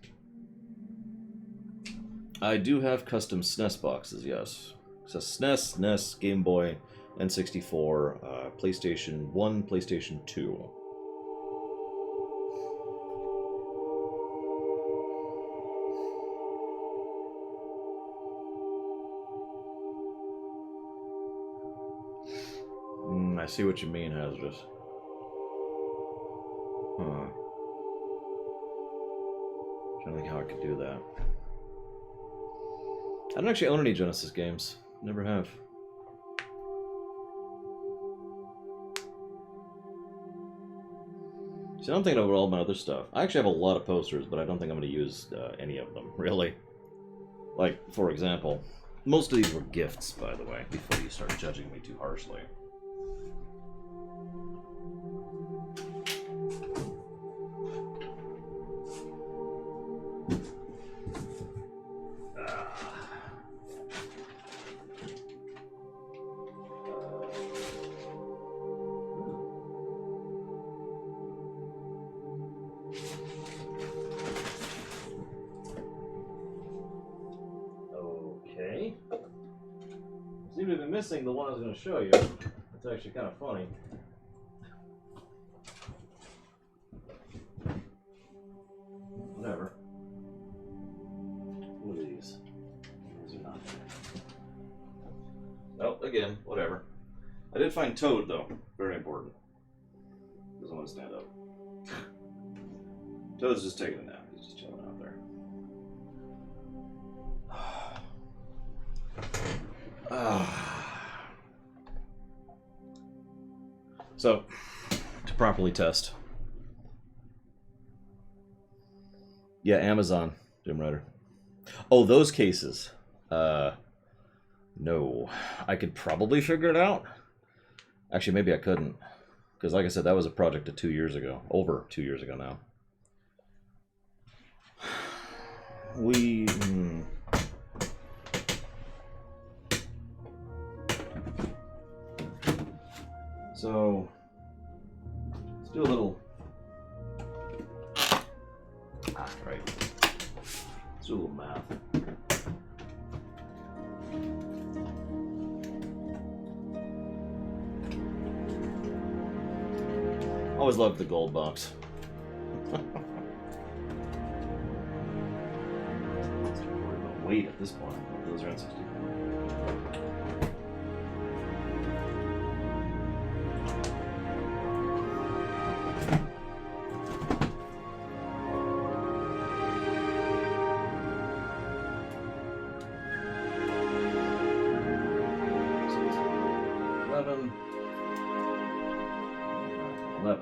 I do have custom SNES boxes, yes. So SNES, NES, Game Boy, N64, PlayStation 1, PlayStation 2. I see what you mean, Hazardous. Huh. Trying to think how I could do that. I don't actually own any Genesis games. Never have. See, I'm thinking about all my other stuff. I actually have a lot of posters, but I don't think I'm going to use any of them, really. Like, for example, most of these were gifts, by the way, before you start judging me too harshly. seem to be missing the one I was going to show you. It's actually kind of funny. Whatever. What are these? These are not there. Oh, again, whatever. I did find Toad, though. Very important. Doesn't want to stand up. Toad's just taking a nap. He's just chilling out there. So, to properly test. Yeah, Amazon, Doom Rider. Oh, those cases. No. I could probably figure it out. Actually, maybe I couldn't. Because like I said, that was a project of 2 years ago. Over 2 years ago now. So, let's do a little... right. Let's do a little math. Always loved the gold box. Weight at this point. Those are at 64.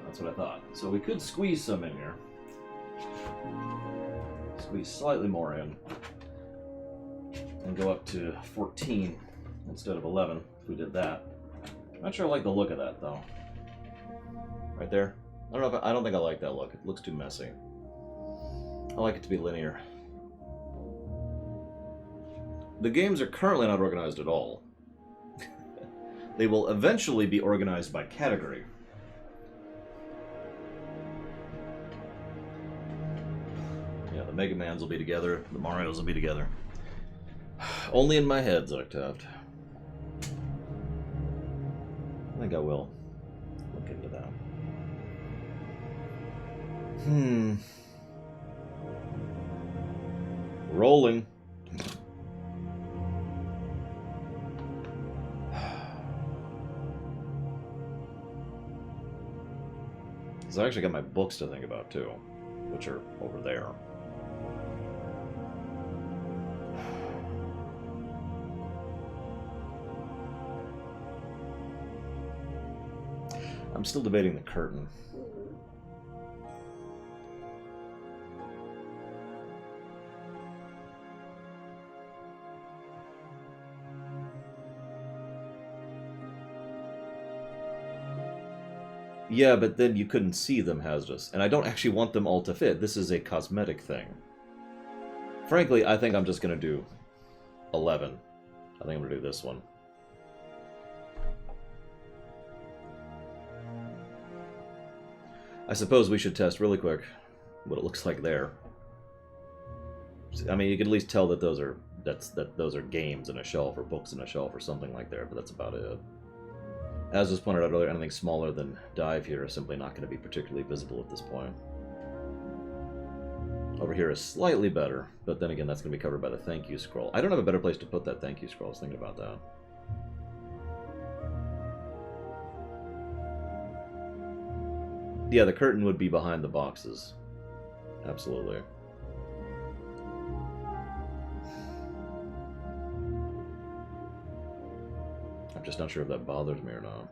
That's what I thought. So we could squeeze some in here. Squeeze slightly more in. And go up to 14 instead of 11 if we did that. Not sure I like the look of that though. Right there. I don't think I like that look. It looks too messy. I like it to be linear. The games are currently not organized at all. They will eventually be organized by category. Yeah, the Mega Mans will be together, the Marios will be together. Only in my head, Zarktaft. I think I will look into that. Rolling. So I actually got my books to think about too, which are over there. I'm still debating the curtain. Yeah, but then you couldn't see them, Hasdus. And I don't actually want them all to fit. This is a cosmetic thing. Frankly, I think I'm just going to do 11. I think I'm going to do this one. I suppose we should test really quick what it looks like there. I mean, you can at least tell that those are those are games in a shelf or books in a shelf or something like that, but that's about it. As was pointed out earlier, anything smaller than dive here is simply not going to be particularly visible at this point. Over here is slightly better, but then again, that's going to be covered by the thank you scroll. I don't have a better place to put that thank you scroll. I was thinking about that. Yeah, the curtain would be behind the boxes. Absolutely. I'm just not sure if that bothers me or not.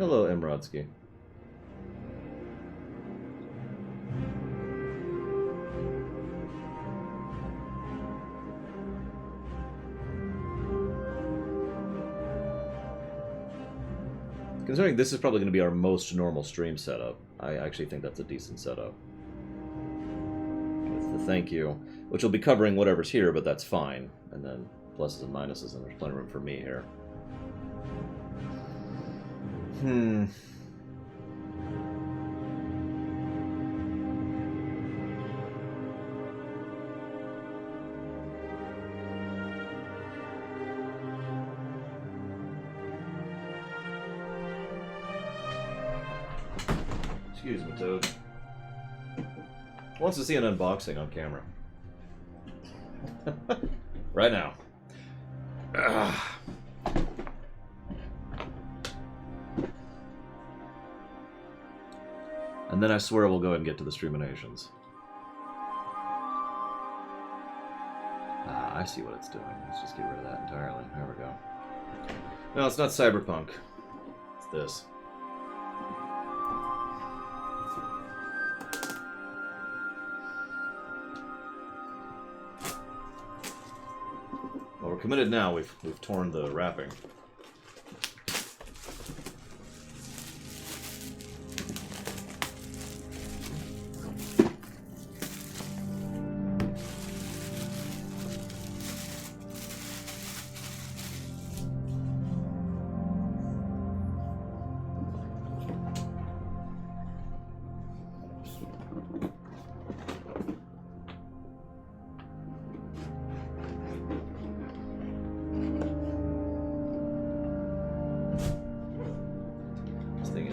Hello, Emrodsky. Considering this is probably going to be our most normal stream setup, I actually think that's a decent setup. With the thank you, which will be covering whatever's here, but that's fine. And then pluses and minuses, and there's plenty of room for me here. Excuse me, Toad. Wants to see an unboxing on camera. Right now. And then I swear we'll go ahead and get to the streaminations. I see what it's doing. Let's just get rid of that entirely. There we go. No, it's not Cyberpunk. It's this. Well, we're committed now. We've torn the wrapping.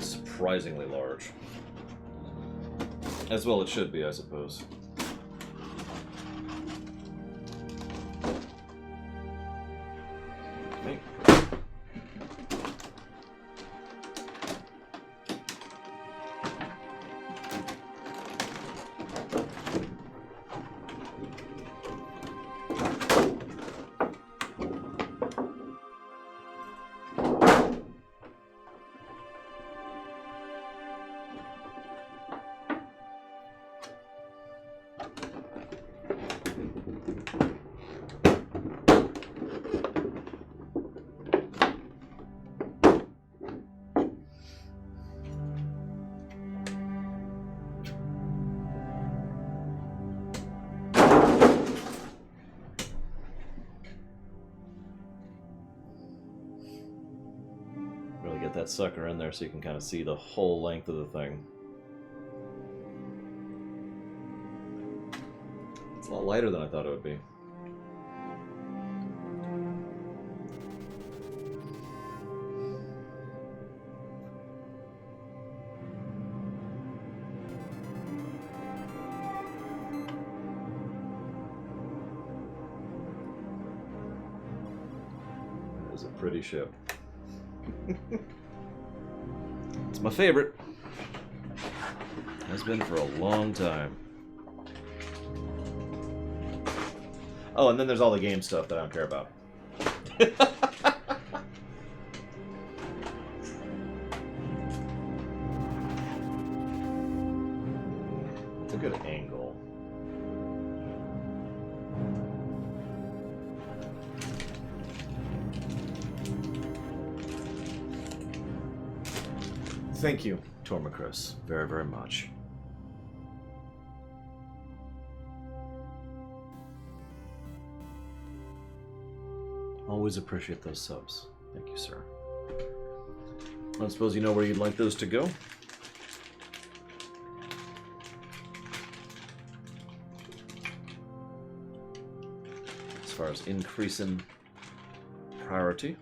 Surprisingly large. As well it should be, I suppose. Okay. Get that sucker in there so you can kind of see the whole length of the thing. It's a lot lighter than I thought it would be. It is a pretty ship. It's my favorite. Has been for a long time. Oh, and then there's all the game stuff that I don't care about. It's a good angle. Thank you, Tormacris, very, very much. Always appreciate those subs. Thank you, sir. I suppose you know where you'd like those to go? As far as increasing priority.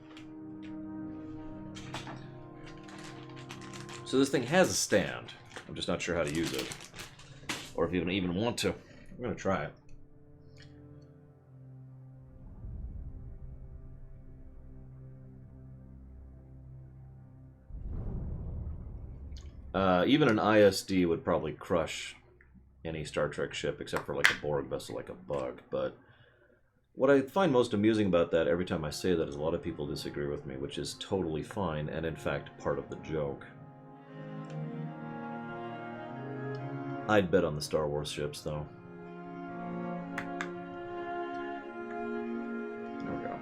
So this thing has a stand. I'm just not sure how to use it. Or if you even want to. I'm going to try it. Even an ISD would probably crush any Star Trek ship except for like a Borg vessel, like a bug. But what I find most amusing about that every time I say that is a lot of people disagree with me, which is totally fine and in fact part of the joke. I'd bet on the Star Wars ships, though. There we go.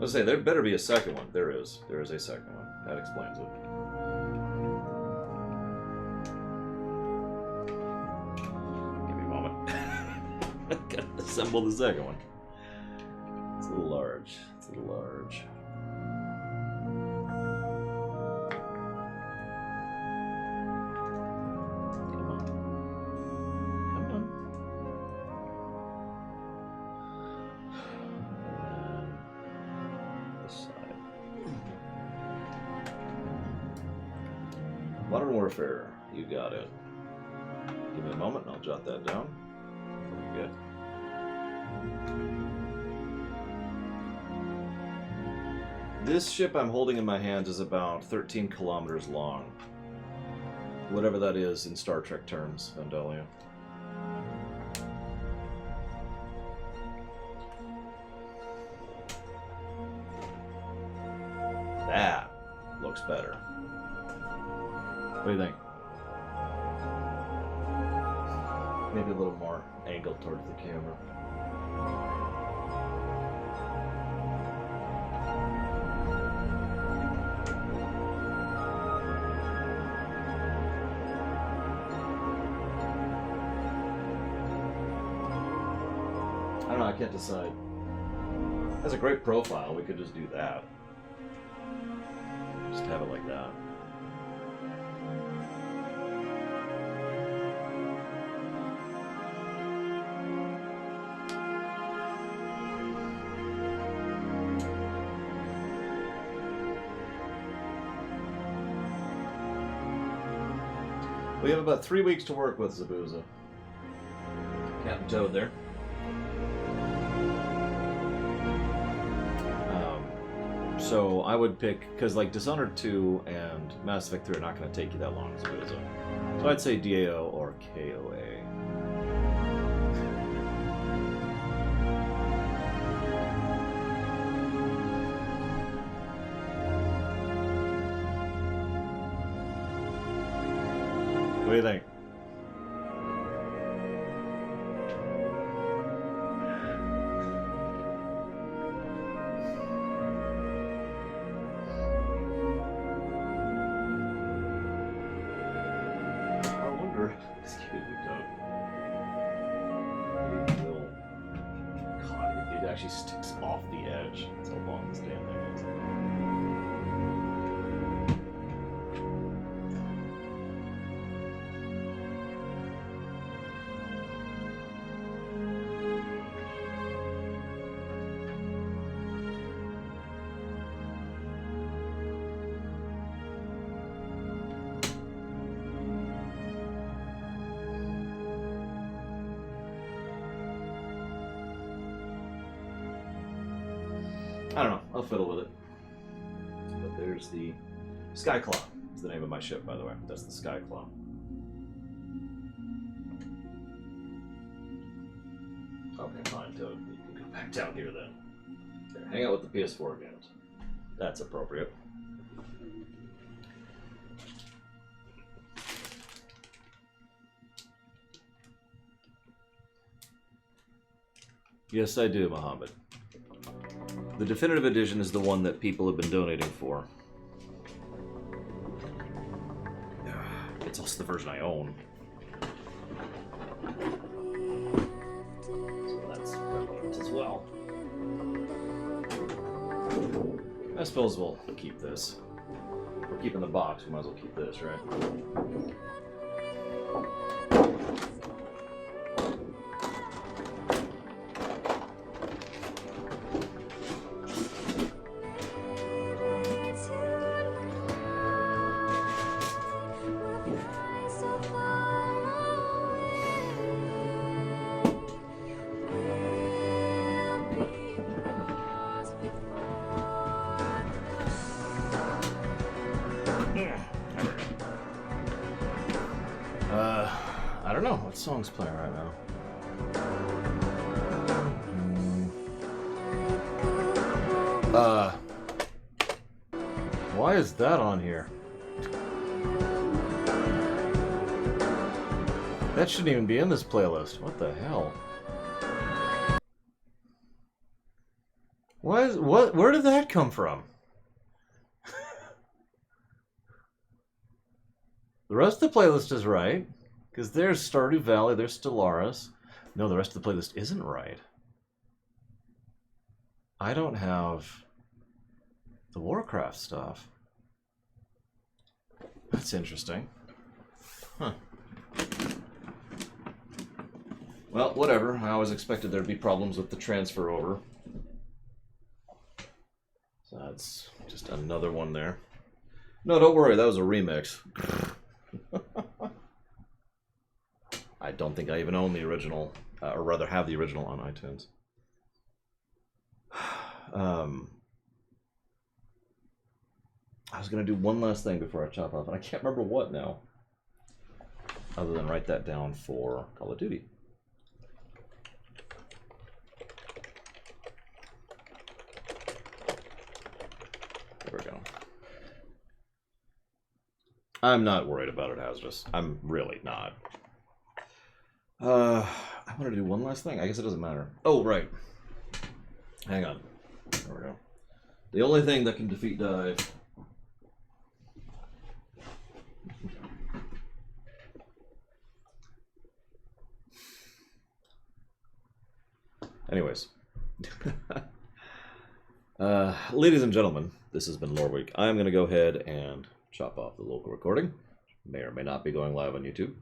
Let's say there better be a second one. There is. There is a second one. That explains it. Give me a moment. Gotta assemble the second one. It's a little large. It's a little large. Come on. Come on. This side. Modern Warfare. You got it. Give me a moment and I'll jot that down. Good. This ship I'm holding in my hands is about 13 kilometers long. Whatever that is in Star Trek terms, Vandalia. That looks better. What do you think? Maybe a little more angled towards the camera. I don't know, I can't decide. That's a great profile, we could just do that. Just have it like that. We have about 3 weeks to work with, Zabuza. Captain Toad there. So I would pick, because like Dishonored 2 and Mass Effect 3 are not going to take you that long, Zabuza. So I'd say DAO or KOA. What do you think? I wonder. Excuse me, Doug. God, it actually sticks off the edge. That's how long this damn thing is. I don't know. I'll fiddle with it. But there's the Skyclaw. Is the name of my ship, by the way. That's the Skyclaw. Okay, fine, Toad. You can go back down here then. There, hang out with the PS4 games. That's appropriate. Yes, I do, Muhammad. The definitive edition is the one that people have been donating for. It's also the version I own. So that's relevant as well. I suppose we'll keep this. We're keeping the box, we might as well keep this, right? I don't know. What song's playing right now? Why is that on here? That shouldn't even be in this playlist. What the hell? What? Where did that come from? The rest of the playlist is right. Because there's Stardew Valley, there's Stellaris. No, the rest of the playlist isn't right. I don't have the Warcraft stuff. That's interesting. Huh. Well, whatever. I always expected there'd be problems with the transfer over. So that's just another one there. No, don't worry. That was a remix. I don't think I even own the original, or rather have the original on iTunes. I was going to do one last thing before I chop off, and I can't remember what now. Other than write that down for Call of Duty. There we go. I'm not worried about it, Hazardous. I'm really not. I want to do one last thing. I guess it doesn't matter. Oh, right. Hang on. There we go. The only thing that can defeat dive. Anyways. Ladies and gentlemen, this has been Loreweek. I'm going to go ahead and chop off the local recording. May or may not be going live on YouTube.